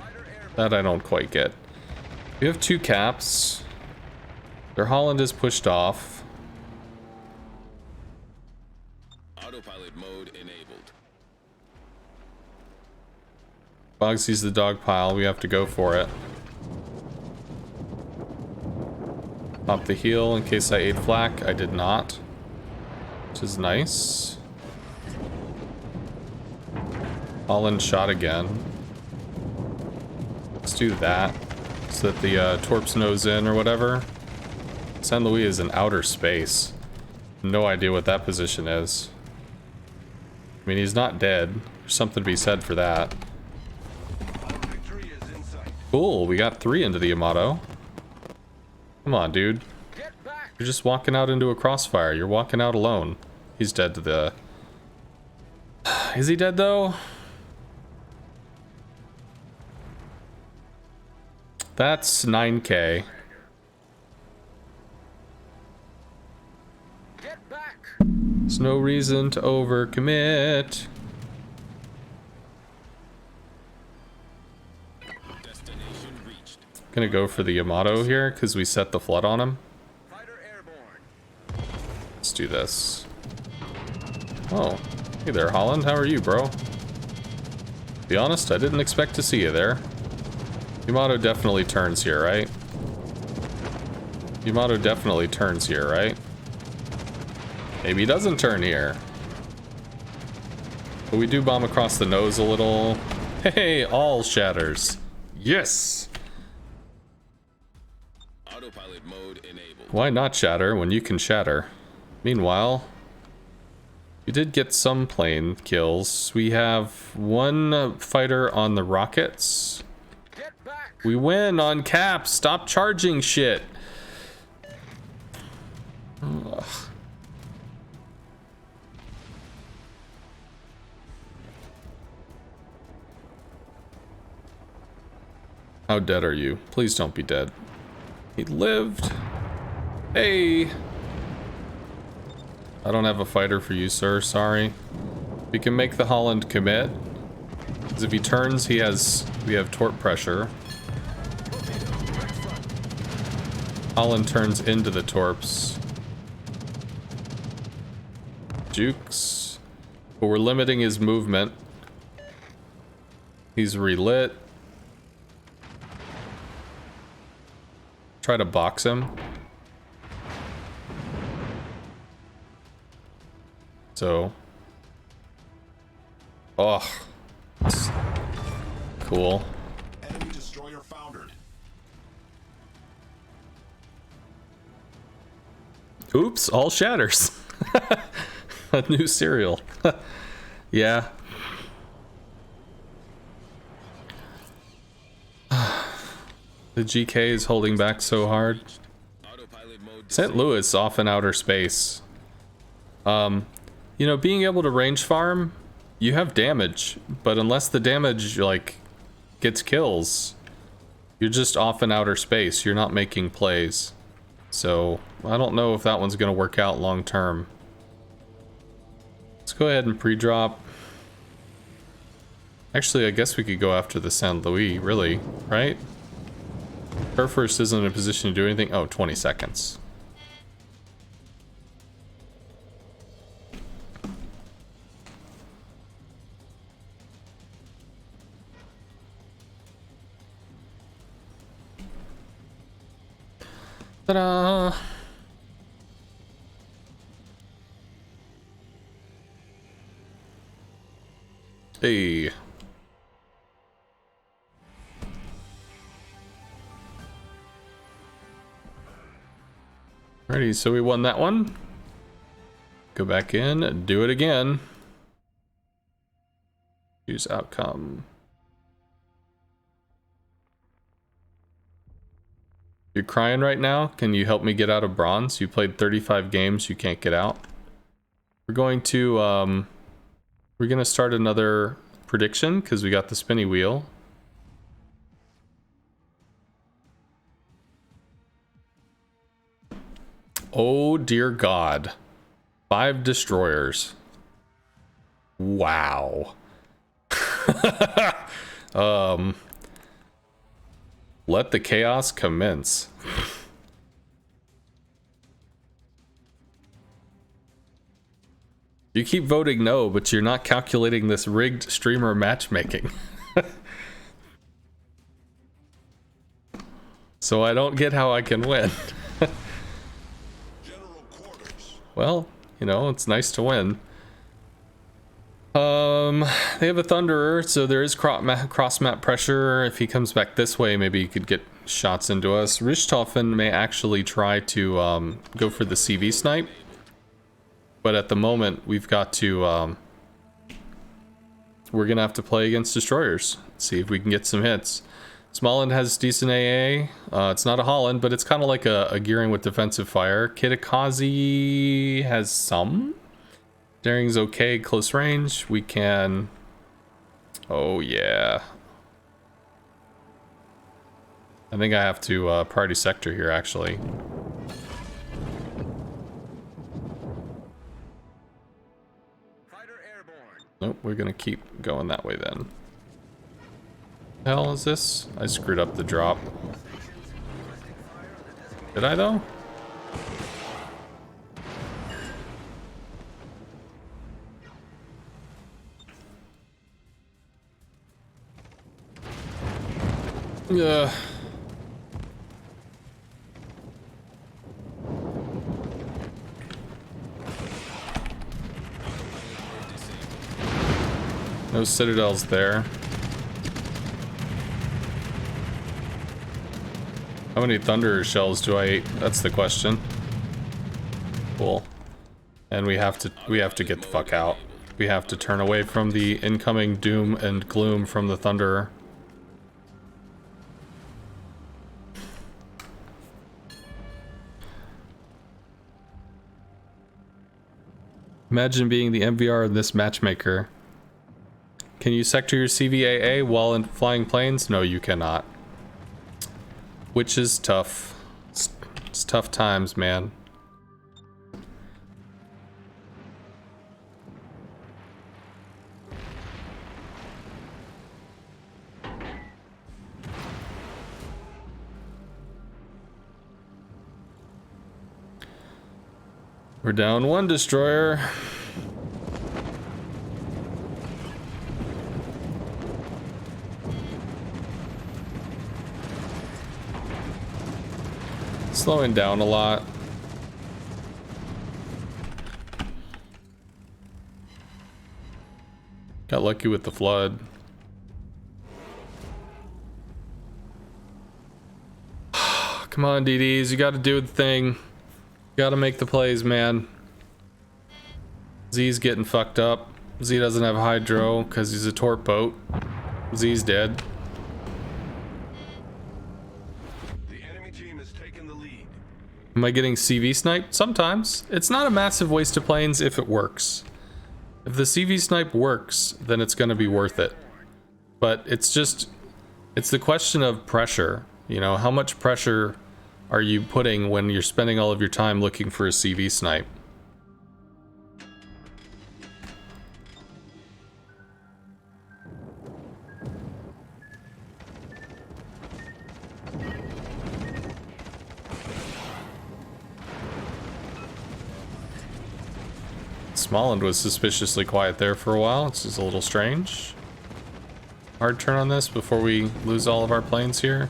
Fighter airborne. That I don't quite get. We have two caps. Their Holland is pushed off. Autopilot mode enabled. Bogsy's the dog pile. We have to go for it. Pop the heal in case I ate flak. I did not. Which is nice. Holland shot again. Let's do that. So that the Torps nose in or whatever. San Luis is in outer space. No idea what that position is. I mean, he's not dead. There's something to be said for that. Cool, we got 3 into the Yamato. Come on, dude. You're just walking out into a crossfire. You're walking out alone. He's dead to the... Is he dead, though? That's 9K. There's no reason to overcommit. Destination reached. Gonna go for the Yamato here because we set the flood on him. Let's do this. Oh, hey there, Holland. How are you, bro? Be honest, I didn't expect to see you there. Yamato definitely turns here, right? Yamato definitely turns here, right? Maybe he doesn't turn here. But we do bomb across the nose a little. Hey, all shatters. Yes! Autopilot mode enabled. Why not shatter when you can shatter? Meanwhile, we did get some plane kills. We have 1 fighter on the rockets. We win on cap. Stop charging shit. Ugh. How dead are you? Please don't be dead. He lived. Hey. I don't have a fighter for you, sir. Sorry. We can make the Holland commit. Because if he turns, we have torp pressure. Holland turns into the torps. Jukes. But we're limiting his movement. He's relit. Try to box him. So. Oh. Cool. Enemy destroyer foundered. Oops, all shatters. A new serial. Yeah. The GK is holding back so hard. Autopilot mode St. Louis off in outer space. You know, being able to range farm, you have damage, but unless the damage, like, gets kills, you're just off in outer space. You're not making plays. So, I don't know if that one's gonna work out long term. Let's go ahead and pre-drop. Actually, I guess we could go after the San Luis, really, right? Her first isn't in a position to do anything. Oh, 20 seconds. Ta-da! Hey. Alrighty, so we won that one. Go back in, do it again. Choose outcome. You're crying right now? Can you help me get out of bronze? You played 35 games, you can't get out. We're going to start another prediction because we got the spinny wheel. Oh dear God. 5 destroyers. Wow. Let the chaos commence. You keep voting no, but you're not calculating this rigged streamer matchmaking. So I don't get how I can win. General quarters. Well, you know, it's nice to win. They have a Thunderer, so there is cross map pressure. If he comes back this way, maybe he could get shots into us. Richthofen may actually try to go for the CV snipe, but at the moment we've got to we're gonna have to play against destroyers. See if we can get some hits. Småland has decent AA. It's not a Holland, but it's kind of like a gearing with defensive fire. Kitakazi has some. Daring's okay, close range. We can... Oh, yeah. I think I have to priority sector here, actually. Fighter airborne. Nope, we're gonna keep going that way then. The hell is this? I screwed up the drop. Did I, though? Yeah. No citadels there. How many thunder shells do I eat? That's the question. Cool. And we have to get the fuck out. We have to turn away from the incoming doom and gloom from the Thunderer. Imagine being the MVR in this matchmaker. Can you sector your CVAA while in flying planes? No, you cannot. Which is tough. It's tough times, man. We're down one destroyer. Slowing down a lot. Got lucky with the flood. Come on, DDs, you gotta do the thing. Gotta make the plays, man. Z's getting fucked up. Z doesn't have hydro because he's a torp boat. Z's dead. The enemy team has taken the lead. Am I getting CV sniped? Sometimes. It's not a massive waste of planes if it works. If the CV snipe works, then it's gonna be worth it. But it's the question of pressure. You know, how much pressure are you putting when you're spending all of your time looking for a CV snipe? Småland was suspiciously quiet there for a while. It's just a little strange. Hard turn on this before we lose all of our planes here.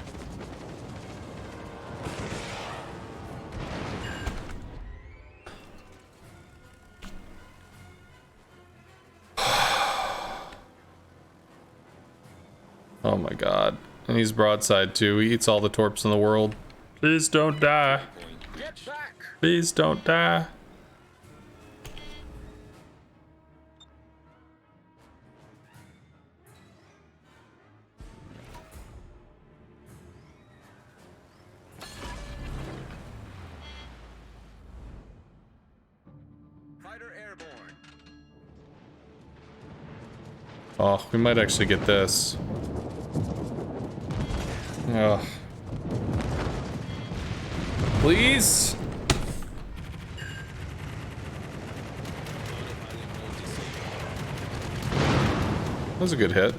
Oh my god. And he's broadside too. He eats all the torps in the world. Please don't die. Get back! Please don't die. Fighter airborne. Oh, we might actually get this. Ugh. Please? That was a good hit.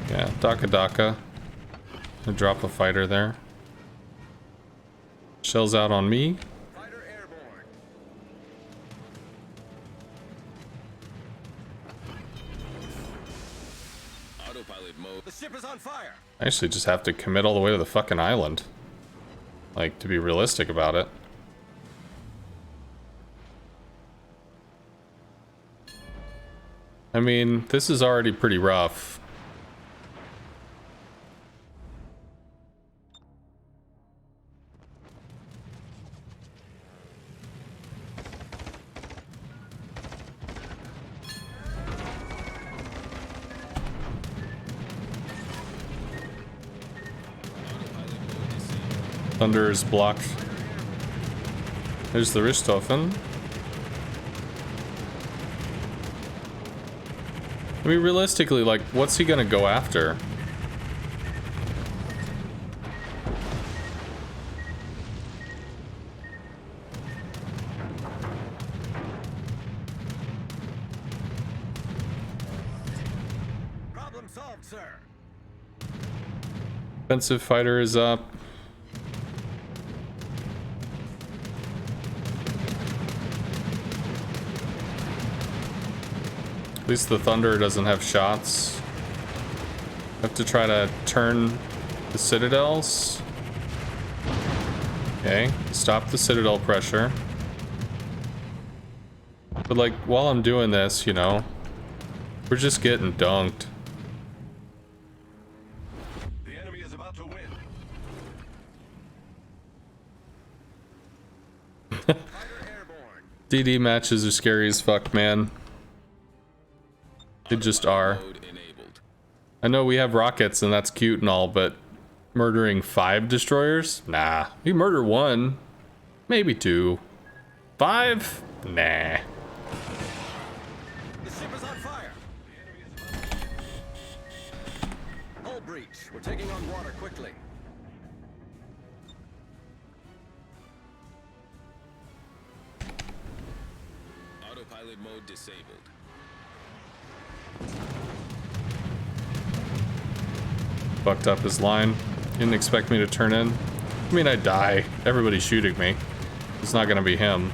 Yeah, Daka. I drop a fighter there. Shells out on me. Fighter airborne. Autopilot mode. The ship is on fire. I actually just have to commit all the way to the fucking island. Like, to be realistic about it. I mean, this is already pretty rough. Thunder is blocked. There's the Richthofen. I mean, realistically, like, what's he gonna go after? Problem solved, sir. Offensive fighter is up. At least the Thunder doesn't have shots. Have to try to turn the citadels. Okay, stop the citadel pressure. But like, while I'm doing this, you know, we're just getting dunked. The enemy is about to win. Fighter airborne. DD matches are scary as fuck, man. They just are. Mode enabled. I know we have rockets and that's cute and all, but murdering 5 destroyers? Nah. We murder 1. Maybe 2. 5? Nah. The ship is on fire. Hull breach. We're taking on water quickly. Autopilot mode disabled. Fucked up his line. Didn't expect me to turn in. I mean, I die. Everybody's shooting me. It's not gonna be him.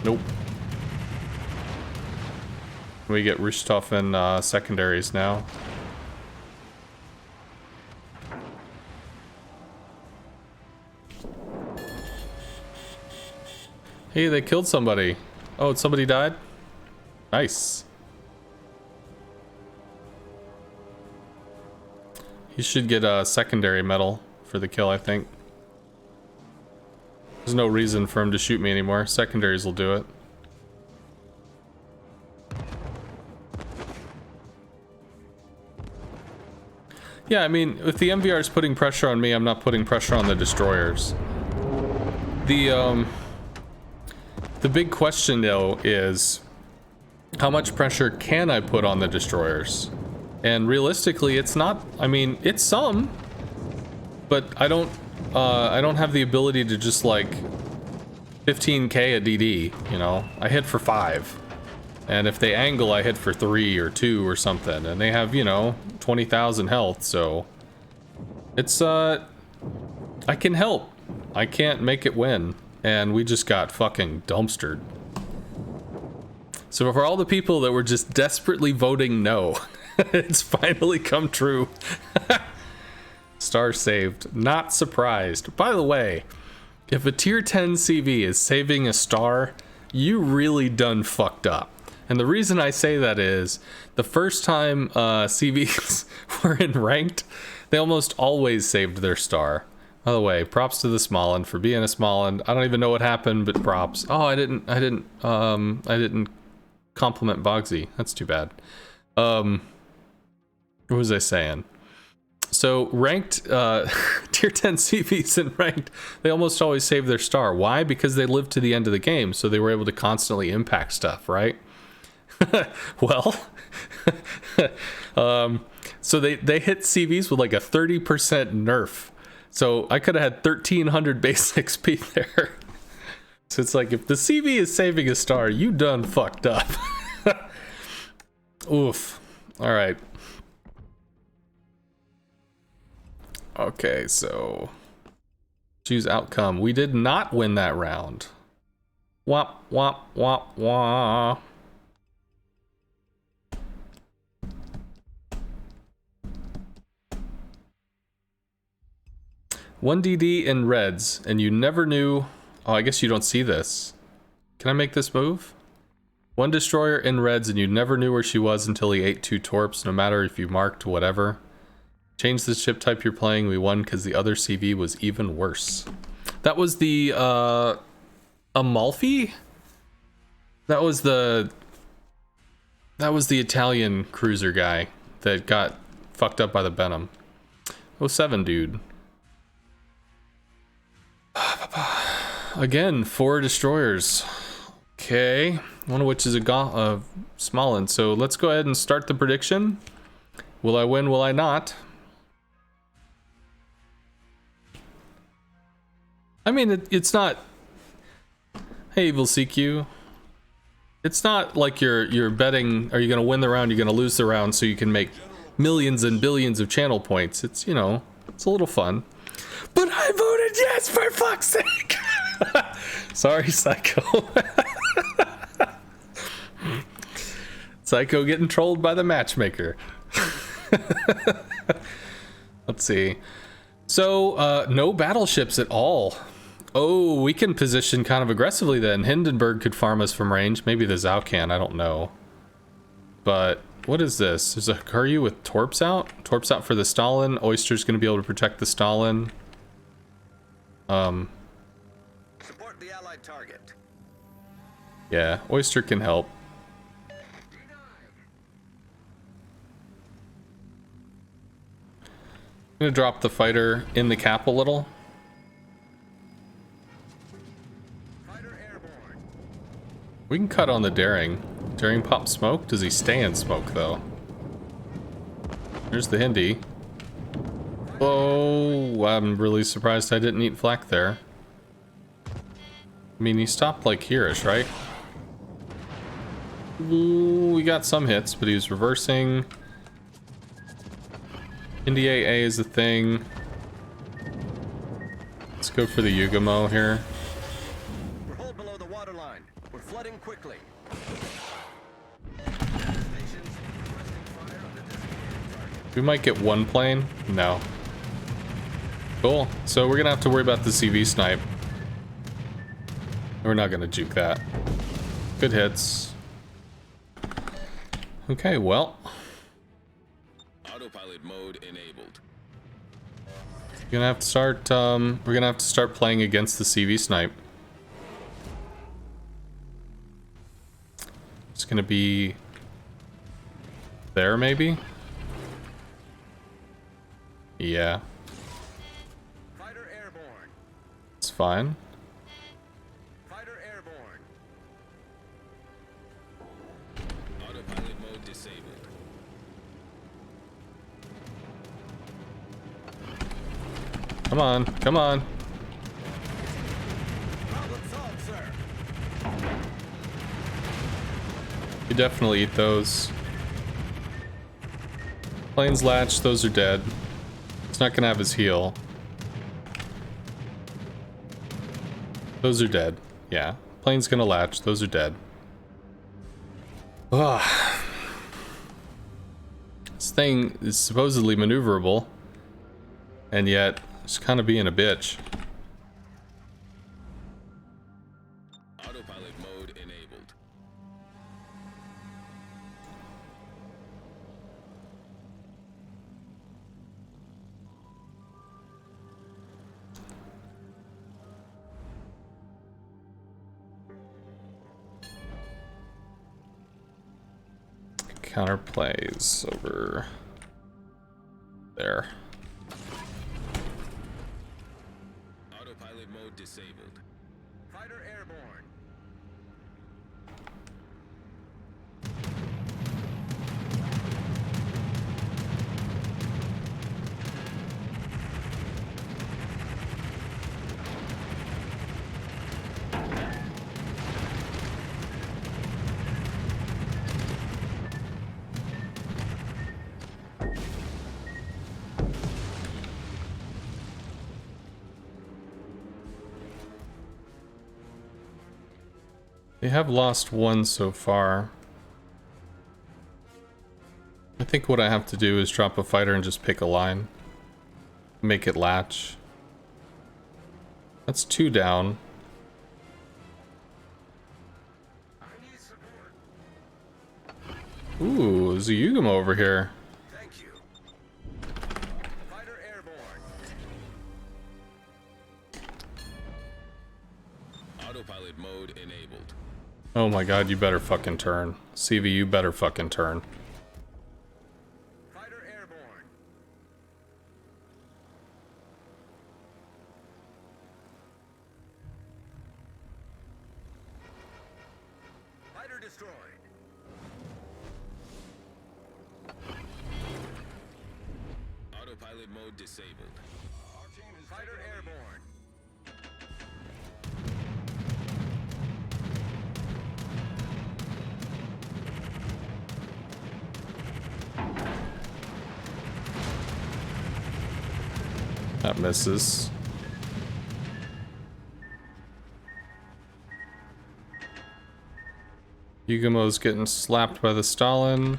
Nope. We get Richthofen secondaries now. Hey, they killed somebody. Oh, somebody died? Nice. He should get a secondary medal for the kill, I think. There's no reason for him to shoot me anymore. Secondaries will do it. Yeah, I mean, if the MVR is putting pressure on me, I'm not putting pressure on the destroyers. The big question, though, is how much pressure can I put on the destroyers? And realistically, it's not, I mean, it's some, but I don't have the ability to just like 15k a DD, you know? I hit for 5. And if they angle, I hit for 3 or 2 or something. And they have, you know, 20,000 health, so it's, I can help. I can't make it win. And we just got fucking dumpstered. So for all the people that were just desperately voting no, it's finally come true. Star saved. Not surprised. By the way, if a tier 10 CV is saving a star, you really done fucked up. And the reason I say that is, the first time CVs were in ranked, they almost always saved their star. By the way, props to the Smollend for being a Smollend. I don't even know what happened, but props. Oh, I didn't compliment Bogsy. That's too bad. What was I saying? So ranked, tier 10 CVs in ranked, they almost always save their star. Why? Because they lived to the end of the game, so they were able to constantly impact stuff, right? Well, so they hit CVs with like a 30% nerf. So I could have had 1300 base XP there. So it's like, if the CV is saving a star, you done fucked up. Oof. All right. Okay, so choose outcome. We did not win that round. Wop, wop, wop, wah. One DD in reds, and you never knew... Oh, I guess you don't see this. Can I make this move? One destroyer in reds, and you never knew where she was until he ate 2 torps, no matter if you marked whatever. Change the ship type you're playing, we won because the other CV was even worse. That was the, Amalfi? That was the Italian cruiser guy that got fucked up by the Venom. 07 dude. Again, 4 destroyers. Okay, one of which is a Smollin. So let's go ahead and start the prediction. Will I win? Will I not? I mean, it's not. Hey, Evil CQ. It's not like you're betting. Are you going to win the round? You're going to lose the round, so you can make millions and billions of channel points. It's, you know, it's a little fun. But I voted yes, for fuck's sake. Sorry, Psycho. Psycho getting trolled by the matchmaker. Let's see. So, no battleships at all. Oh, we can position kind of aggressively then. Hindenburg could farm us from range. Maybe the Zhao can, I don't know. But, what is this? There's a Kuryu with Torps out? Torps out for the Stalin. Oyster's gonna be able to protect the Stalin. Support the allied target. Yeah, Oyster can help. I'm gonna drop the fighter in the cap a little. Fighter airborne. We can cut on the Daring. Daring pop smoke? Does he stay in smoke though? There's the Hindi. Oh, I'm really surprised I didn't eat flak there. I mean, he stopped like here-ish, right? Ooh, we got some hits, but he was reversing. Indy AA is a thing. Let's go for the Yugamo here. We're hold below the waterline. We're flooding quickly. We might get one plane. No. Cool. So we're gonna have to worry about the CV snipe. We're not gonna juke that. Good hits. Okay, well. Autopilot mode enabled. We're gonna have to start playing against the CV snipe. It's gonna be there maybe? Yeah. Fighter airborne. It's fine. Fighter airborne. Autopilot mode disabled. Come on, come on. Problem solved, sir. You definitely eat those. Planes latch, those are dead. It's not gonna have his heal. Those are dead. Yeah. Plane's gonna latch, those are dead. Ugh. This thing is supposedly maneuverable. And yet, it's kind of being a bitch. Autopilot mode enabled. Counterplays over there. Autopilot mode disabled. Fighter airborne. They have lost one so far. I think what I have to do is drop a fighter and just pick a line. Make it latch. That's 2 down. Ooh, there's a Yugamo over here. Thank you. Fighter airborne. Autopilot mode enabled. Oh my god, you better fucking turn. CV, you better fucking turn. Fighter airborne. Fighter destroyed. Autopilot mode disabled. Our team is Fighter taking the lead. airborne. That misses. Yugamo's getting slapped by the Stalin.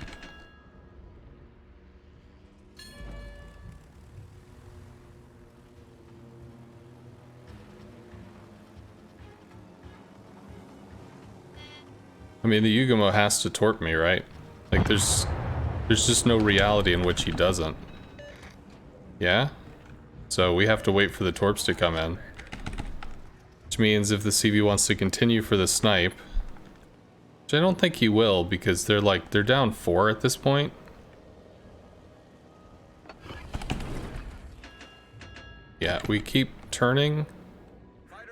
I mean, the Yugamo has to torp me, right? Like, there's just no reality in which he doesn't. Yeah? So we have to wait for the torps to come in. Which means if the CV wants to continue for the snipe, which I don't think he will, because they're down 4 at this point. Yeah, we keep turning.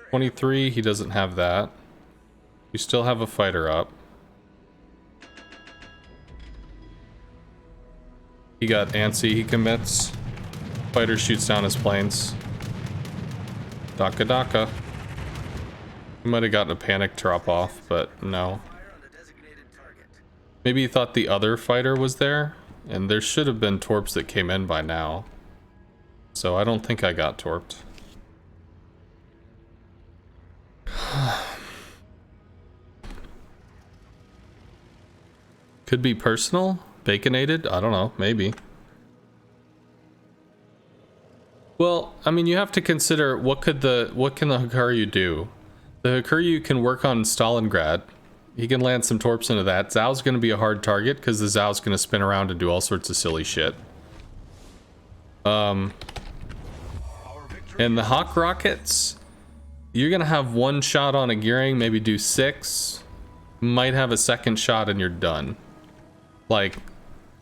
23, he doesn't have that. We still have a fighter up. He got antsy, he commits. Fighter shoots down his planes. Daka Daka. He might have gotten a panic drop off, but no. Fire on the designated target. Maybe he thought the other fighter was there, and there should have been torps that came in by now. So I don't think I got torped. Could be personal? Baconated? I don't know, maybe. Well, I mean, you have to consider what can the Hakuryu do? The Hakuryu can work on Stalingrad. He can land some torps into that. Zhao's going to be a hard target because the Zhao's going to spin around and do all sorts of silly shit. Our victory. And the Hawk rockets, you're going to have one shot on a gearing, maybe do 6. Might have a second shot and you're done. Like,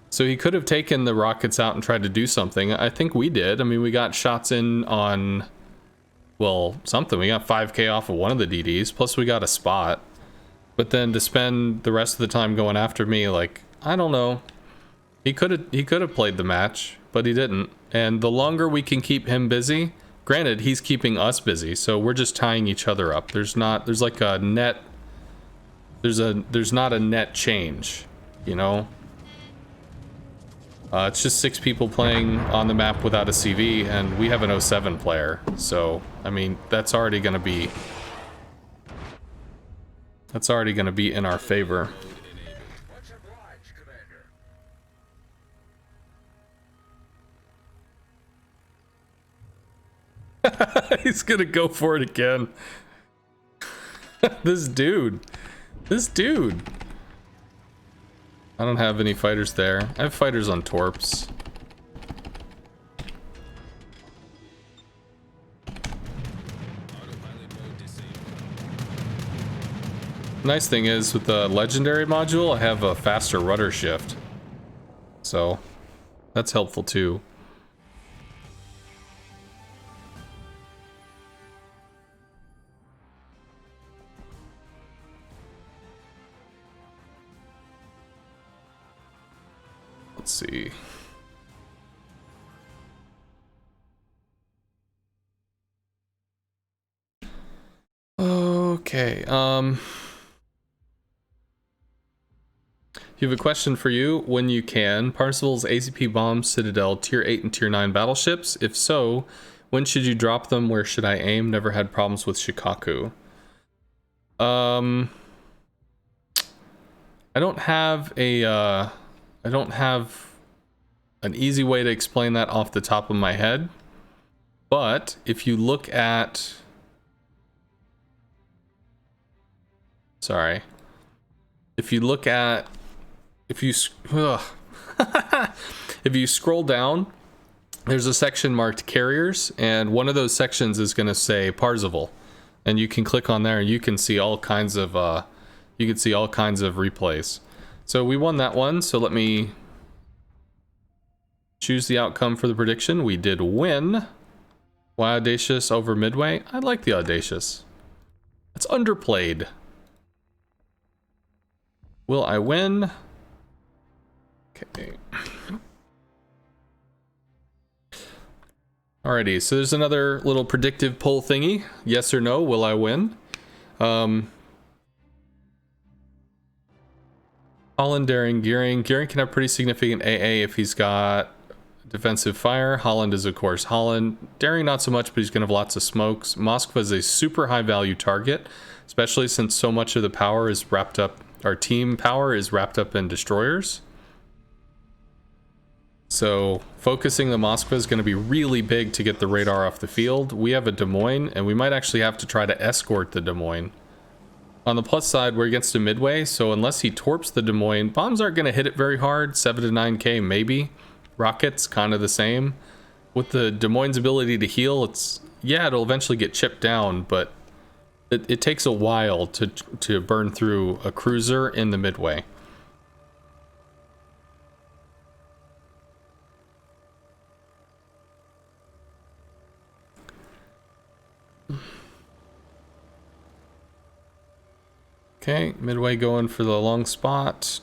so he could have taken the rockets out and tried to do something. I think we did. I mean, we got shots in on, well, something. We got 5k off of one of the DDs, plus we got a spot. But then to spend the rest of the time going after me, like, I don't know. He could have played the match, but he didn't. And the longer we can keep him busy, granted, he's keeping us busy, so we're just tying each other up. There's not a net change, you know? It's just 6 people playing on the map without a CV, and we have an 07 player. So, I mean, that's already gonna be in our favor. Much obliged, Commander. He's gonna go for it again. This dude. I don't have any fighters there. I have fighters on torps. Autopilot mode disabled. Nice thing is, with the legendary module, I have a faster rudder shift. So, that's helpful too. Let's see. Okay, you have a question for you. When you can, Parsifal's ACP bombs Citadel tier 8 and tier 9 battleships? If so, when should you drop them? Where should I aim? Never had problems with Shikaku. I don't have an easy way to explain that off the top of my head. But if you look at Sorry. If you look at, if you if you scroll down, there's a section marked carriers, and one of those sections is going to say Parzival, and you can click on there and you can see all kinds of replays. So we won that one, so let me choose the outcome for the prediction. We did win. Why Audacious over Midway? I like the Audacious. It's underplayed. Will I win? Okay. Alrighty, so there's another little predictive poll thingy. Yes or no, will I win? Holland, Daring, Gearing. Gearing can have pretty significant AA if he's got defensive fire. Holland is, of course, Holland. Daring, not so much, but he's going to have lots of smokes. Moskva is a super high value target, especially since so much of the power is wrapped up, our team power is wrapped up in destroyers. So focusing the Moskva is going to be really big to get the radar off the field. We have a Des Moines, and we might actually have to try to escort the Des Moines. On the plus side, we're against a Midway, so unless he torps the Des Moines, bombs aren't going to hit it very hard. 7 to 9k maybe. Rockets, kind of the same. With the Des Moines' ability to heal, it'll eventually get chipped down, but it takes a while to burn through a cruiser in the Midway. Okay, Midway going for the long spot.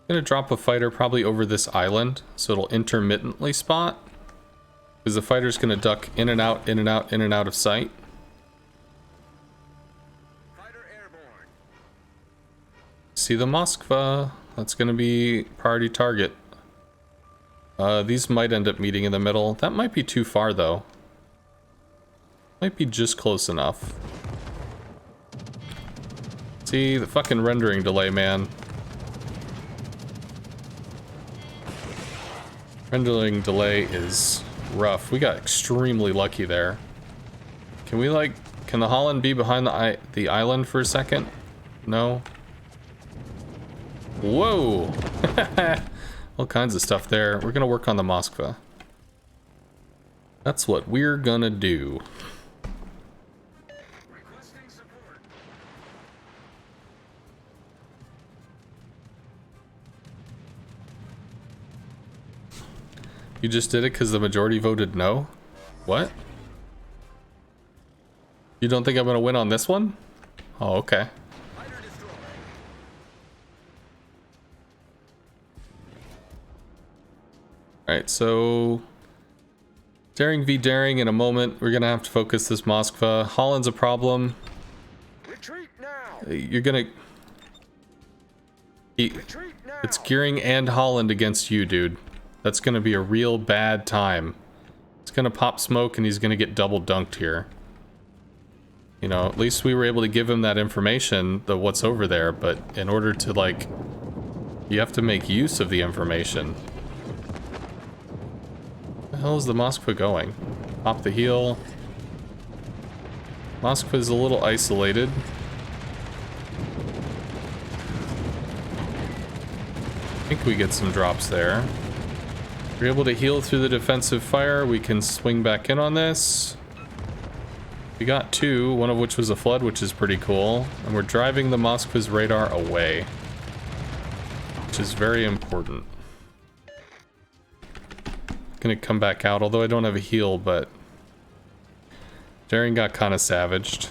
Gonna drop a fighter probably over this island, so it'll intermittently spot. Because the fighter's gonna duck in and out, in and out, in and out of sight. Fighter airborne. See the Moskva. That's gonna be priority target. These might end up meeting in the middle. That might be too far though. Might be just close enough. See, the fucking rendering delay, man. Rendering delay is rough. We got extremely lucky there. Can the Holland be behind the island for a second? No? Whoa! All kinds of stuff there. We're gonna work on the Moskva. That's what we're gonna do. You just did it because the majority voted no? What? You don't think I'm gonna win on this one? Oh, okay. Alright, so Daring v Daring in a moment. We're gonna have to focus this Moskva. Holland's a problem. Retreat now. You're gonna... Retreat now. It's Gearing and Holland against you, dude. That's gonna be a real bad time. It's gonna pop smoke and he's gonna get double dunked here. You know, at least we were able to give him that information, the what's over there, but in order to, like, you have to make use of the information. Where the hell is the Moskva going? Pop the heel. Moskva's a little isolated. I think we get some drops there. We're able to heal through the defensive fire. We can swing back in on this. We got 2, one of which was a flood, which is pretty cool. And we're driving the Moskva's radar away, which is very important. Gonna come back out, although I don't have a heal, but Daring got kind of savaged.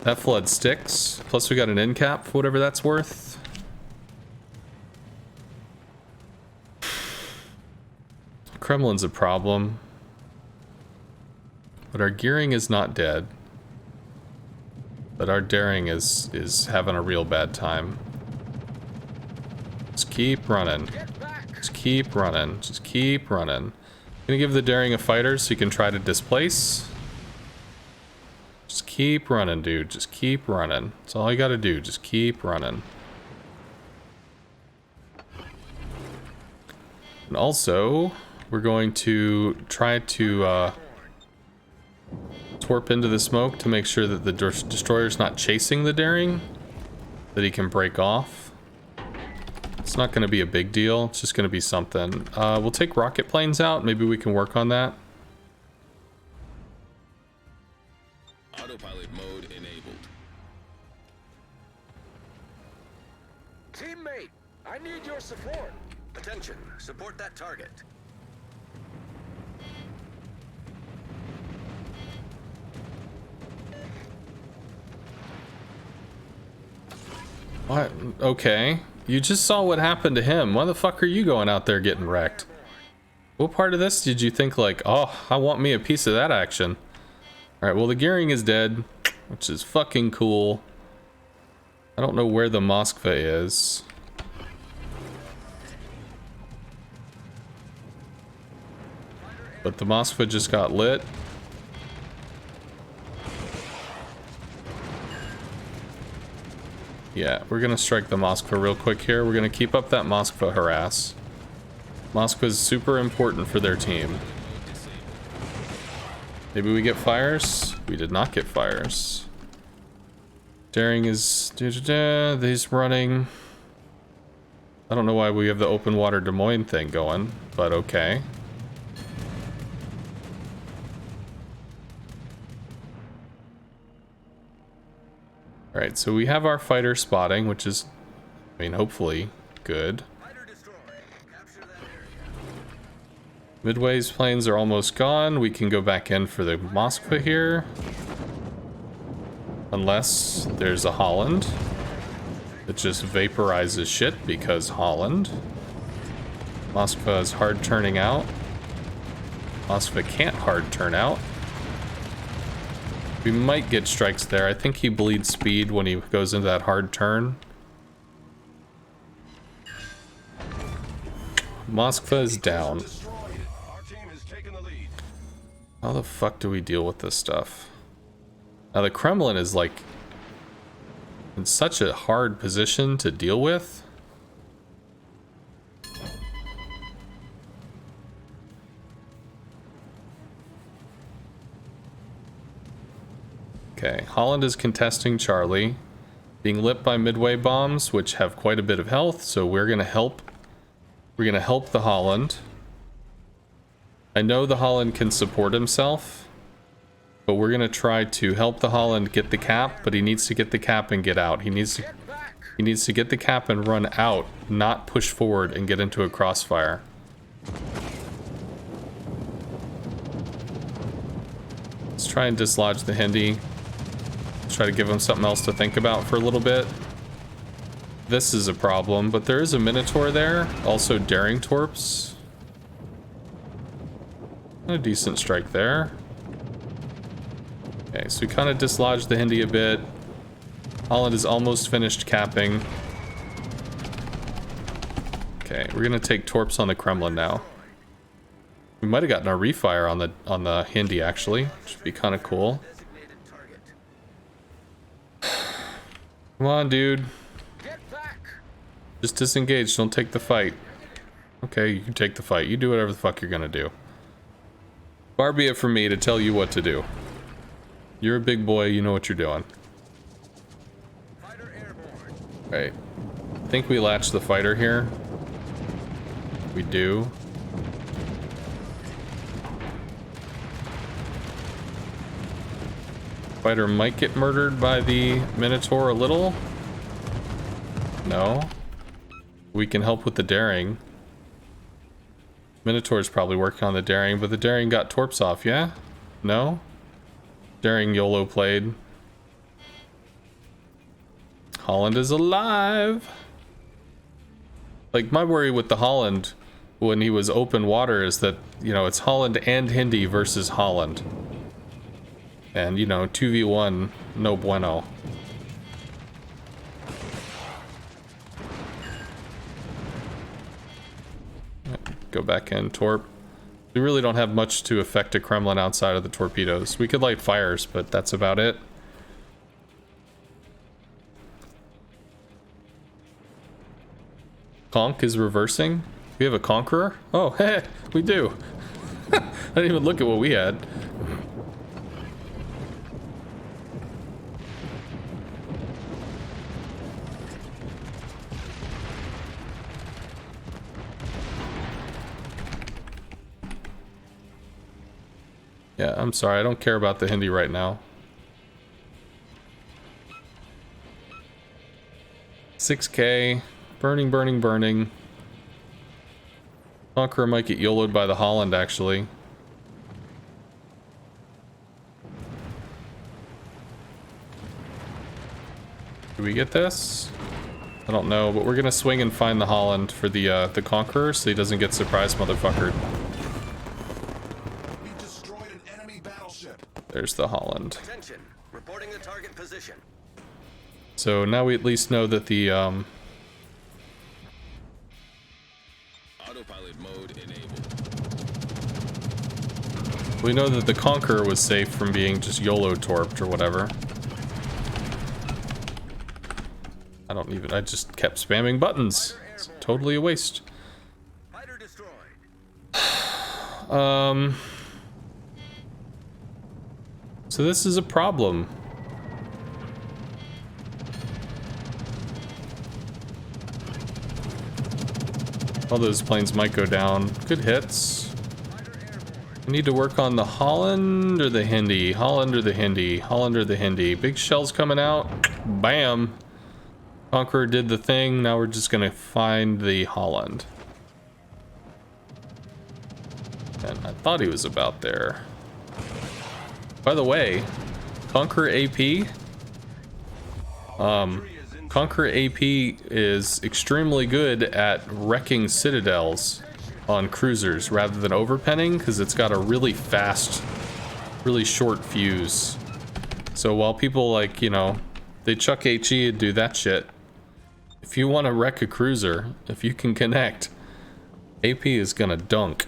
That flood sticks. Plus we got an end cap for whatever that's worth. Kremlin's a problem. But our Gearing is not dead. But our Daring is having a real bad time. Just keep running. Just keep running. Just keep running. Gonna give the Daring a fighter so you can try to displace. Just keep running, dude. Just keep running. That's all you gotta do. Just keep running. And also, we're going to try to Torp into the smoke to make sure that the destroyer's not chasing the Daring, that he can break off. It's not going to be a big deal. It's just going to be something. We'll take rocket planes out. Maybe we can work on that. Autopilot mode enabled. Teammate, I need your support. Attention, support that target. What? Okay. You just saw what happened to him. Why the fuck are you going out there getting wrecked? What part of this did you think like, oh, I want me a piece of that action? Alright, well the Gearing is dead, which is fucking cool. I don't know where the Moskva is. But the Moskva just got lit. Yeah, we're gonna strike the Moskva real quick here. We're gonna keep up that Moskva harass. Moskva's super important for their team. Maybe we get fires? We did not get fires. Daring is... He's running. I don't know why we have the open water Des Moines thing going, but okay. Alright, so we have our fighter spotting, which is, I mean, hopefully good. Midway's planes are almost gone. We can go back in for the Moskva here. Unless there's a Holland that just vaporizes shit because Holland. Moskva is hard turning out. Moskva can't hard turn out. We might get strikes there. I think he bleeds speed when he goes into that hard turn. Moskva is down. How the fuck do we deal with this stuff? Now the Kremlin is like in such a hard position to deal with. Okay, Holland is contesting Charlie, being lit by Midway bombs, which have quite a bit of health, so we're gonna help. We're gonna help the Holland. I know the Holland can support himself, but we're gonna try to help the Holland get the cap, but he needs to get the cap and get out. He needs to get the cap and run out, not push forward and get into a crossfire. Let's try and dislodge the Hindi. Try to give him something else to think about for a little bit. This is a problem, but there is a Minotaur there. Also Daring Torps. A decent strike there. Okay, so we kind of dislodged the Hindi a bit. Holland is almost finished capping. Okay, we're gonna take Torps on the Kremlin now. We might have gotten a refire on the Hindi actually, which would be kind of cool. Come on, dude. Just disengage, don't take the fight. Okay, you can take the fight. You do whatever the fuck you're gonna do. Far be it from me to tell you what to do. You're a big boy, you know what you're doing. Right. I think we latch the fighter here. We do. Fighter might get murdered by the Minotaur a little. No. We can help with the Daring. Minotaur's probably working on the Daring, but the Daring got Torps off, yeah? No? Daring YOLO played. Holland is alive! Like, my worry with the Holland when he was open water is that, you know, it's Holland and Hindi versus Holland. And, you know, 2v1, no bueno. Go back in, Torp. We really don't have much to affect a Kremlin outside of the torpedoes. We could light fires, but that's about it. Conk is reversing. We have a Conqueror? Oh, hey, we do. I didn't even look at what we had. Yeah, I'm sorry, I don't care about the Hindi right now. 6K. Burning, burning, burning. Conqueror might get YOLO'd by the Holland, actually. Do we get this? I don't know, but we're gonna swing and find the Holland for the Conqueror so he doesn't get surprised motherfuckered. We destroyed an enemy battleship. There's the Holland. Attention. Reporting the target position. So now we at least know that the Autopilot mode enabled. we know that the Conqueror was safe from being just YOLO torped or whatever. I just kept spamming buttons. It's totally a waste. Fighter destroyed. So this is a problem. All those planes might go down. Good hits. We need to work on the Holland or the Hindi. Holland or the Hindi. Holland or the Hindi. Big shells coming out. Bam. Conqueror did the thing. Now we're just gonna find the Holland. And I thought he was about there. By the way, Conqueror AP. Conqueror AP is extremely good at wrecking citadels on cruisers rather than overpenning because it's got a really fast, really short fuse. So while people like, you know, they chuck HE and do that shit, if you want to wreck a cruiser, if you can connect, AP is gonna dunk.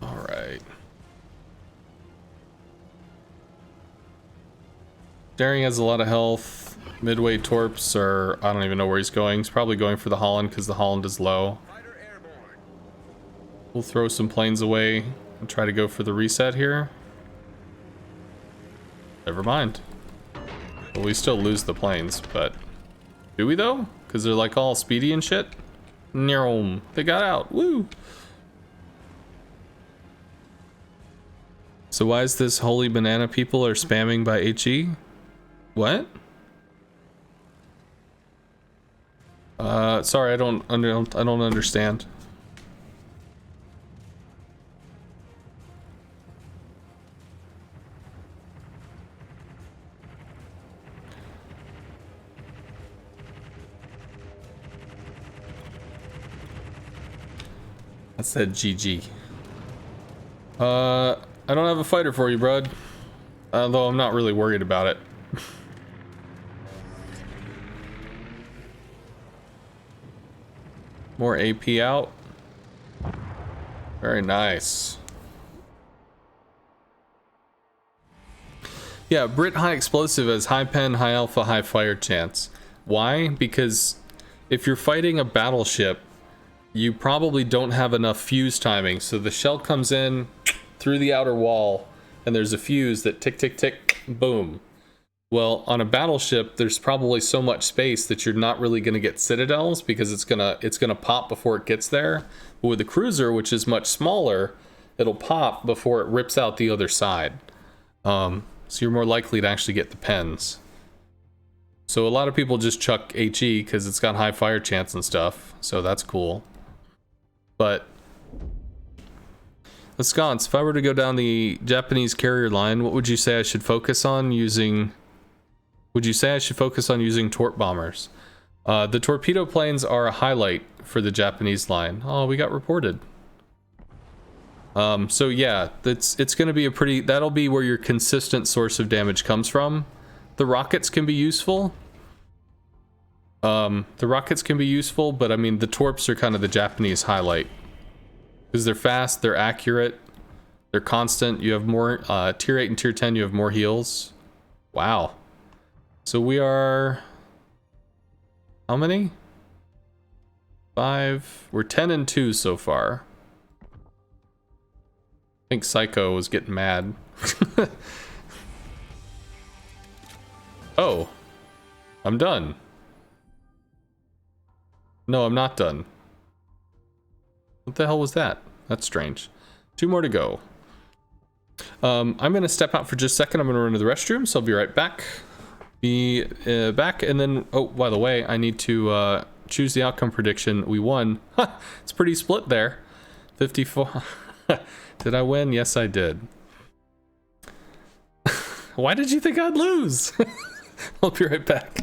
Alright. Daring has a lot of health. Midway torps are, I don't even know where he's going. He's probably going for the Holland because the Holland is low. Fighter airborne. We'll throw some planes away and try to go for the reset here. Never mind. Well, we still lose the planes, but do we though? Because they're like all speedy and shit. Neom. They got out. Woo. So why is this holy banana people are spamming by HE? What? Sorry, I don't understand. I said GG. I don't have a fighter for you, bud. Although I'm not really worried about it. More AP out. Very nice. Yeah, Brit High Explosive has high pen, high alpha, high fire chance. Why? Because if you're fighting a battleship, you probably don't have enough fuse timing. So the shell comes in through the outer wall, and there's a fuse that tick, tick, tick, boom. Well, on a battleship, there's probably so much space that you're not really going to get citadels because it's gonna pop before it gets there. But with a cruiser, which is much smaller, it'll pop before it rips out the other side. So you're more likely to actually get the pens. So a lot of people just chuck HE because it's got high fire chance and stuff. So that's cool. But Ensconce, if I were to go down the Japanese carrier line, what would you say I should focus on using? Would you say I should focus on using torp bombers? The torpedo planes are a highlight for the Japanese line. Oh, we got reported. So yeah, it's going to be a pretty, that'll be where your consistent source of damage comes from. The rockets can be useful. But I mean, the torps are kind of the Japanese highlight. Because they're fast, they're accurate, they're constant. You have more, tier 8 and tier 10, you have more heals. Wow. So we are, how many? 5, we're 10 and 2 so far. I think Psycho was getting mad. Oh, I'm done. No, I'm not done. What the hell was that? That's strange. 2 more to go. I'm going to step out for just a second. I'm going to run to the restroom, so I'll be right back. Be back, and then, oh, by the way, I need to choose the outcome prediction. We won. It's pretty split there. 54. Did I win? Yes, I did. Why did you think I'd lose? I'll be right back.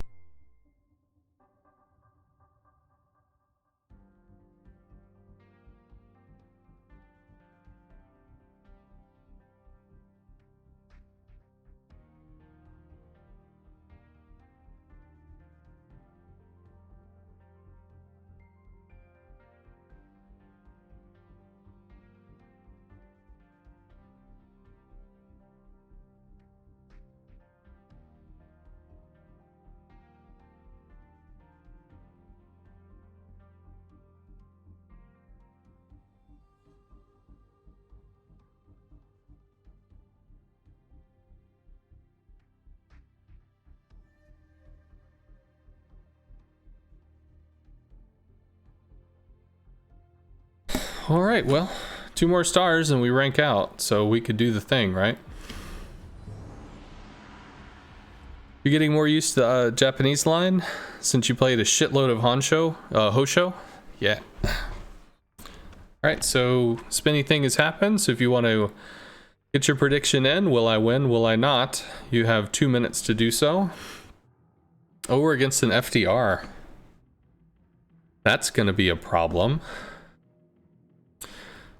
All right, well, 2 more stars and we rank out, so we could do the thing, right? You're getting more used to the Japanese line since you played a shitload of Hosho? Yeah. Alright, so spinny thing has happened, so if you want to get your prediction in, will I win, will I not? You have 2 minutes to do so. Oh, we're against an FDR. That's gonna be a problem.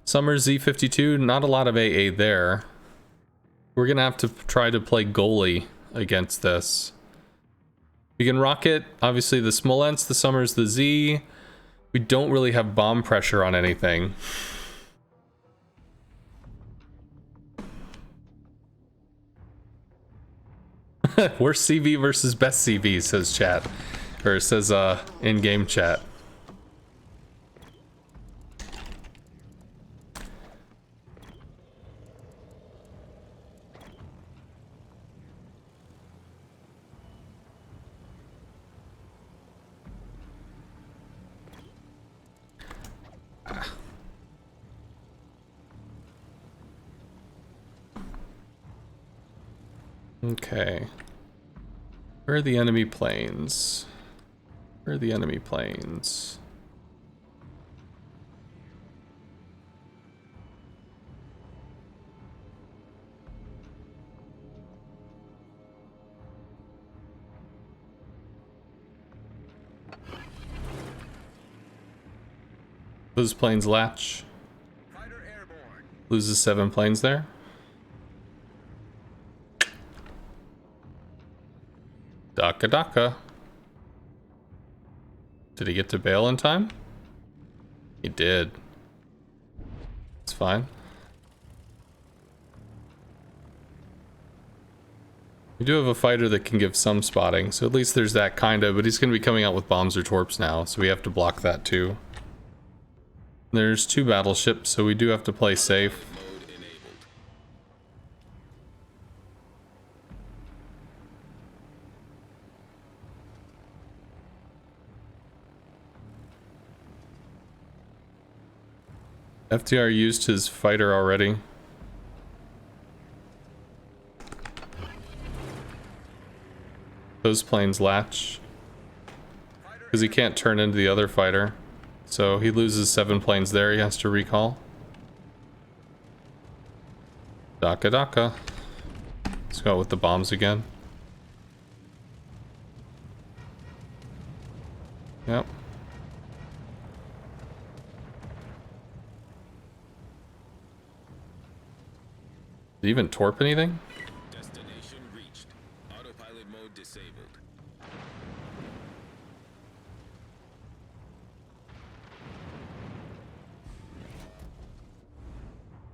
Summer Z52, not a lot of AA there. We're gonna have to try to play goalie against this. We can rocket, obviously, the Smolensk, the Summers, the Z. We don't really have bomb pressure on anything. Worst CV versus best CV, says chat. Or says in-game chat. Okay. Where are the enemy planes? Where are the enemy planes? Those planes latch. Fighter airborne. Loses 7 planes there. Daka Daka. Did he get to bail in time? He did. It's fine. We do have a fighter that can give some spotting, so at least there's that kinda, but he's gonna be coming out with bombs or torps now, so we have to block that too. There's 2 battleships, so we do have to play safe. Mode enabled. FDR used his fighter already. Those planes latch. Because he can't turn into the other fighter. So he loses 7 planes there, he has to recall. Daka Daka. Let's go with the bombs again. Yep. Did he even torp anything? Destination reached. Autopilot mode disabled.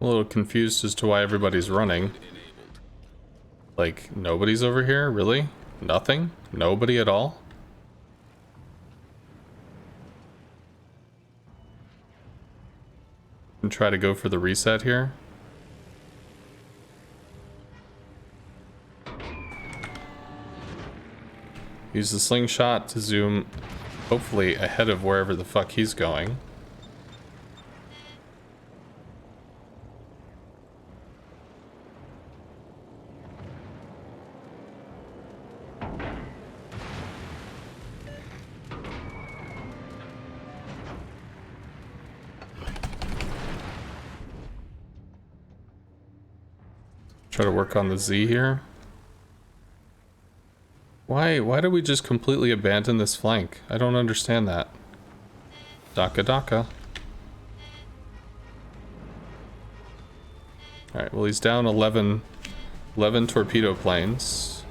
A little confused as to why everybody's running. Enabled. Like, nobody's over here? Really? Nothing? Nobody at all? And try to go for the reset here. Use the slingshot to zoom Hopefully ahead of wherever the fuck he's going. Try to work on the Z here. Why do we just completely abandon this flank? I don't understand that. Daka Daka. Alright, well he's down 11 torpedo planes.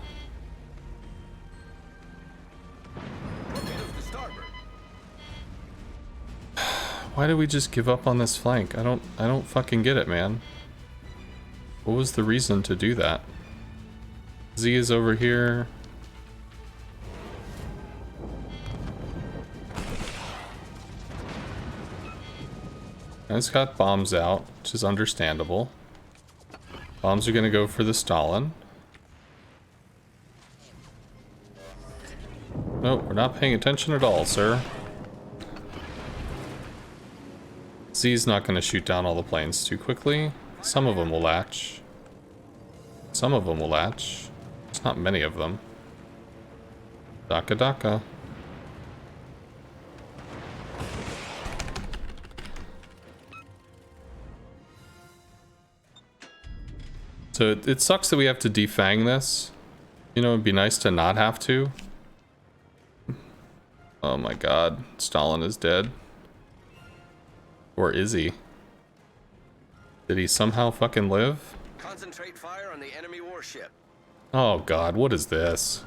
Why do we just give up on this flank? I don't fucking get it, man. What was the reason to do that? Z is over here. And it's got bombs out, which is understandable. Bombs are gonna go for the Stalin. No, we're not paying attention at all, sir. Z's not gonna shoot down all the planes too quickly. Some of them will latch. Some of them will latch. It's not many of them. Daka Daka. So it sucks that we have to defang this. You know, it'd be nice to not have to. Oh my god, Stalin is dead. Or is he? Did he somehow fucking live? Concentrate fire on the enemy warship. Oh god, what is this?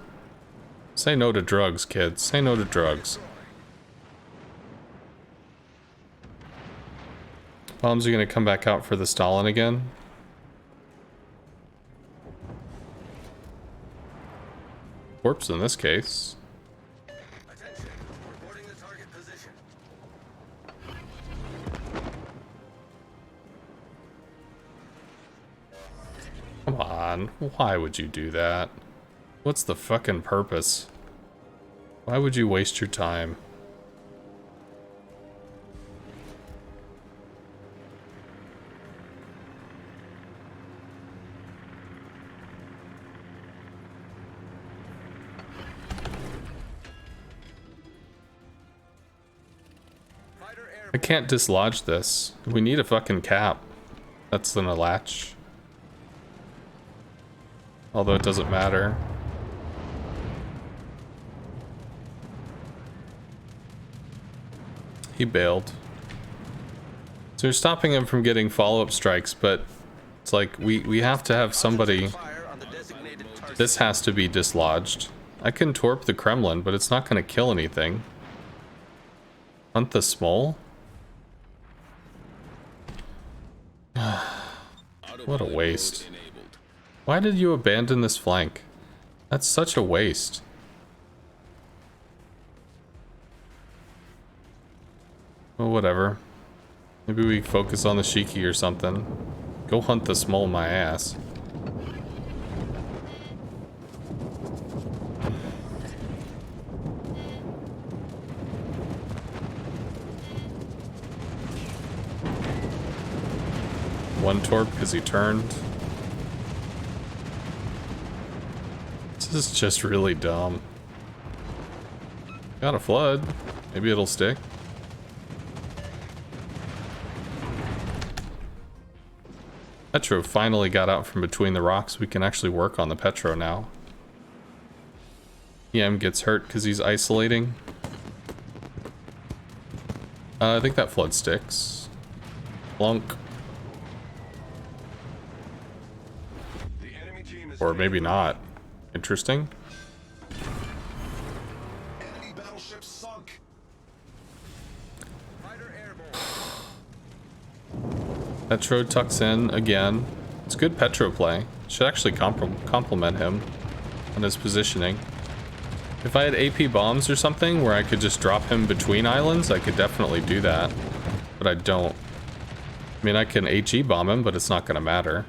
Say no to drugs, kids. Say no to drugs. Bombs are gonna come back out for the Stalin again. Corpse in this case. Attention, reporting the target position. Come on, why would you do that? What's the fucking purpose? Why would you waste your time? I can't dislodge this. We need a fucking cap. That's gonna latch. Although it doesn't matter. He bailed. So you're stopping him from getting follow-up strikes, but it's like we have to have somebody. This has to be dislodged. I can torp the Kremlin, but it's not going to kill anything. Hunt the Smole? What a waste. Why did you abandon this flank? That's such a waste. Well, whatever. Maybe we focus on the Shiki or something. Go hunt the Smole, my ass. One torp because he turned. This is just really dumb. Got a flood. Maybe it'll stick. Petro finally got out from between the rocks. We can actually work on the Petro now. EM gets hurt because he's isolating. I think that flood sticks. Plunk. Or maybe not. Interesting. Enemy battleship sunk. Fighter airborne. Petro tucks in again. It's good Petro play. Should actually compliment him on his positioning. If I had AP bombs or something where I could just drop him between islands, I could definitely do that. But I don't. I mean, I can HE bomb him, but it's not going to matter.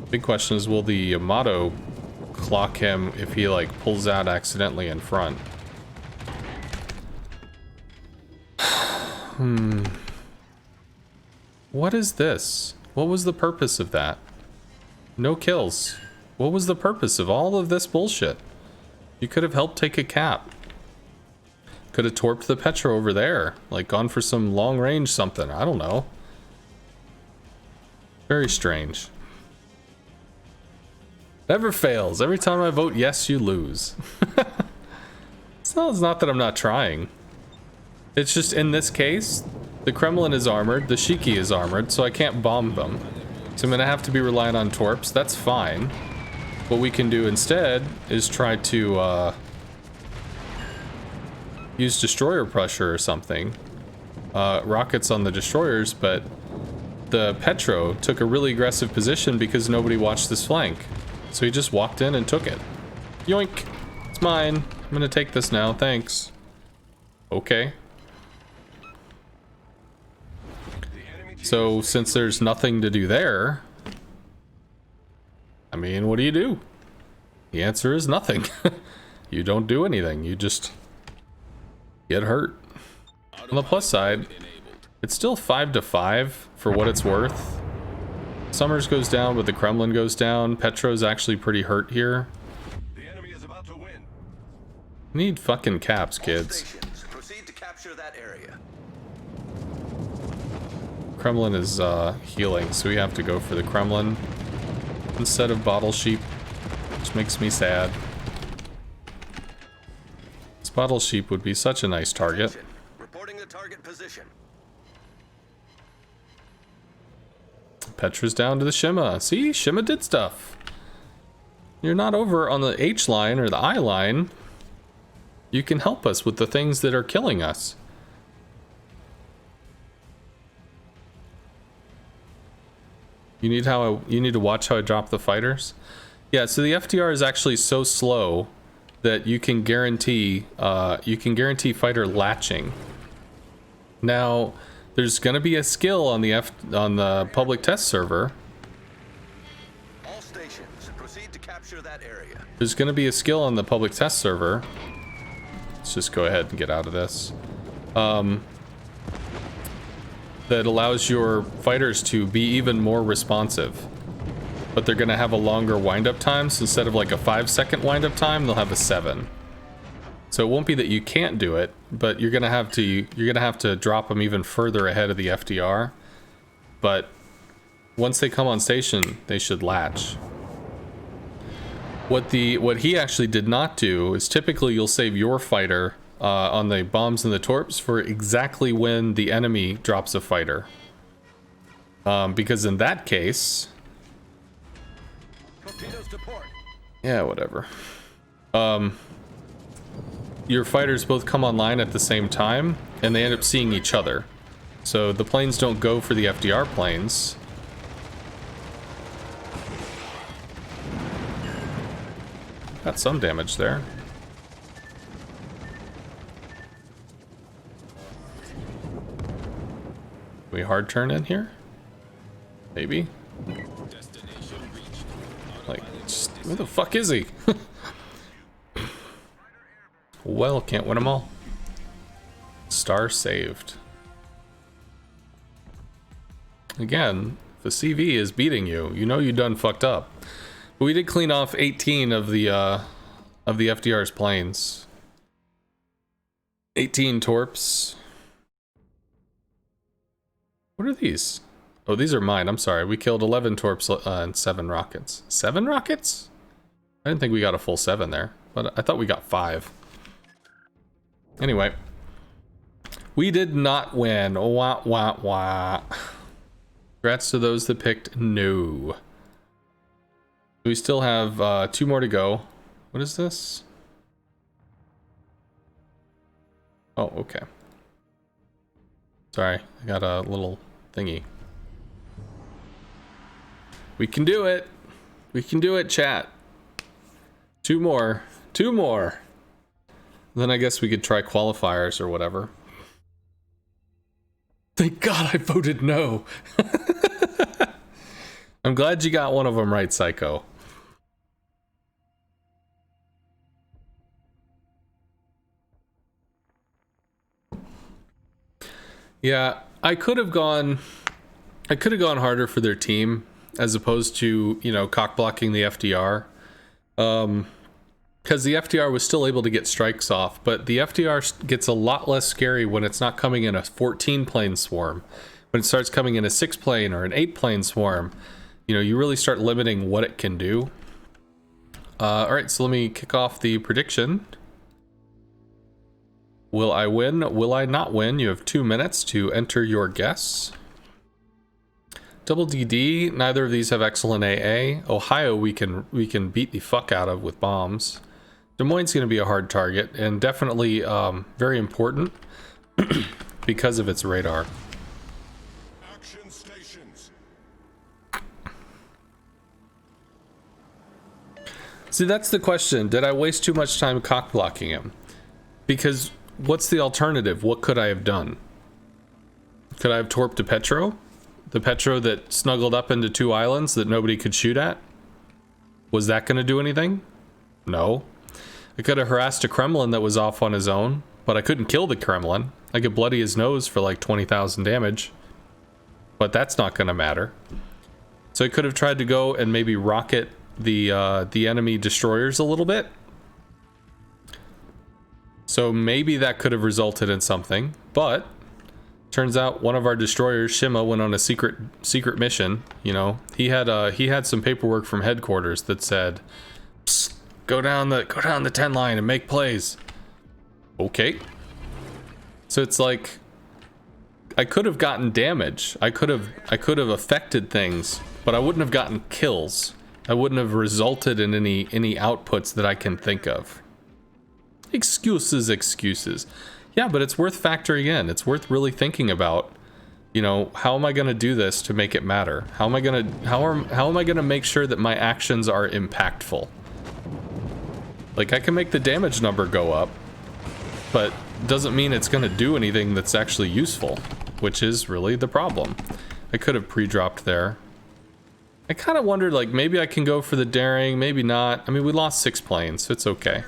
Big question is, will the Yamato clock him if he like pulls out accidentally in front? What is this? What was the purpose of that? No kills. What was the purpose of all of this bullshit? You could have helped take a cap. Could have torped the Petro over there. Like, gone for some long range something. I don't know. Very strange. Never fails. Every time I vote yes, you lose. It's not that I'm not trying. It's just, in this case, the Kremlin is armored, the Shiki is armored, so I can't bomb them. So I'm gonna have to be reliant on torps. That's fine. What we can do instead is try to use destroyer pressure or something. Rockets on the destroyers, but the Petro took a really aggressive position because nobody watched this flank. So he just walked in and took it. Yoink! It's mine. I'm gonna take this now, thanks. Okay. So, since there's nothing to do there, I mean, what do? The answer is nothing. You don't do anything, you just get hurt. On the plus side, it's still 5 to 5 for what it's worth. Summers goes down, but the Kremlin goes down. Petro's actually pretty hurt here. The enemy is about to win. Need fucking caps, kids. Stations, proceed to capture that area. Kremlin is healing, so we have to go for the Kremlin instead of Bottle Sheep, which makes me sad. This Bottle Sheep would be such a nice target. Reporting the target position. Petra's down to the Shima. See, Shima did stuff. You're not over on the H line or the I line. You can help us with the things that are killing us. You need to watch how I drop the fighters. Yeah, so the FDR is actually so slow that you can guarantee fighter latching. Now, there's gonna be a skill on the public test server. All stations, proceed to capture that area. There's gonna be a skill on the public test server. Let's just go ahead and get out of this. That allows your fighters to be even more responsive. But they're gonna have a longer wind-up time, so instead of like a 5-second wind-up time, they'll have a 7. So it won't be that you can't do it, but you're gonna have to drop them even further ahead of the FDR. But once they come on station, they should latch. What he actually did not do is typically you'll save your fighter on the bombs and the torps for exactly when the enemy drops a fighter. Because in that case, Torpedoes to port. yeah, whatever. Your fighters both come online at the same time, and they end up seeing each other. So the planes don't go for the FDR planes. Got some damage there. Can we hard turn in here? Maybe. Destination reached. Like, just, where the fuck is he? Well, can't win them all. Star saved. Again, if the CV is beating you, you know you done fucked up. But we did clean off 18 of the FDR's planes. 18 torps. What are these? Oh, these are mine. I'm sorry. We killed 11 torps and 7 rockets. 7 rockets? I didn't think we got a full 7 there, but I thought we got 5. Anyway, we did not win. Wah, wah, wah. Congrats to those that picked no. We still have 2 more to go. What is this? Oh, okay. Sorry, I got a little thingy. We can do it. We can do it, chat. 2 more. 2 more. Then I guess we could try qualifiers or whatever. Thank God I voted no. I'm glad you got one of them right, Psycho. Yeah, I could have gone harder for their team as opposed to, you know, cock blocking the FDR. Because the FDR was still able to get strikes off, but the FDR gets a lot less scary when it's not coming in a 14 plane swarm. When it starts coming in a 6 plane or an 8 plane swarm, you know, you really start limiting what it can do. All right, so let me kick off the prediction. Will I win? Will I not win? You have 2 minutes to enter your guess. Double DD, neither of these have excellent AA. Ohio we can beat the fuck out of with bombs. Des Moines going to be a hard target and definitely very important because of its radar. Action stations. See, that's the question. Did I waste too much time cock blocking him? Because what's the alternative? What could I have done? Could I have torped the Petro? The Petro that snuggled up into 2 islands that nobody could shoot at? Was that going to do anything? No. I could have harassed a Kremlin that was off on his own, but I couldn't kill the Kremlin. I could bloody his nose for like 20,000 damage. But that's not going to matter. So I could have tried to go and maybe rocket the enemy destroyers a little bit. So maybe that could have resulted in something, but turns out one of our destroyers, Shima, went on a secret mission. You know, he had some paperwork from headquarters that said, "Psst, go down the 10 line and make plays." Okay. So it's like I could have gotten damage. I could have affected things, but I wouldn't have gotten kills. I wouldn't have resulted in any outputs that I can think of. Excuses. Yeah, but it's worth factoring in. It's worth really thinking about, you know, how am I going to do this to make it matter? How am I going to make sure that my actions are impactful? Like, I can make the damage number go up, but doesn't mean it's going to do anything that's actually useful, which is really the problem. I could have pre-dropped there. I kind of wondered, like, maybe I can go for the daring, maybe not. I mean, we lost 6 planes, so it's okay.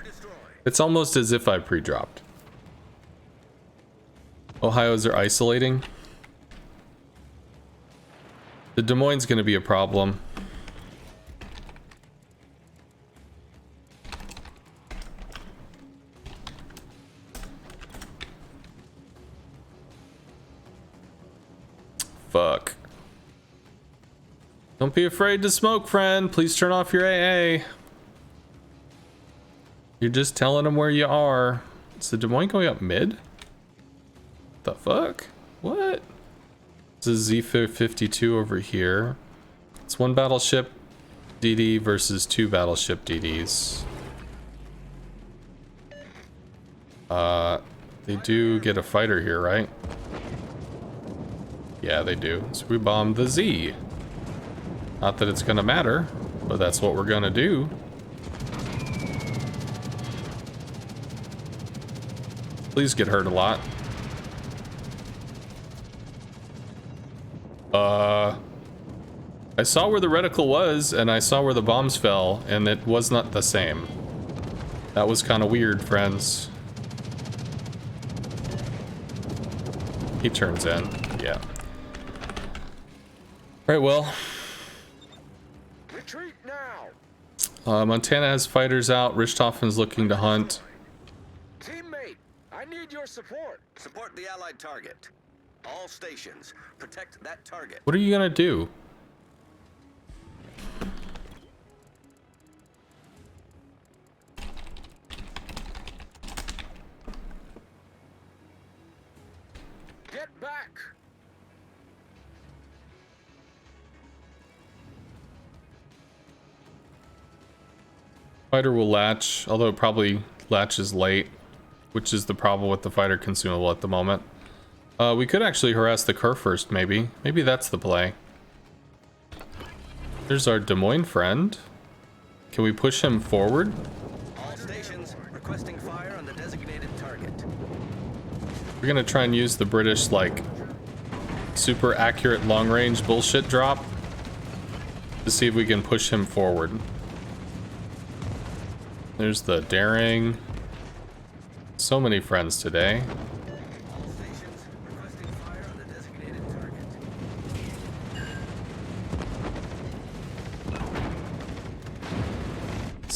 It's almost as if I pre-dropped. Ohio's are isolating. The Des Moines is going to be a problem. Fuck. Don't be afraid to smoke, friend. Please turn off your AA. You're just telling them where you are. Is the Des Moines going up mid? The fuck? What? This is Z52 over here. It's 1 battleship DD versus 2 battleship DDs. They do get a fighter here, right? Yeah, they do. So we bomb the Z. Not that it's gonna matter, but that's what we're gonna do. Please get hurt a lot. I saw where the reticle was, and I saw where the bombs fell, and it was not the same. That was kind of weird, friends. He turns in. Yeah. Right, well. Retreat now. Montana has fighters out. Richthofen's looking to hunt. Teammate, I need your support. Support the allied target. All stations, protect that target. What are you gonna do? Get back. Fighter will latch, although it probably latches late, which is the problem with the fighter consumable at the moment. We could actually harass the Kerr first, maybe. Maybe that's the play. There's our Des Moines friend. Can we push him forward? All stations requesting fire on the designated target. We're gonna try and use the British, like, super accurate long-range bullshit drop to see if we can push him forward. There's the daring. So many friends today. All stations requesting fire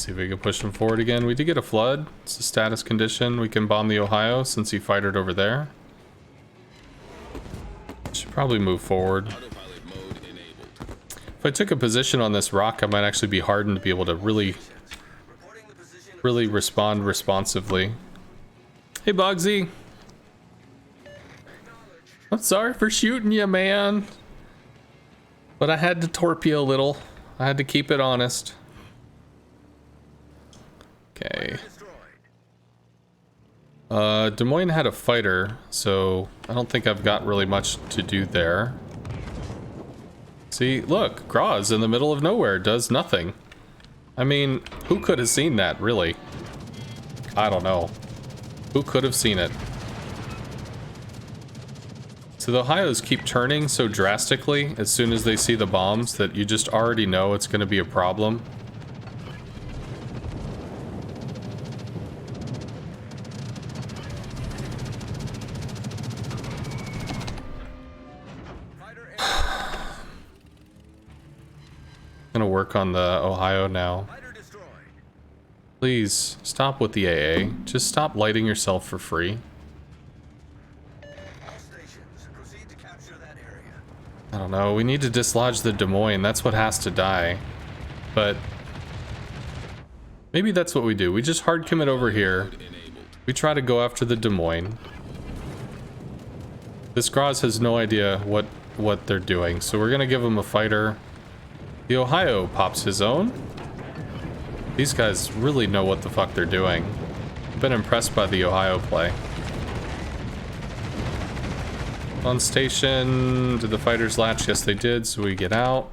See if we can push him forward again. We did get a flood. It's a status condition. We can bomb the Ohio since he fightered over there. Should probably move forward. Autopilot mode enabled. If I took a position on this rock, I might actually be hardened to be able to really respond responsively. Hey, Bugsy. I'm sorry for shooting you, man. But I had to torp you a little. I had to keep it honest. Okay. Des Moines had a fighter, so I don't think I've got really much to do there. See, look, Graz in the middle of nowhere does nothing. I mean, who could have seen that, really? I don't know. Who could have seen it? So the Ohios keep turning so drastically as soon as they see the bombs that you just already know it's going to be a problem. Gonna work on the Ohio now. Please stop with the AA. Just stop lighting yourself for free. I don't know. We need to dislodge the Des Moines. That's what has to die. But maybe that's what we do. We just hard commit over here. We try to go after the Des Moines. This Graz has no idea what they're doing, so we're gonna give him a fighter. The Ohio pops his own. These guys really know what the fuck they're doing. I've been impressed by the Ohio play. On station, did the fighters latch? Yes, they did, so we get out.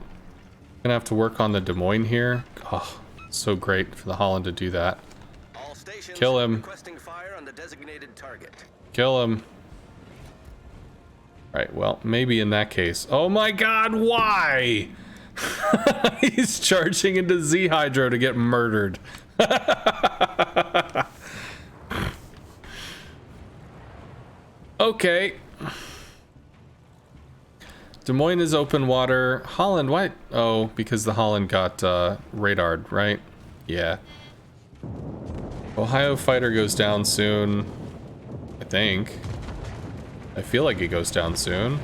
Gonna have to work on the Des Moines here. Oh, so great for the Holland to do that. All stations Kill him. requesting fire on the designated target. Kill him. Right, well, maybe in that case. Oh my god, why? He's charging into Z Hydro to get murdered. Okay. Des Moines is open water. Holland, why? Oh, because the Holland got radared, right? Yeah. Ohio fighter goes down soon. I think. I feel like it goes down soon.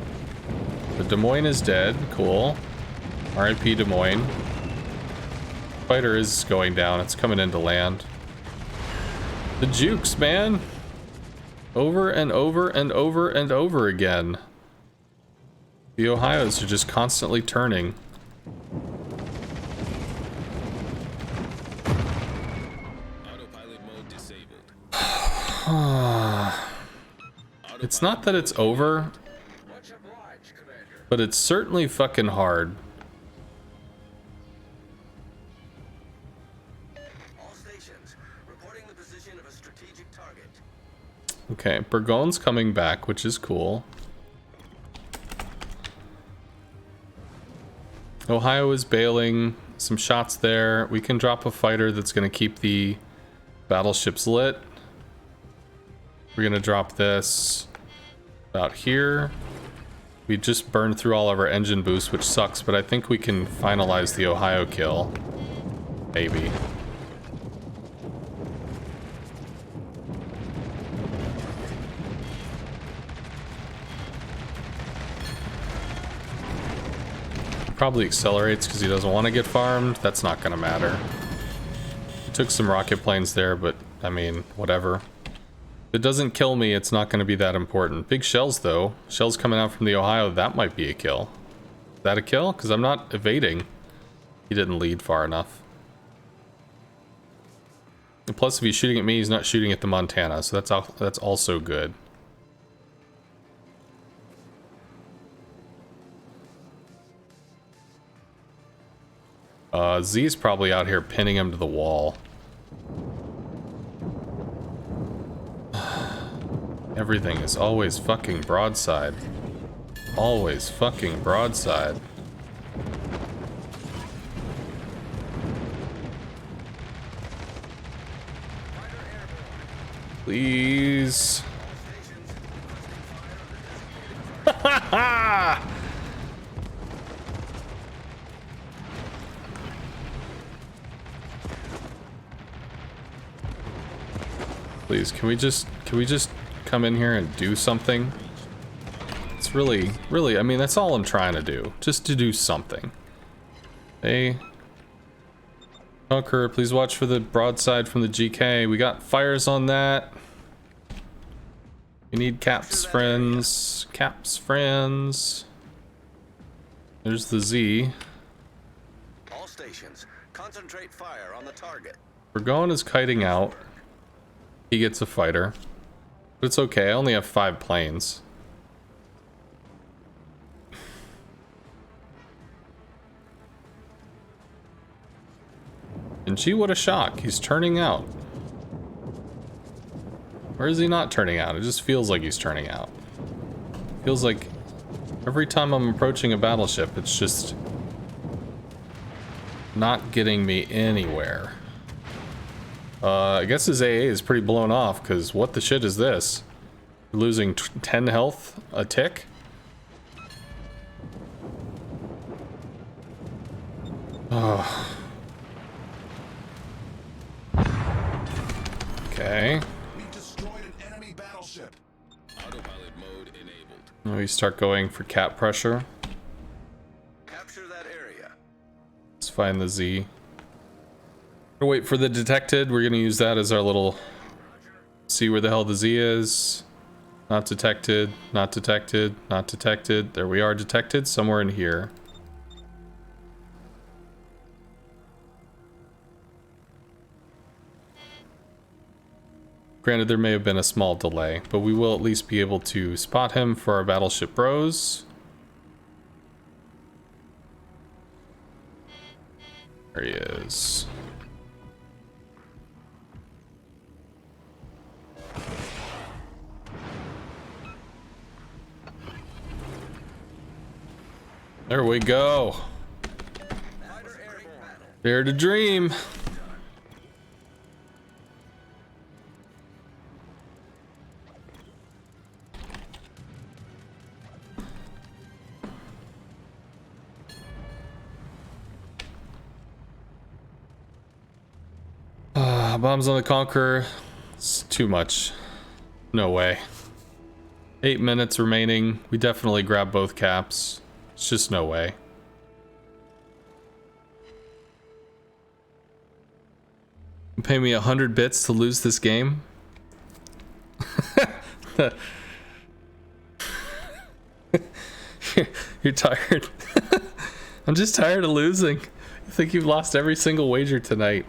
But Des Moines is dead. Cool. RIP Des Moines. Fighter is going down. It's coming into land. The jukes, man. Over and over and over and over again. The Ohios are just constantly turning. Autopilot mode disabled. It's not that it's over, but it's certainly fucking hard. All stations reporting the position of a strategic target. Okay, Burgon's coming back, which is cool. Ohio is bailing. Some shots there. We can drop a fighter that's going to keep the battleships lit. We're going to drop this about here. We just burned through all of our engine boosts, which sucks, but I think we can finalize the Ohio kill. Maybe. Probably accelerates because he doesn't want to get farmed. That's not going to matter. He took some rocket planes there, but I mean, whatever. If it doesn't kill me, it's not going to be that important. Big shells, though. Shells coming out from the Ohio, that might be a kill. Is that a kill? Because I'm not evading. He didn't lead far enough. And plus, if he's shooting at me, he's not shooting at the Montana, so that's also good. Z's probably out here pinning him to the wall. Everything is always fucking broadside. Always fucking broadside. Please. Ha ha! Please, can we just come in here and do something? It's really, I mean, that's all I'm trying to do. Just to do something. Hey. Conqueror, please watch for the broadside from the GK. We got fires on that. We need caps, friends. Caps, friends. There's the Z. All stations, concentrate fire on the target. We're going as kiting out. He gets a fighter. But it's okay, I only have 5 planes. And gee, what a shock. He's turning out. Or is he not turning out? It just feels like he's turning out. Feels like every time I'm approaching a battleship, it's just not getting me anywhere. I guess his AA is pretty blown off, because what the shit is this? Losing 10 health a tick? Oh. Okay. We destroyed an enemy battleship. Autopilot mode enabled. Now we start going for cap pressure. Capture that area. Let's find the Z. We'll wait for the detected. We're gonna use that as our little... See where the hell the Z is. Not detected, not detected, not detected. There we are, detected somewhere in here. Granted, there may have been a small delay, but we will at least be able to spot him for our battleship bros. There he is. There we go. Dare to dream. Bombs on the Conqueror. It's too much. No way. 8 minutes remaining. We definitely grab both caps. It's just no way. You pay me 100 bits to lose this game? You're tired. I'm just tired of losing. I think you've lost every single wager tonight.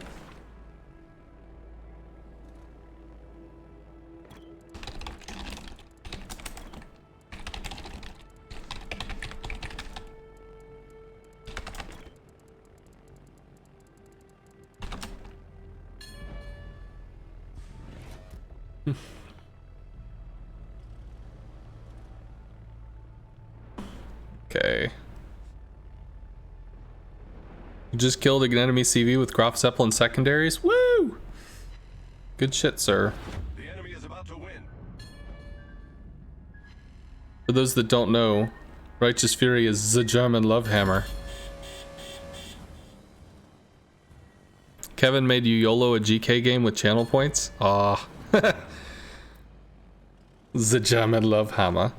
Okay. You just killed an enemy CV with Graf Zeppelin secondaries? Woo! Good shit, sir. The enemy is about to win. For those that don't know, Righteous Fury is the German love hammer. Kevin made you YOLO a GK game with channel points? Ah. The German love hammer.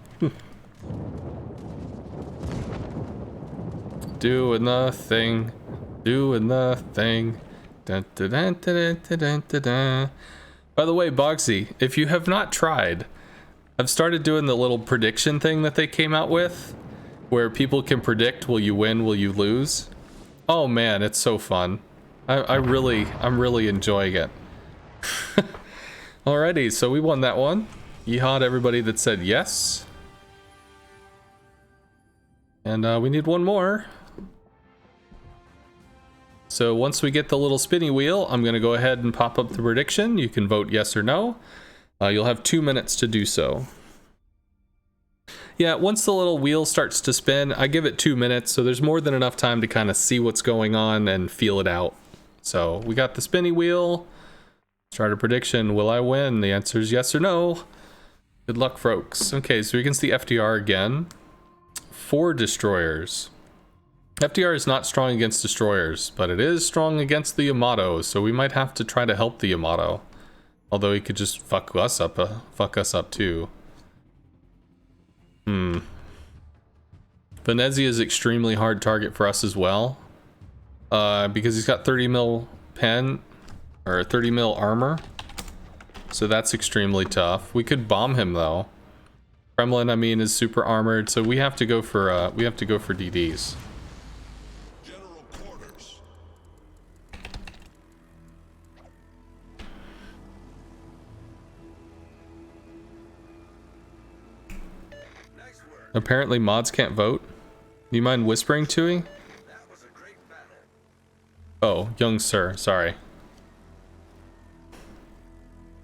Doing the thing. Doing the thing. Dun, dun, dun, dun, dun, dun, dun, dun. By the way, Boxy, if you have not tried, I've started doing the little prediction thing that they came out with, where people can predict, will you win, will you lose? Oh man, it's so fun. I'm really enjoying it. Alrighty, so we won that one. Yeehaw to everybody that said yes. And we need one more. So once we get the little spinny wheel, I'm gonna go ahead and pop up the prediction. You can vote yes or no. You'll have 2 minutes to do so. Yeah, once the little wheel starts to spin, I give it 2 minutes, so there's more than enough time to kind of see what's going on and feel it out. So we got the spinny wheel. Start a prediction. Will I win? The answer is yes or no. Good luck, folks. Okay, so we can see FDR again. 4 destroyers. FDR is not strong against destroyers, but it is strong against the Yamato, so we might have to try to help the Yamato. Although he could just fuck us up too. Venezia is extremely hard target for us as well. Because he's got 30 mil pen, or 30 mil armor. So that's extremely tough. We could bomb him though. Kremlin, I mean, is super armored, so we have to go for DDs. General quarters. Nice work. Apparently mods can't vote. Do you mind whispering, Tui? That was a great battle. Oh, young sir, sorry.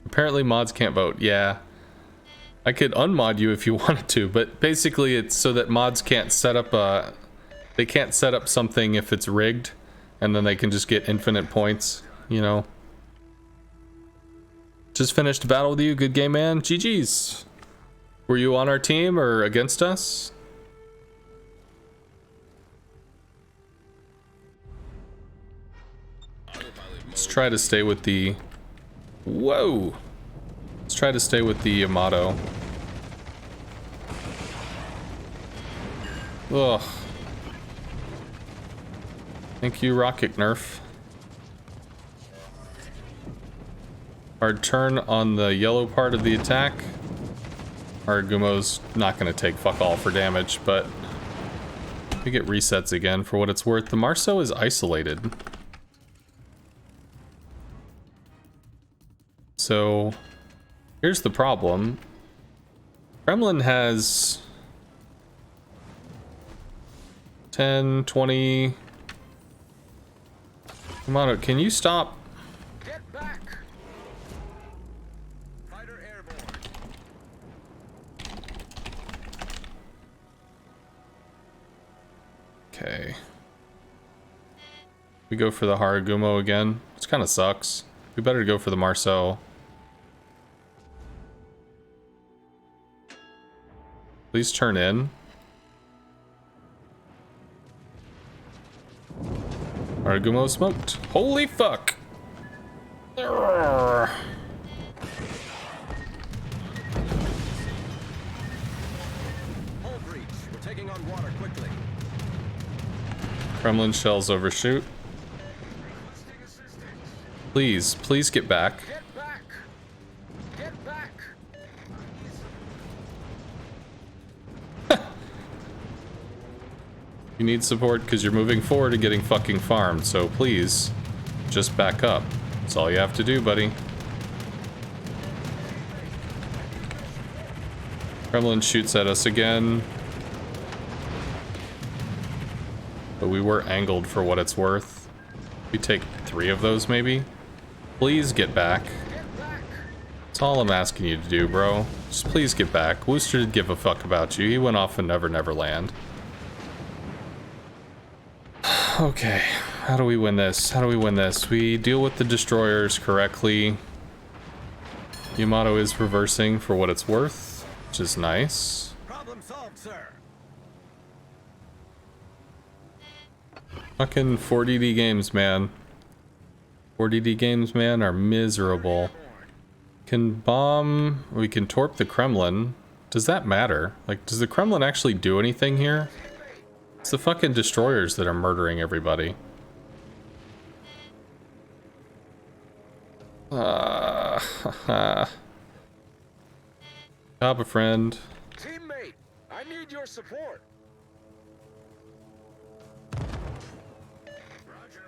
Apparently mods can't vote. Yeah. I could unmod you if you wanted to, but basically it's so that mods can't set up they can't set up something if it's rigged, and then they can just get infinite points, you know. Just finished a battle with you, good game, man. GG's. Were you on our team or against us? Let's try to stay with the... Whoa! Let's try to stay with the Yamato. Ugh. Thank you, Rocket Nerf. Hard turn on the yellow part of the attack. Our Gumo's not going to take fuck all for damage, but we get resets again for what it's worth. The Marceau is isolated. So, here's the problem. Kremlin has 10, 20... Yamato, can you stop? Get back! Fighter airborne. Okay. We go for the Haragumo again, which kind of sucks. We better go for the Marceau. Please turn in. Haragumo smoked. Holy fuck! Urgh. Hull breach. We're taking on water quickly. Kremlin shells overshoot. Requesting assistance. Please, please get back. Get back! Get back! You need support because you're moving forward and getting fucking farmed, so please, just back up. That's all you have to do, buddy. Kremlin shoots at us again. But we were angled for what it's worth. We take 3 of those, maybe? Please get back. That's all I'm asking you to do, bro. Just please get back. Wooster did give a fuck about you. He went off in Never Never Land. Okay, how do we win this? How do we win this? We deal with the destroyers correctly. Yamato is reversing for what it's worth, which is nice. Problem solved, sir. Fucking 4DD games, man. 4DD games, man, are miserable. Can bomb... We can torp the Kremlin. Does that matter? Like, does the Kremlin actually do anything here? It's the fucking destroyers that are murdering everybody. Job a friend. Teammate, I need your support. Roger.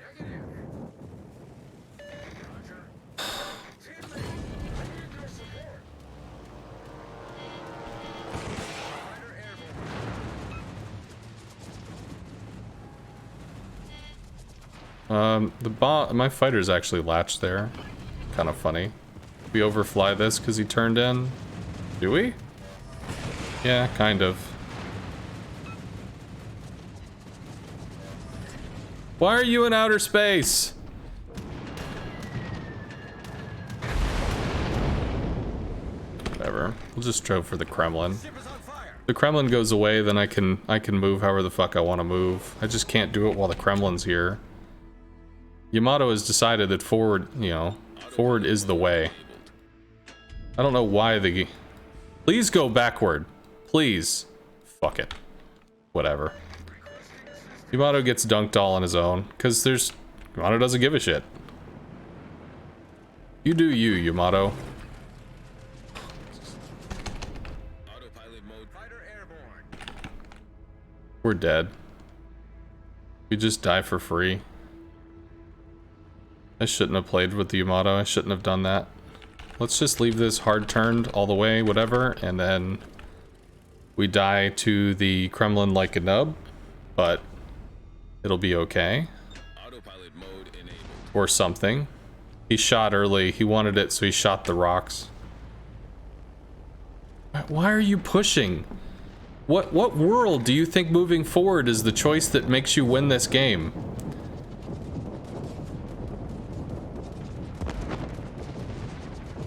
Negative. Roger. Teammate, I need your support. Fighter airborne. My fighter's actually latched there. Kind of funny. We overfly this because he turned in. Do we? Yeah, kind of. Why are you in outer space? Whatever. We'll just trove for the Kremlin. Ship is on fire. The Kremlin goes away, then I can move however the fuck I want to move. I just can't do it while the Kremlin's here. Yamato has decided that forward, you know, Forward is the way. I don't know why the... Please go backward. Please. Fuck it. Whatever. Yamato gets dunked all on his own, because there's... Yamato doesn't give a shit. You do you, Yamato. Autopilot mode. Fighter airborne. We're dead. We just die for free. I shouldn't have played with the Yamato. I shouldn't have done that. Let's just leave this hard turned all the way, whatever, and then we die to the Kremlin like a nub, but it'll be okay. Autopilot mode enabled. Or something. He shot early. He wanted it, so he shot the rocks. Why are you pushing? What world do you think moving forward is the choice that makes you win this game?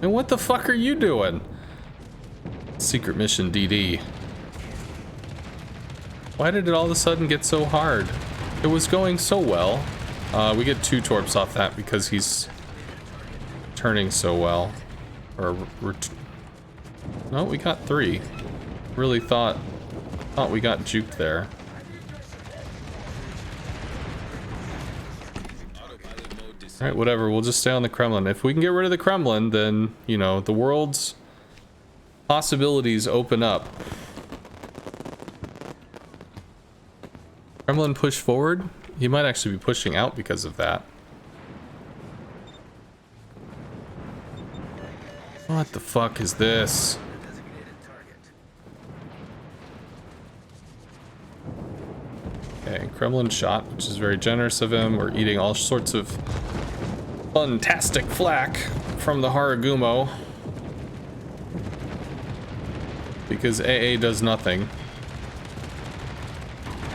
And what the fuck are you doing? Secret mission DD. Why did it all of a sudden get so hard? It was going so well. We get 2 torps off that because he's turning so well. Or no, we got 3. Really thought we got juked there. Alright, whatever, we'll just stay on the Kremlin. If we can get rid of the Kremlin, then, you know, the world's possibilities open up. Kremlin push forward? He might actually be pushing out because of that. What the fuck is this? Okay, Kremlin shot, which is very generous of him. We're eating all sorts of fantastic flack from the Haragumo. Because AA does nothing.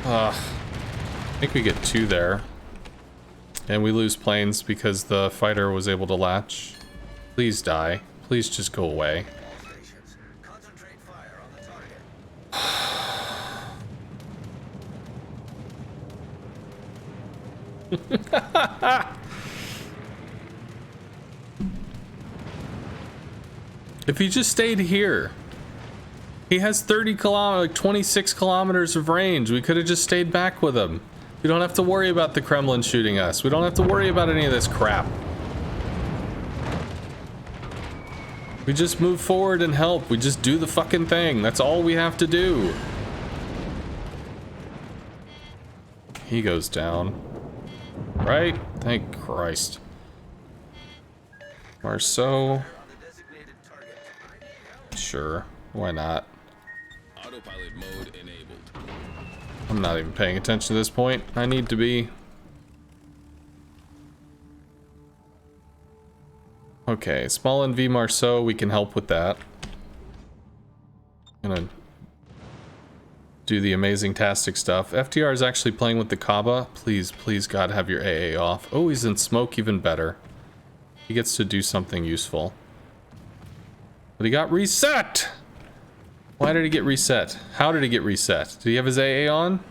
I think we get 2 there. And we lose planes because the fighter was able to latch. Please die. Please just go away. Concentrate fire on the target. If he just stayed here. He has 26 kilometers of range. We could have just stayed back with him. We don't have to worry about the Kremlin shooting us. We don't have to worry about any of this crap. We just move forward and help. We just do the fucking thing. That's all we have to do. He goes down. Right? Thank Christ. Marceau. Sure. Why not? Autopilot mode enabled. I'm not even paying attention to this point. I need to be. Okay, small NV Marceau, we can help with that. Gonna do the amazing tastic stuff. FTR is actually playing with the Kaba. Please, please, God, have your AA off. Oh, he's in smoke, even better. He gets to do something useful. But he got reset! Why did he get reset? How did he get reset? Did he have his AA on?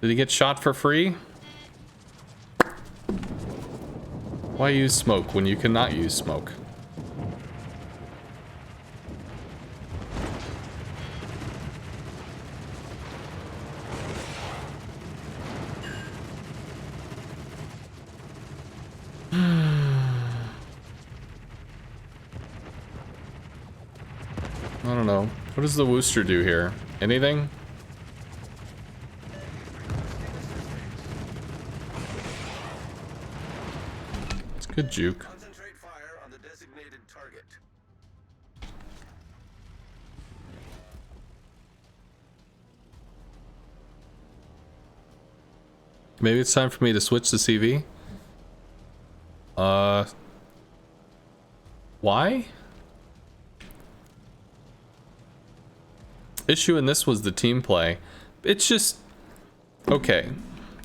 Did he get shot for free? Why use smoke when you cannot use smoke? I don't know. What does the Wooster do here? Anything? It's good juke. Concentrate fire on the designated target. Maybe it's time for me to switch to CV. Why? Issue in this was the team play. It's just okay.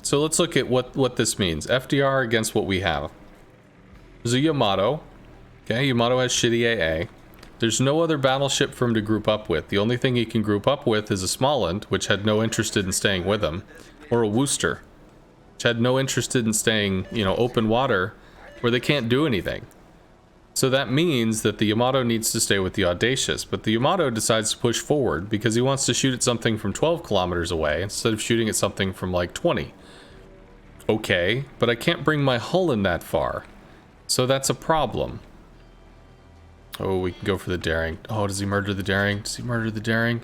So let's look at what this means. FDR against what we have. There's a Yamato. Okay, Yamato has shitty AA. There's no other battleship for him to group up with. The only thing he can group up with is a Smolensk, which had no interest in staying with him, or a Worcester, which had no interest in staying, you know, open water, where they can't do anything. So that means that the Yamato needs to stay with the Audacious, but the Yamato decides to push forward because he wants to shoot at something from 12 kilometers away instead of shooting at something from like 20. Okay, but I can't bring my hull in that far. So that's a problem. Oh, we can go for the daring. Oh, does he murder the daring? Does he murder the daring?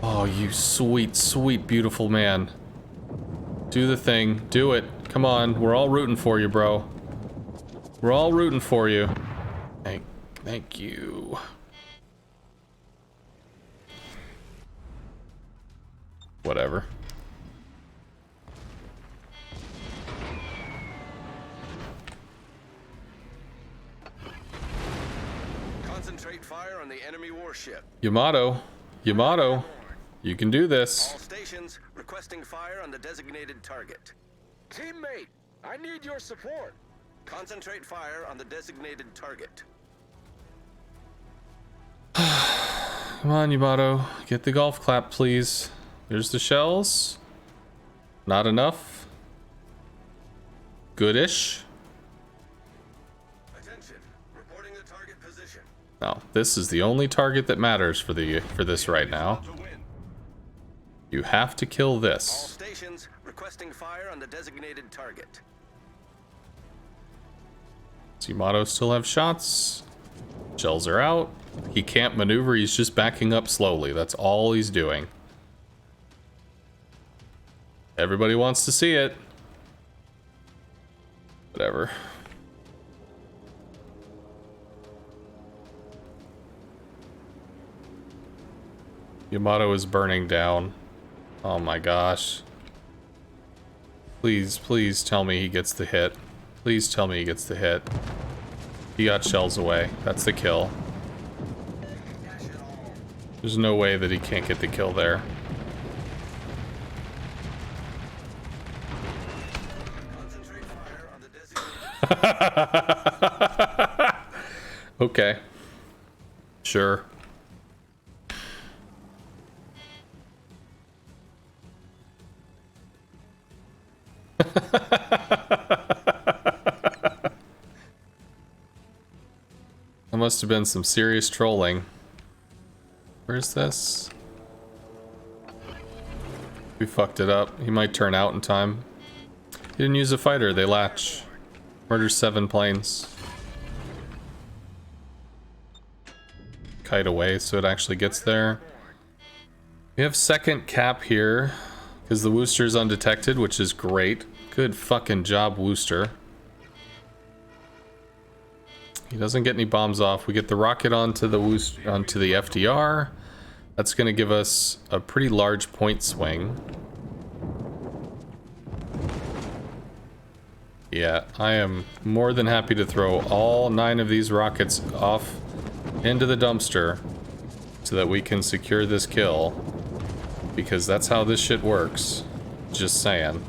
Oh, you sweet, sweet, beautiful man. Do the thing. Do it. Come on. We're all rooting for you, bro. We're all rooting for you. Thank you. Whatever. Concentrate fire on the enemy warship. Yamato. Yamato. You can do this. All stations requesting fire on the designated target. Teammate, I need your support. Concentrate fire on the designated target. Come on, Yamato. Get the golf clap, please. There's the shells. Not enough. Goodish. Attention. Reporting the target position. No, this is the only target that matters for this right now. To win. You have to kill All this. stations requesting fire on the designated target. Does Yamato still have shots? Shells are out. He can't maneuver, he's just backing up slowly. That's all he's doing. Everybody wants to see it. Whatever. Yamato is burning down. Oh my gosh. Please, please tell me he gets the hit. Please tell me he gets the hit. He got shells away. That's the kill. There's no way that he can't get the kill there. Concentrate fire on the designated Okay. Sure. That must have been some serious trolling. Where's this? We fucked it up. He might turn out in time. He didn't use a fighter, they latch. Murders 7 planes. Kite away so it actually gets there. We have second cap here, because the Wooster's undetected, which is great. Good fucking job, Wooster. He doesn't get any bombs off. We get the rocket onto the onto the FDR. That's going to give us a pretty large point swing. Yeah, I am more than happy to throw all 9 of these rockets off into the dumpster so that we can secure this kill, because that's how this shit works. Just saying.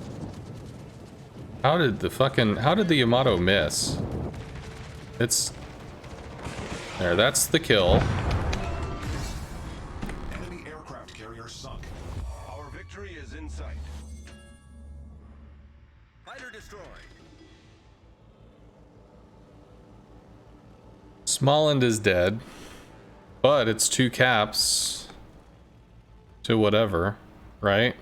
How did the Yamato miss? It's there, that's the kill. Enemy aircraft carrier sunk. Our victory is in sight. Fighter destroyed. Smolland is dead, but it's 2 caps to whatever, right?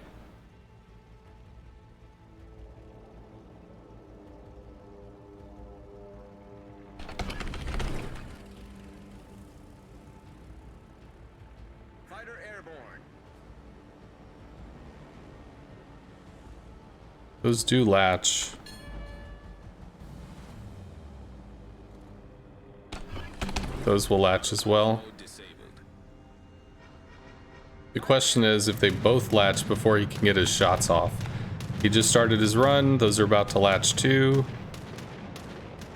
Fighter airborne. Those do latch. Those will latch as well. Disabled. The question is if they both latch before he can get his shots off. He just started his run. Those are about to latch too.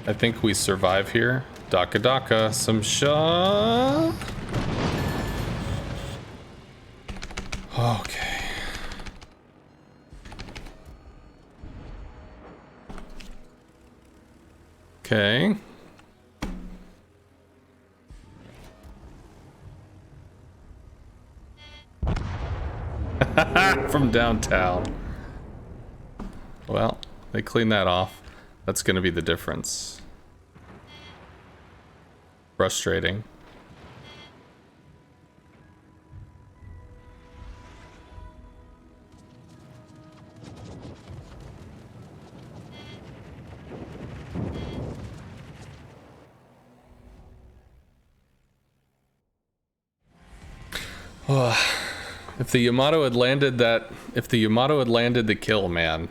I think we survive here. Daka Daka, some shot. Okay. Okay. From downtown. Well, they clean that off. That's gonna be the difference. frustrating. If the Yamato had landed the kill, man,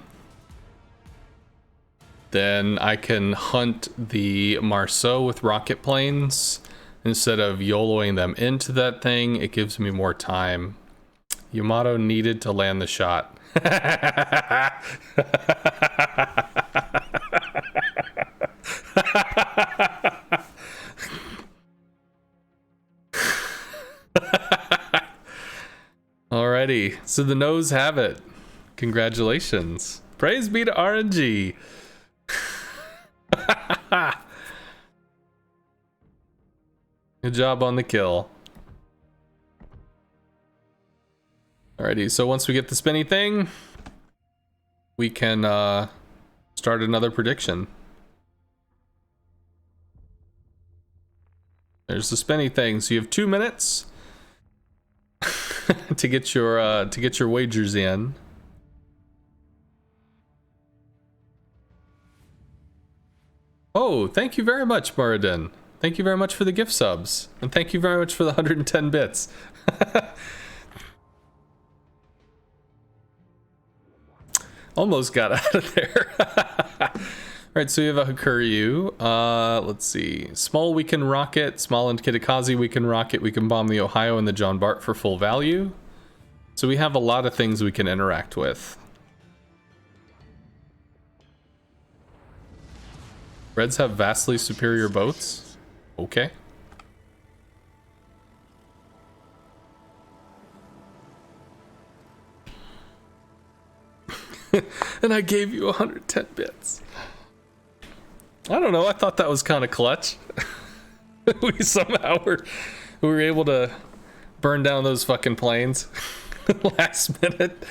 then I can hunt the Marceau with rocket planes instead of YOLOing them into that thing. It gives me more time. Yamato needed to land the shot. Alrighty, so the no's have it. Congratulations. Praise be to RNG. Good job on the kill. Alrighty, so once we get the spinny thing, we can start another prediction. There's the spinny thing, so you have 2 minutes to get your wagers in. Oh, thank you very much, Muradin. Thank you very much for the gift subs, and thank you very much for the 110 bits. Almost got out of there. Alright, so we have a Hakuryu. Let's see. Small we can rocket, Small and Kitakazi we can rocket, we can bomb the Ohio and the John Bart for full value. So we have a lot of things we can interact with. Reds have vastly superior boats? Okay. And I gave you 110 bits. I don't know, I thought that was kind of clutch. We were able to burn down those fucking planes last minute.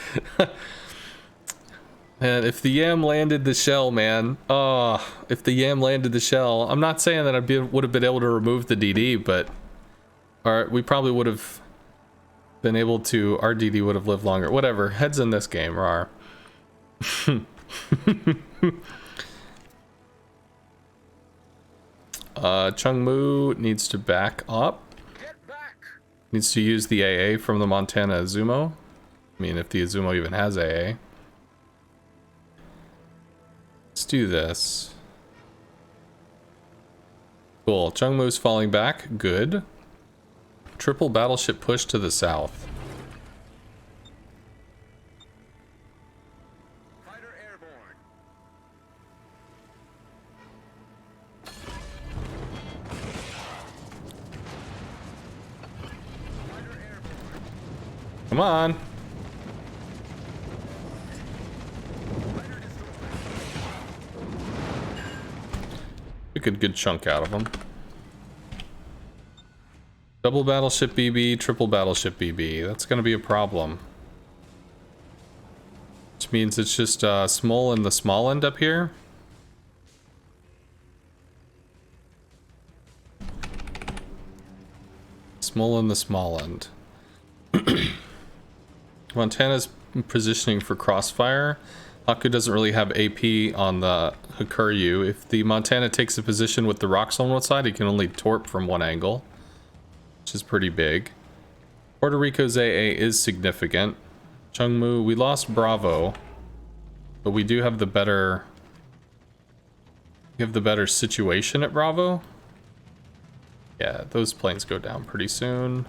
And if the Yam landed the shell, man, if the Yam landed the shell, I'm not saying that I would have been able to remove the DD, but we probably would have been able to, our DD would have lived longer. Whatever, heads in this game, rawr. Chungmu needs to back up. Needs to use the AA from the Montana Azumo. I mean, if the Azumo even has AA. Let's do this. Cool. Chungmu's falling back. Good. Triple battleship push to the south. Fighter airborne. Fighter airborne. Come on. Took a good chunk out of them. Double battleship BB, triple battleship BB. That's gonna be a problem. Which means it's just Small and the small end up here. Small and the small end. Montana's positioning for crossfire. Haku doesn't really have AP on the Hakuryu. If the Montana takes a position with the rocks on one side, he can only torp from one angle, which is pretty big. Puerto Rico's AA is significant. Chungmu, we lost Bravo, but we do have the better... We have the better situation at Bravo. Yeah, those planes go down pretty soon.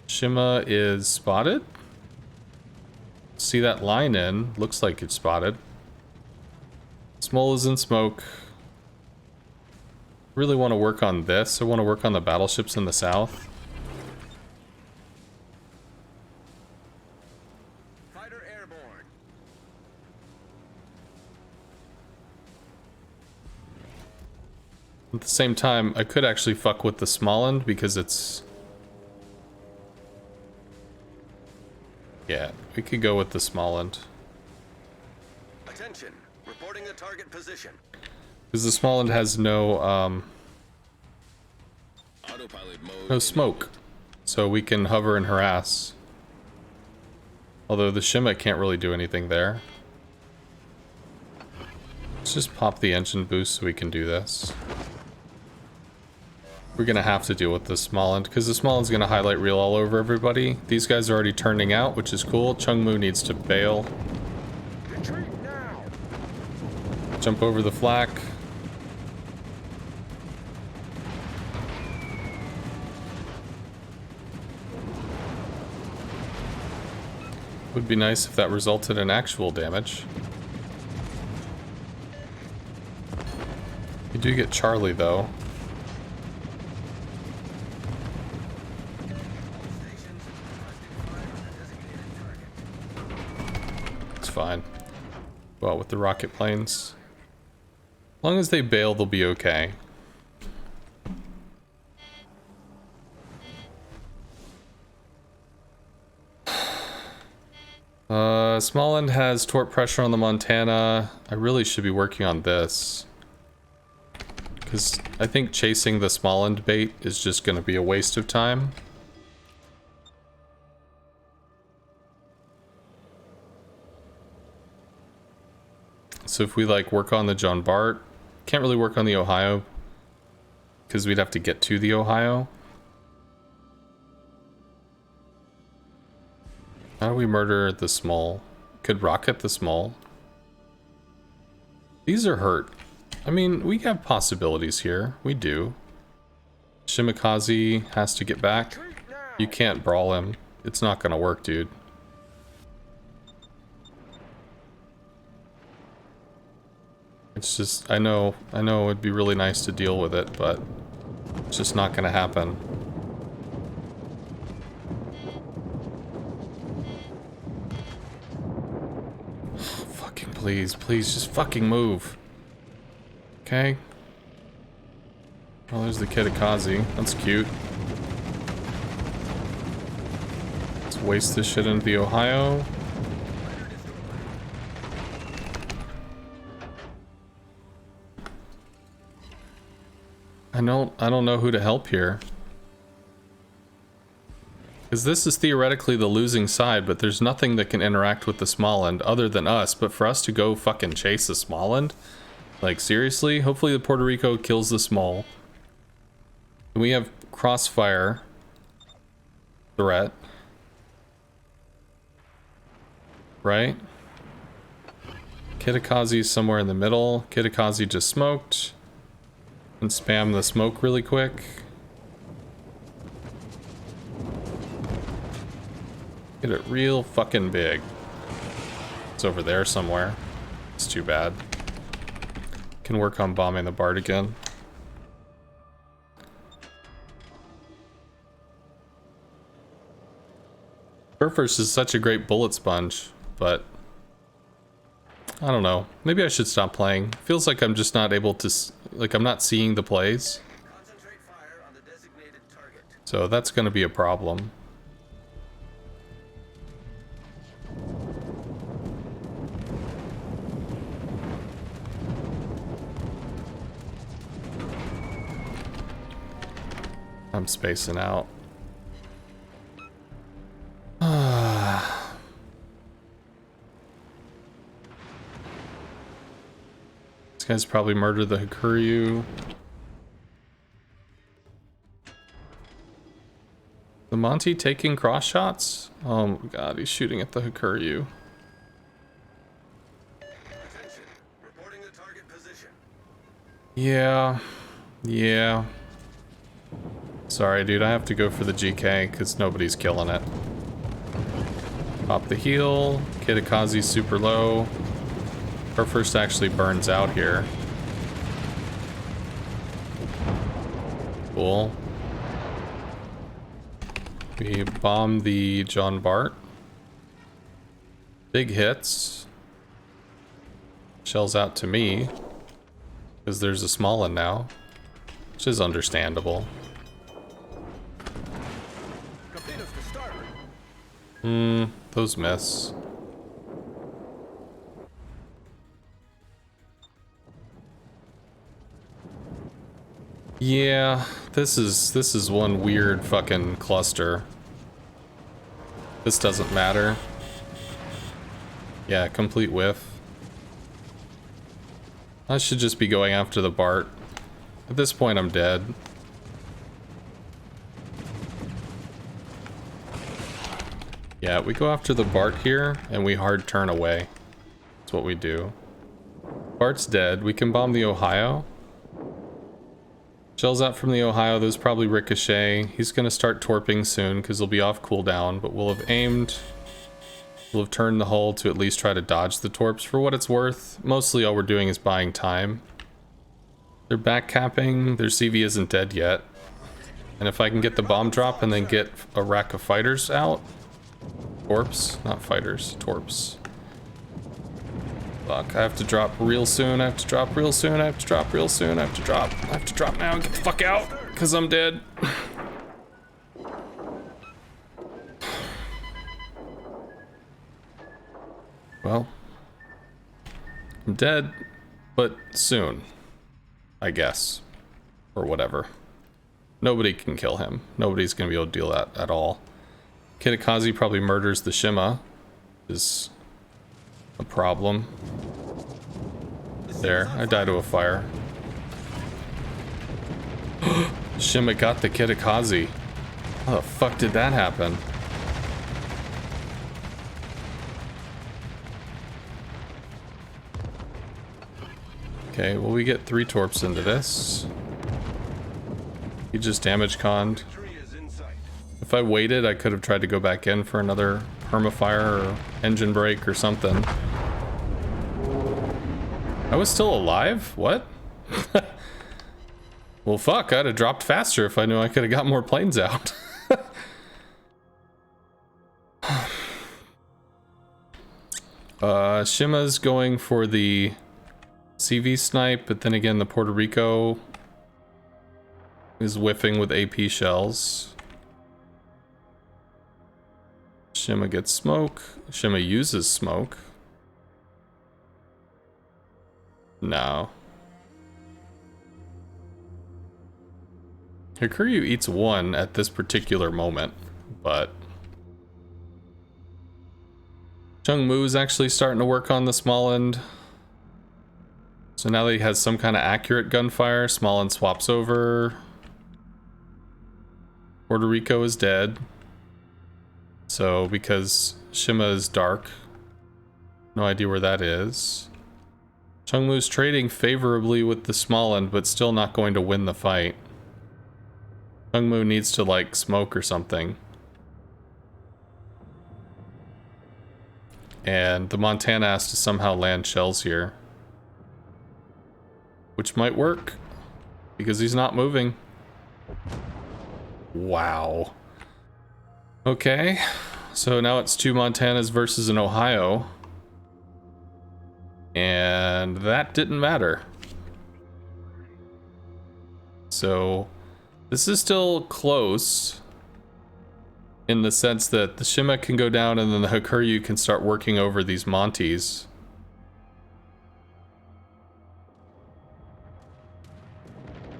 Shima is spotted. See that line in? Looks like it's spotted. Small is in smoke. Really want to work on this. I want to work on the battleships in the south. Fighter airborne. At the same time, I could actually fuck with the small end because it's... Yeah, we could go with the small end. Attention, reporting the target position. Because the small end has no, Autopilot mode. No smoke. So we can hover and harass. Although the Shima can't really do anything there. Let's just pop the engine boost so we can do this. We're gonna have to deal with the Smollend, because the Smollend's gonna highlight reel all over everybody. These guys are already turning out, which is cool. Chungmu needs to bail. Retreat now. Jump over the flak. Would be nice if that resulted in actual damage. You do get Charlie, though. It's fine. Go out with the rocket planes. As long as they bail, they'll be okay. Smollend has torque pressure on the Montana. I really should be working on this. Because I think chasing the Smollend bait is just going to be a waste of time. So if we like work on the John Bart, can't really work on the Ohio because we'd have to get to the Ohio. How do we murder the Small? Could rocket the Small. These are hurt. I mean, we have possibilities here. We do. Shimakaze has to get back. You can't brawl him. It's not gonna work, dude. It's just, I know it'd be really nice to deal with it, but it's just not gonna happen. Fucking please, just fucking move. Okay. Well, there's the Kitakaze. That's cute. Let's waste this shit into the Ohio. I don't know who to help here. Because this is theoretically the losing side, but there's nothing that can interact with the Smollend other than us. But for us to go fucking chase the Smollend? Like, seriously? Hopefully the Puerto Rico kills the Small. And we have Crossfire threat. Right? Kitakaze's somewhere in the middle. Kitakaze just smoked. And spam the smoke really quick. Get it real fucking big. It's over there somewhere. It's too bad. Can work on bombing the Bard again. Burfors is such a great bullet sponge, but I don't know. Maybe I should stop playing. Feels like I'm just not able to, like I'm not seeing the plays. Concentrate fire on the designated target. So that's going to be a problem. I'm spacing out. This guy's probably murdered the Hakuryu. The Monty taking cross shots? Oh my god, he's shooting at the Hakuryu. Attention. Reporting the target position. Yeah. Yeah. Sorry, dude, I have to go for the GK because nobody's killing it. Pop the heal. Kitakaze's super low. Her first actually burns out here. Cool. We bomb the John Bart. Big hits. Shells out to me. Because there's a Smollend now. Which is understandable. Torpedoes to starboard. Those miss. Yeah, This is one weird fucking cluster. This doesn't matter. Yeah, complete whiff. I should just be going after the Bart. At this point, I'm dead. Yeah, we go after the Bart here, and we hard turn away. That's what we do. Bart's dead. We can bomb the Ohio. Shells out from the Ohio. Those probably ricochet. He's going to start torping soon, because he'll be off cooldown, but we'll have aimed. We'll have turned the hull to at least try to dodge the torps for what it's worth. Mostly all we're doing is buying time. They're back capping. Their CV isn't dead yet. And if I can get the bomb drop and then get a rack of fighters out. Torps, not fighters, torps. Fuck, I have to drop real soon. I have to drop real soon. I have to drop real soon. I have to drop now. Get the fuck out, because I'm dead. Well, I'm dead, but soon, I guess, or whatever. Nobody can kill him. Nobody's gonna be able to deal that at all. Kitakazi probably murders the Shima, is a problem. There, I died to a fire. Shima got the Kitakazi. How the fuck did that happen? Okay, well we get 3 torps into this. He just damage conned. If I waited, I could have tried to go back in for another permafire or engine brake or something. I was still alive? What? Well, fuck, I'd have dropped faster if I knew I could have got more planes out. Shima's going for the CV snipe, but then again, the Puerto Rico is whiffing with AP shells. Shima gets smoke. Shima uses smoke. No. Hikuryu eats 1 at this particular moment, but Chungmu is actually starting to work on the small end. So now that he has some kind of accurate gunfire, small end swaps over. Puerto Rico is dead. So because Shima is dark, no idea where that is. Chungmu's trading favorably with the small end, but still not going to win the fight. Chungmu needs to like smoke or something. And the Montana has to somehow land shells here. Which might work, because he's not moving. Wow. Okay, so now it's 2 Montanas versus an Ohio. And that didn't matter. So this is still close in the sense that the Shima can go down and then the Hikuryu can start working over these Monties.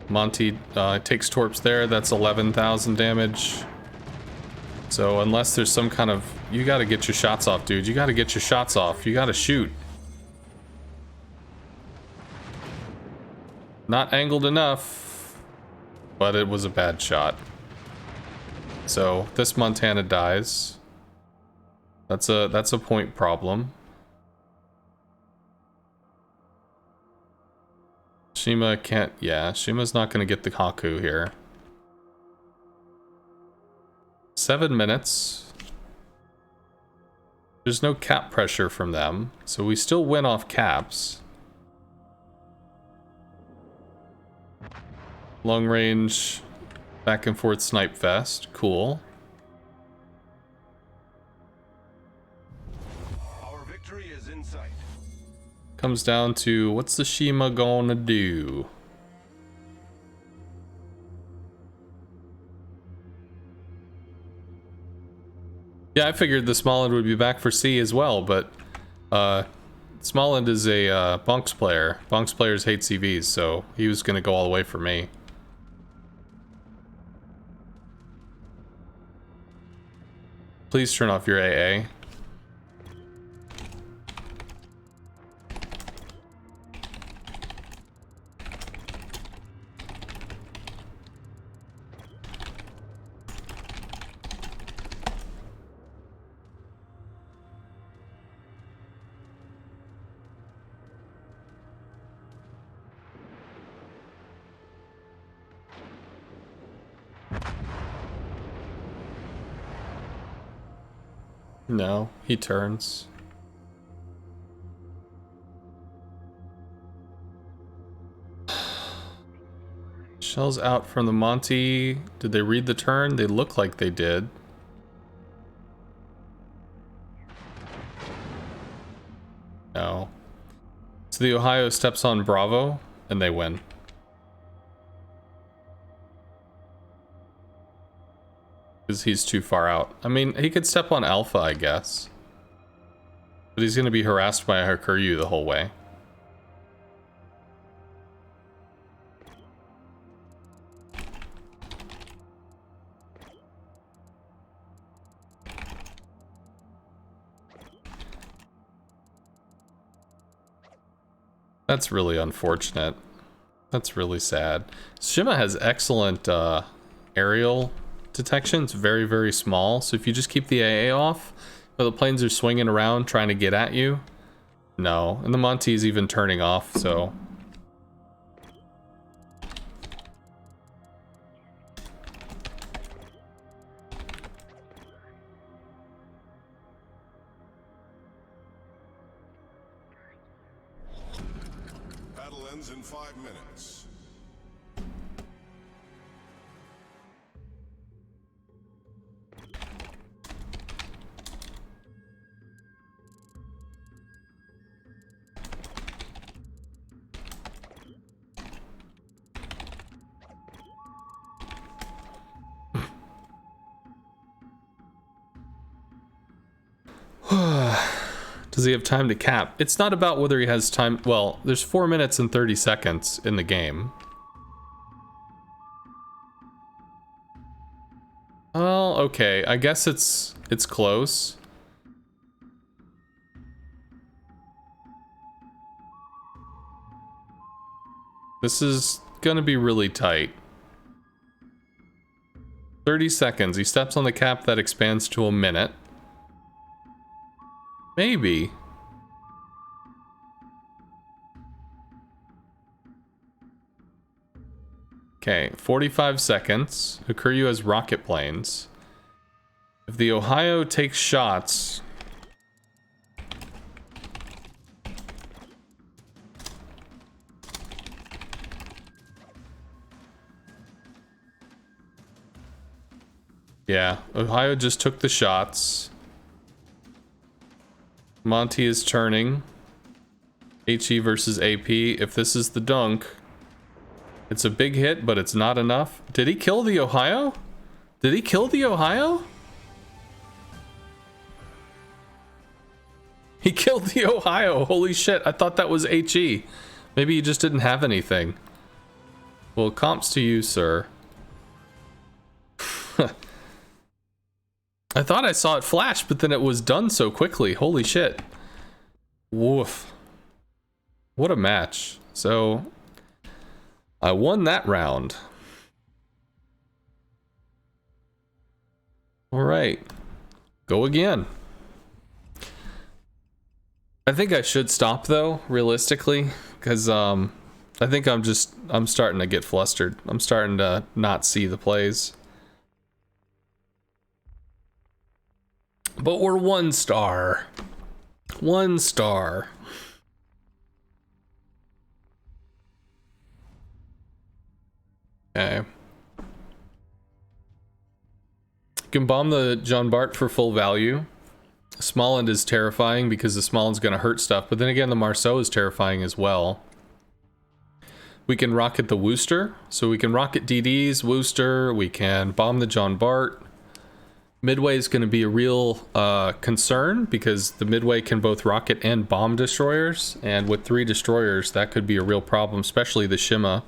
Monty takes torps there. That's 11,000 damage. So unless there's some kind of... You gotta get your shots off, dude. You gotta get your shots off. You gotta shoot. Not angled enough, but it was a bad shot. So this Montana dies. That's a point problem. Shima can't... Yeah, Shima's not gonna get the Haku here. 7 minutes. There's no cap pressure from them, so we still win off caps. Long range, back and forth snipe fest, cool. Our victory is in sight. Comes down to what's the Shima gonna do? Yeah, I figured the Smallland would be back for C as well, but Smallland is a Bonks player. Bonks players hate CVs, so he was gonna go all the way for me. Please turn off your AA. No, he turns. Shells out from the Monty. Did they read the turn? They look like they did. No. So the Ohio steps on Bravo, and they win. Because he's too far out. I mean, he could step on Alpha, I guess. But he's going to be harassed by a Hakuryu the whole way. That's really unfortunate. That's really sad. Shima has excellent aerial detection. It's very, very small. So if you just keep the AA off, while the planes are swinging around trying to get at you, no. And the Monty is even turning off, so... Battle ends in 5 minutes. Does he have time to cap? It's not about whether he has time. Well, there's 4 minutes and 30 seconds in the game. Well, okay. I guess it's close. This is gonna be really tight. 30 seconds. He steps on the cap that expands to a minute. Maybe. Okay, 45 seconds. Hakuryu has rocket planes. If the Ohio takes shots... Yeah, Ohio just took the shots. Monty is turning. HE versus AP. If this is the dunk, it's a big hit, but it's not enough. Did he kill the Ohio? Did he kill the Ohio? He killed the Ohio. Holy shit. I thought that was HE. Maybe he just didn't have anything. Well, comps to you, sir. I thought I saw it flash, but then it was done so quickly. Holy shit. Woof. What a match. So, I won that round. Alright. Go again. I think I should stop, though, realistically. Because, I think I'm starting to get flustered. I'm starting to not see the plays. But we're 1 star. 1 star. Okay. You can bomb the John Bart for full value. Smolland is terrifying because the Smolland's going to hurt stuff. But then again, the Marceau is terrifying as well. We can rocket the Wooster. So we can rocket DD's Wooster. We can bomb the John Bart. Midway is going to be a real concern because the Midway can both rocket and bomb destroyers, and with 3 destroyers that could be a real problem, especially the Shima.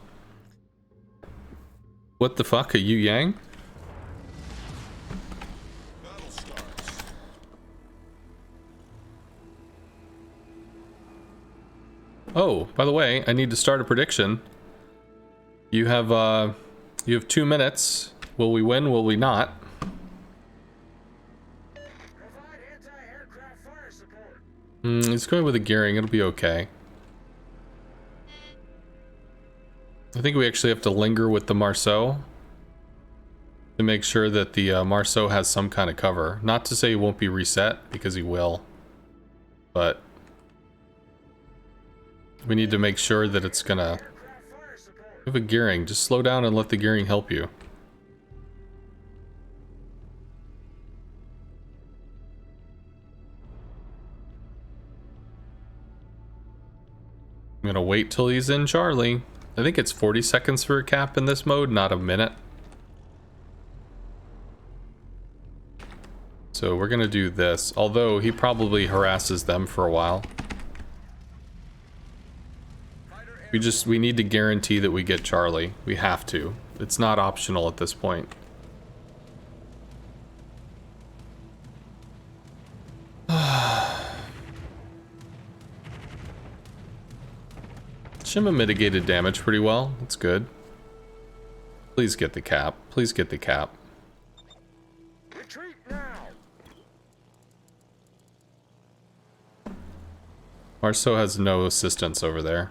What the fuck, a Yu Yang? Battle starts. Oh, by the way, I need to start a prediction. You have 2 minutes. Will we win? Will we not? Provide anti-aircraft fire support. It's going with a gearing. It'll be okay. I think we actually have to linger with the Marceau to make sure that the Marceau has some kind of cover. Not to say he won't be reset, because he will. But we need to make sure that it's gonna... Aircraft fire support. You have a gearing. Just slow down and let the gearing help you. I'm gonna wait till he's in Charlie. I think it's 40 seconds for a cap in this mode, not a minute. So we're gonna do this, although he probably harasses them for a while. We need to guarantee that we get Charlie. We have to. It's not optional at this point. Shima mitigated damage pretty well. That's good. Please get the cap. Please get the cap. Retreat now. Marceau has no assistance over there.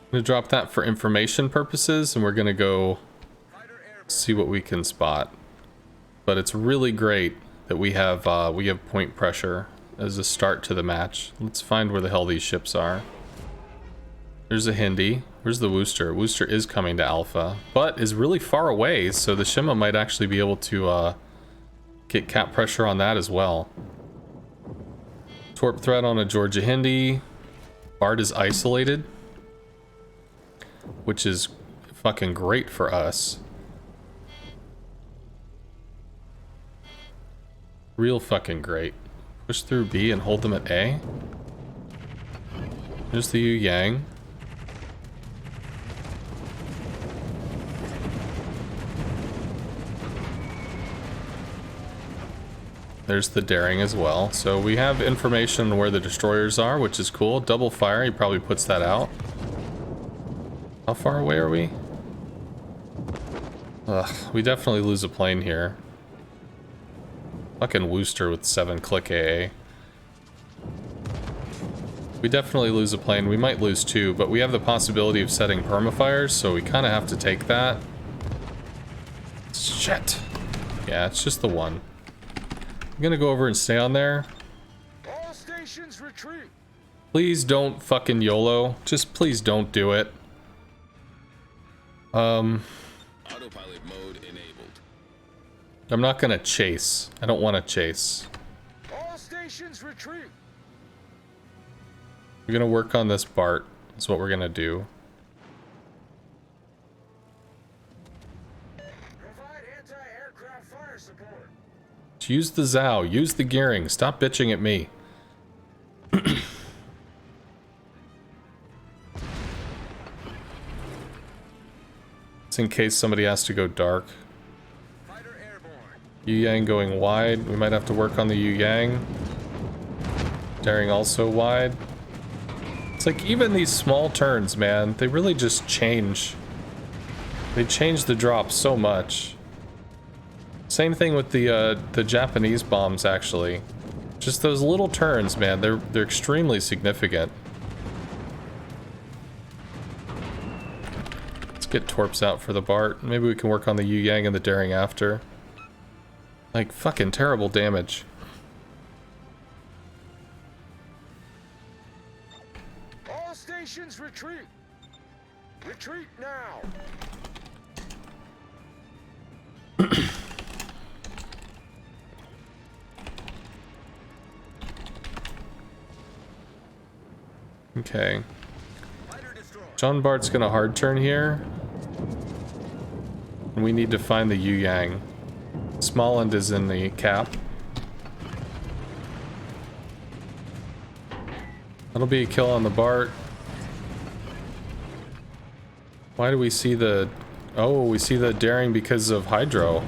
I'm gonna drop that for information purposes, and we're gonna go see what we can spot. But it's really great that we have point pressure as a start to the match. Let's find where the hell these ships are. There's a Hindi. Where's the Wooster? Wooster is coming to Alpha, but is really far away, so the Shima might actually be able to get cap pressure on that as well. Torp threat on a Georgia Hindi. Bard is isolated, which is fucking great for us. Real fucking great. Push through B and hold them at A. There's the Yu Yang. There's the Daring as well. So we have information on where the destroyers are, which is cool. Double fire, he probably puts that out. How far away are we? Ugh, we definitely lose a plane here. Fucking Wooster with 7-click AA. We definitely lose a plane. We might lose 2, but we have the possibility of setting permafires, so we kind of have to take that. Shit. Yeah, it's just the one. I'm gonna go over and stay on there. All stations retreat. Please don't fucking YOLO. Just please don't do it. Autopilot mode enabled. I'm not gonna chase. I don't want to chase. All stations retreat. We're gonna work on this Bart. That's what we're gonna do. Provide anti-aircraft fire support. Use the Zhao. Use the gearing. Stop bitching at me. It's in case somebody has to go dark. Fighter airborne. Yu Yang going wide. We might have to work on the Yu Yang. Daring also wide. It's like even these small turns, man, they really just change. They change the drop so much. Same thing with the Japanese bombs, actually. Just those little turns, man, they're extremely significant. Let's get Torps out for the Bart. Maybe we can work on the Yu Yang and the Daring after. Like, fucking terrible damage. All stations retreat. Retreat now. Okay. John Bart's gonna hard turn here. And we need to find the Yu Yang. Smallland is in the cap. That'll be a kill on the Bart. Why do we see the... Oh, we see the Daring because of Hydro.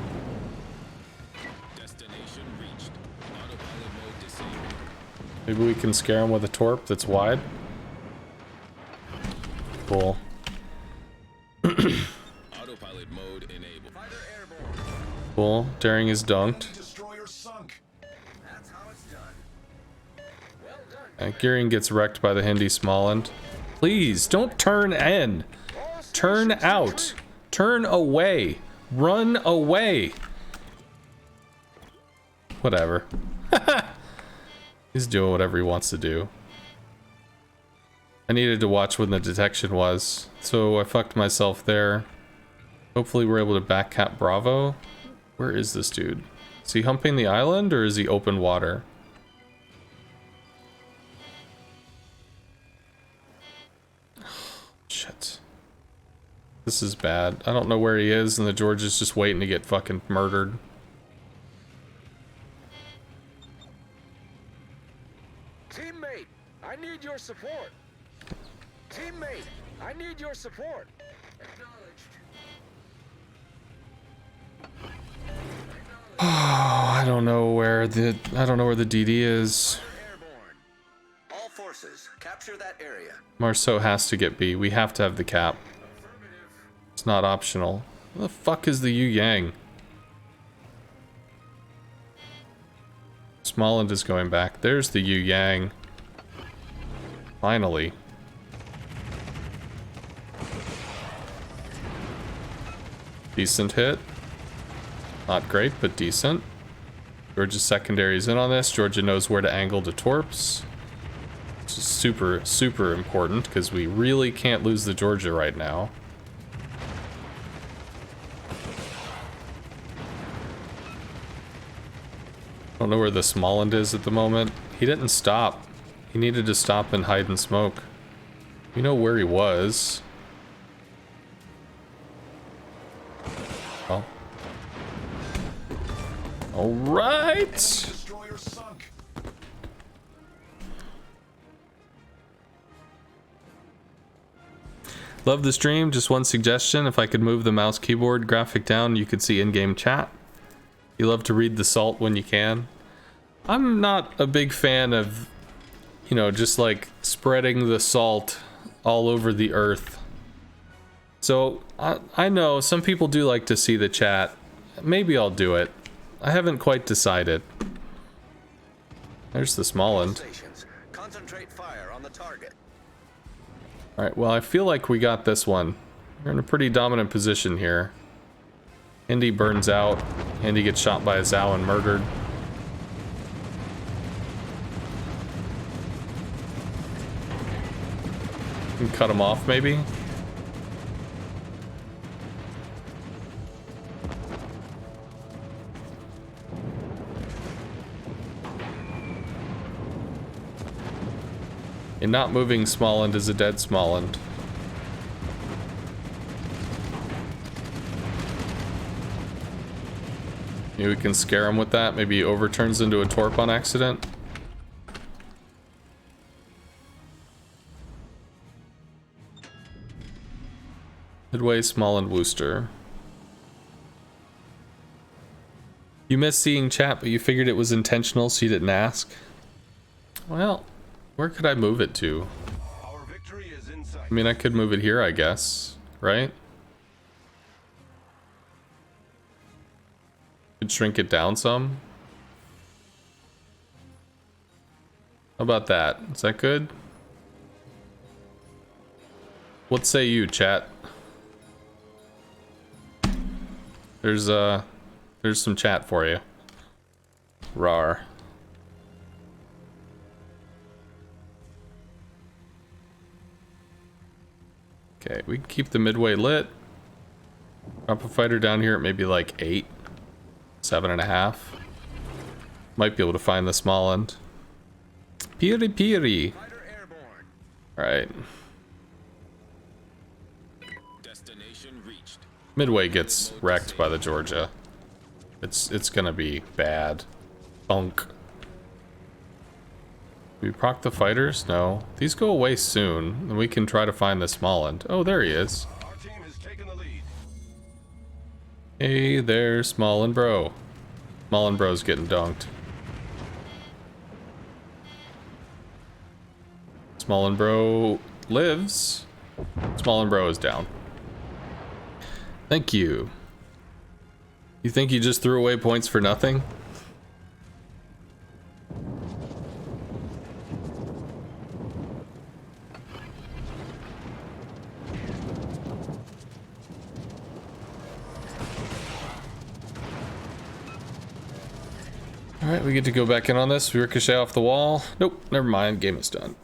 Maybe we can scare him with a torp that's wide. Cool. Autopilot mode enabled. Fighter airborne. Cool. Daring is dunked. Destroyer sunk. That's how it's done. Well done. Gearing gets wrecked by the Hindi Smalland. Please, don't turn in. All Turn stations out. retreat. Turn away. Run away. Whatever. He's doing whatever he wants to do. I needed to watch when the detection was, so I fucked myself there. Hopefully we're able to back cap Bravo. Where is this dude? Is he humping the island or is he open water? Shit. This is bad. I don't know where he is and the George is just waiting to get fucking murdered. Teammate, I need your support. Teammate, I need your support. Acknowledged. Oh, I don't know where the DD is. Airborne. All forces, capture that area. Marceau has to get B. We have to have the cap. It's not optional. Where the fuck is the Yu Yang? Smalland is going back. There's the Yu Yang. Finally. Decent hit. Not great, but decent. Georgia's secondary is in on this. Georgia knows where to angle to torps. Which is super, super important because we really can't lose the Georgia right now. Don't know where the Smalland is at the moment. He didn't stop. He needed to stop and hide and smoke. We know where he was. Oh. All right. Destroyer sunk. Love the stream. Just one suggestion. If I could move the mouse keyboard graphic down, you could see in-game chat. You love to read the salt when you can. I'm not a big fan of, you know, just like spreading the salt all over the earth. So I know some people do like to see the chat. Maybe I'll do it. I haven't quite decided. There's the Smalland. Stations, concentrate fire on the target. Alright, well I feel like we got this one. We're in a pretty dominant position here. Indy burns out. Indy gets shot by a Zhao and murdered. Can cut him off maybe? And not moving Smalland is a dead Smalland. Maybe we can scare him with that. Maybe he overturns into a torp on accident. Midway, Smalland, Wooster. You missed seeing chat, but you figured it was intentional, so you didn't ask. Well, where could I move it to? Our victory is in sight. I mean, I could move it here, I guess, right? Could shrink it down some. How about that? Is that good? What say you, chat? There's some chat for you. Rar. Okay, we can keep the midway lit. Drop a fighter down here at maybe like 8, 7.5. Might be able to find the Smalland. Piri Piri. Fighter airborne. Alright. Destination reached. Midway gets wrecked by the Georgia. It's gonna be bad. Bunk. Do we proc the fighters? No. These go away soon, and we can try to find the Smalland. Oh, there he is. Our team has taken the lead. Hey there, Smalland bro. Smalland bro's getting dunked. Small and Bro lives. Small and Bro is down. Thank you. You think you just threw away points for nothing? Alright, we get to go back in on this. We ricochet off the wall. Nope, never mind. Game is done.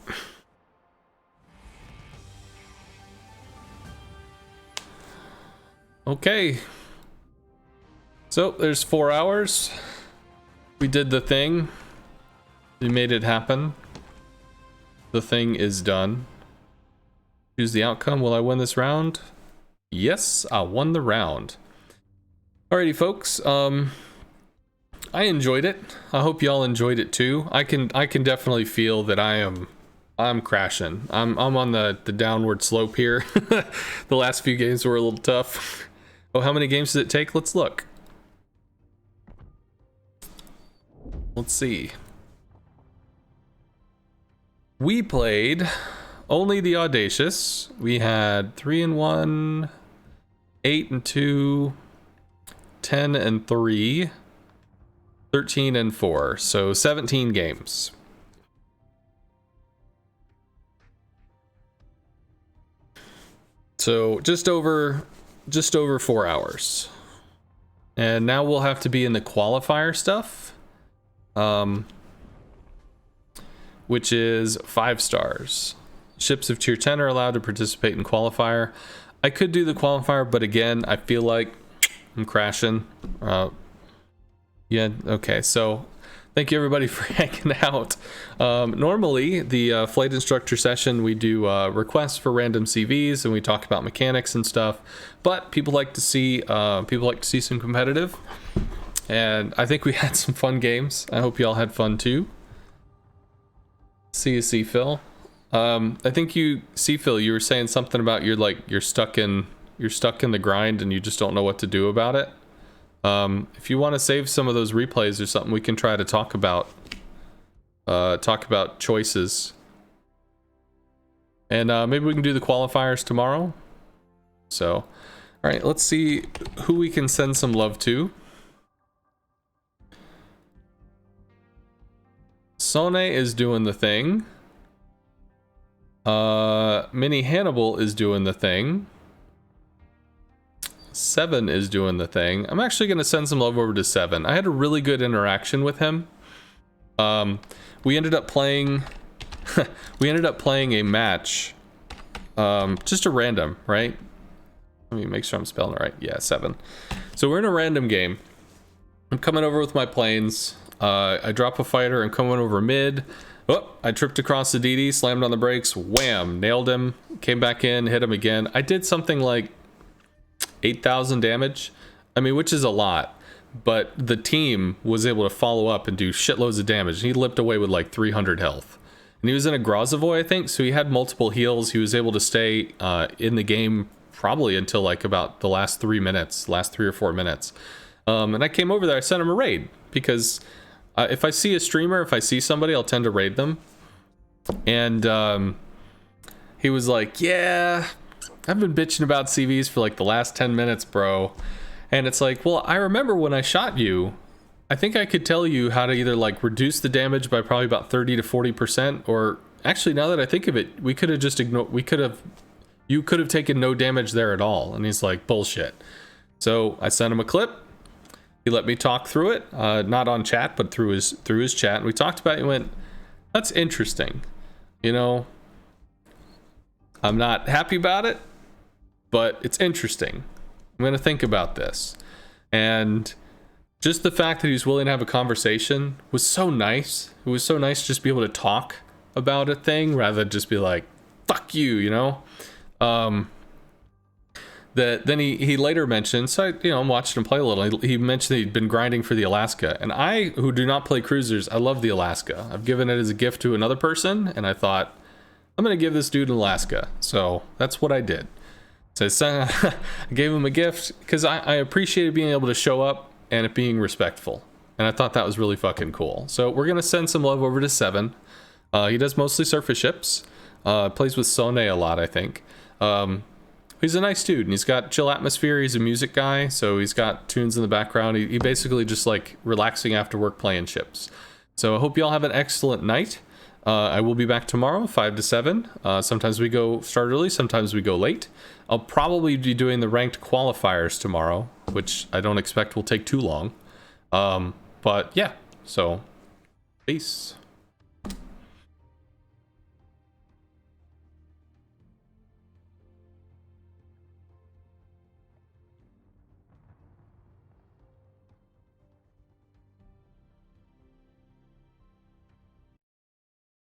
Okay. So, there's 4 hours. We did the thing. We made it happen. The thing is done. Choose the outcome. Will I win this round? Yes, I won the round. Alrighty, folks. I enjoyed it. I hope y'all enjoyed it too. I can definitely feel that I'm crashing. I'm on the downward slope here. The last few games were a little tough. Oh, how many games does it take? Let's look. Let's see. We played only the Audacious. We had 3-1, 8-2, 10-3, 13-4. So 17 games. So just over 4 hours. And now we'll have to be in the qualifier stuff. Which is 5 stars. Ships of tier 10 are allowed to participate in qualifier. I could do the qualifier, but again, I feel like I'm crashing. Yeah, okay, so thank you everybody for hanging out. Normally, the flight instructor session, we do requests for random CVs and we talk about mechanics and stuff, but people like to see some competitive, and I think we had some fun games. I hope you all had fun too. See you, C-Phil. I think C-Phil, you were saying something about you're stuck in the grind and you just don't know what to do about it. If you want to save some of those replays or something, we can try to talk about choices. And maybe we can do the qualifiers tomorrow. So, all right, let's see who we can send some love to. Sone is doing the thing. Mini Hannibal is doing the thing. 7 is doing the thing. I'm actually going to send some love over to 7. I had a really good interaction with him. We ended up playing a match. Just a random, right? Let me make sure I'm spelling it right. Yeah, 7. So we're in a random game. I'm coming over with my planes. I drop a fighter. I'm coming over mid. Oh, I tripped across the DD, slammed on the brakes. Wham! Nailed him. Came back in, hit him again. I did something like 8,000 damage. I mean, which is a lot. But the team was able to follow up and do shitloads of damage. He limped away with like 300 health. And he was in a Grozavoy, I think, so he had multiple heals. He was able to stay in the game probably until like about the last 3 or 4 minutes. And I came over there, I sent him a raid, because if I see a streamer, if I see somebody, I'll tend to raid them. And he was like, yeah, I've been bitching about CVs for like the last 10 minutes, bro. And it's like, well, I remember when I shot you, I think I could tell you how to either like reduce the damage by probably about 30 to 40%, or actually, now that I think of it, we could have just ignored, you could have taken no damage there at all. And he's like, bullshit. So I sent him a clip. He let me talk through it, not on chat, but through his chat. And we talked about it and went, that's interesting. You know, I'm not happy about it, but it's interesting. I'm going to think about this. And just the fact that he was willing to have a conversation was so nice. It was so nice to just be able to talk about a thing rather than just be like, fuck you, you know? Then he later mentioned, so I'm watching him play a little. He mentioned that he'd been grinding for the Alaska. And I, who do not play cruisers, I love the Alaska. I've given it as a gift to another person, and I thought, I'm going to give this dude an Alaska. So that's what I did. So I gave him a gift because I appreciated being able to show up and it being respectful. And I thought that was really fucking cool. So we're going to send some love over to 7. He does mostly surface ships. Plays with Sone a lot, I think. He's a nice dude, and he's got chill atmosphere. He's a music guy, so he's got tunes in the background. He basically just like relaxing after work playing chips. So I hope you all have an excellent night. I will be back tomorrow, 5 to 7. Sometimes we go start early, sometimes we go late. I'll probably be doing the ranked qualifiers tomorrow, which I don't expect will take too long. But yeah, so peace.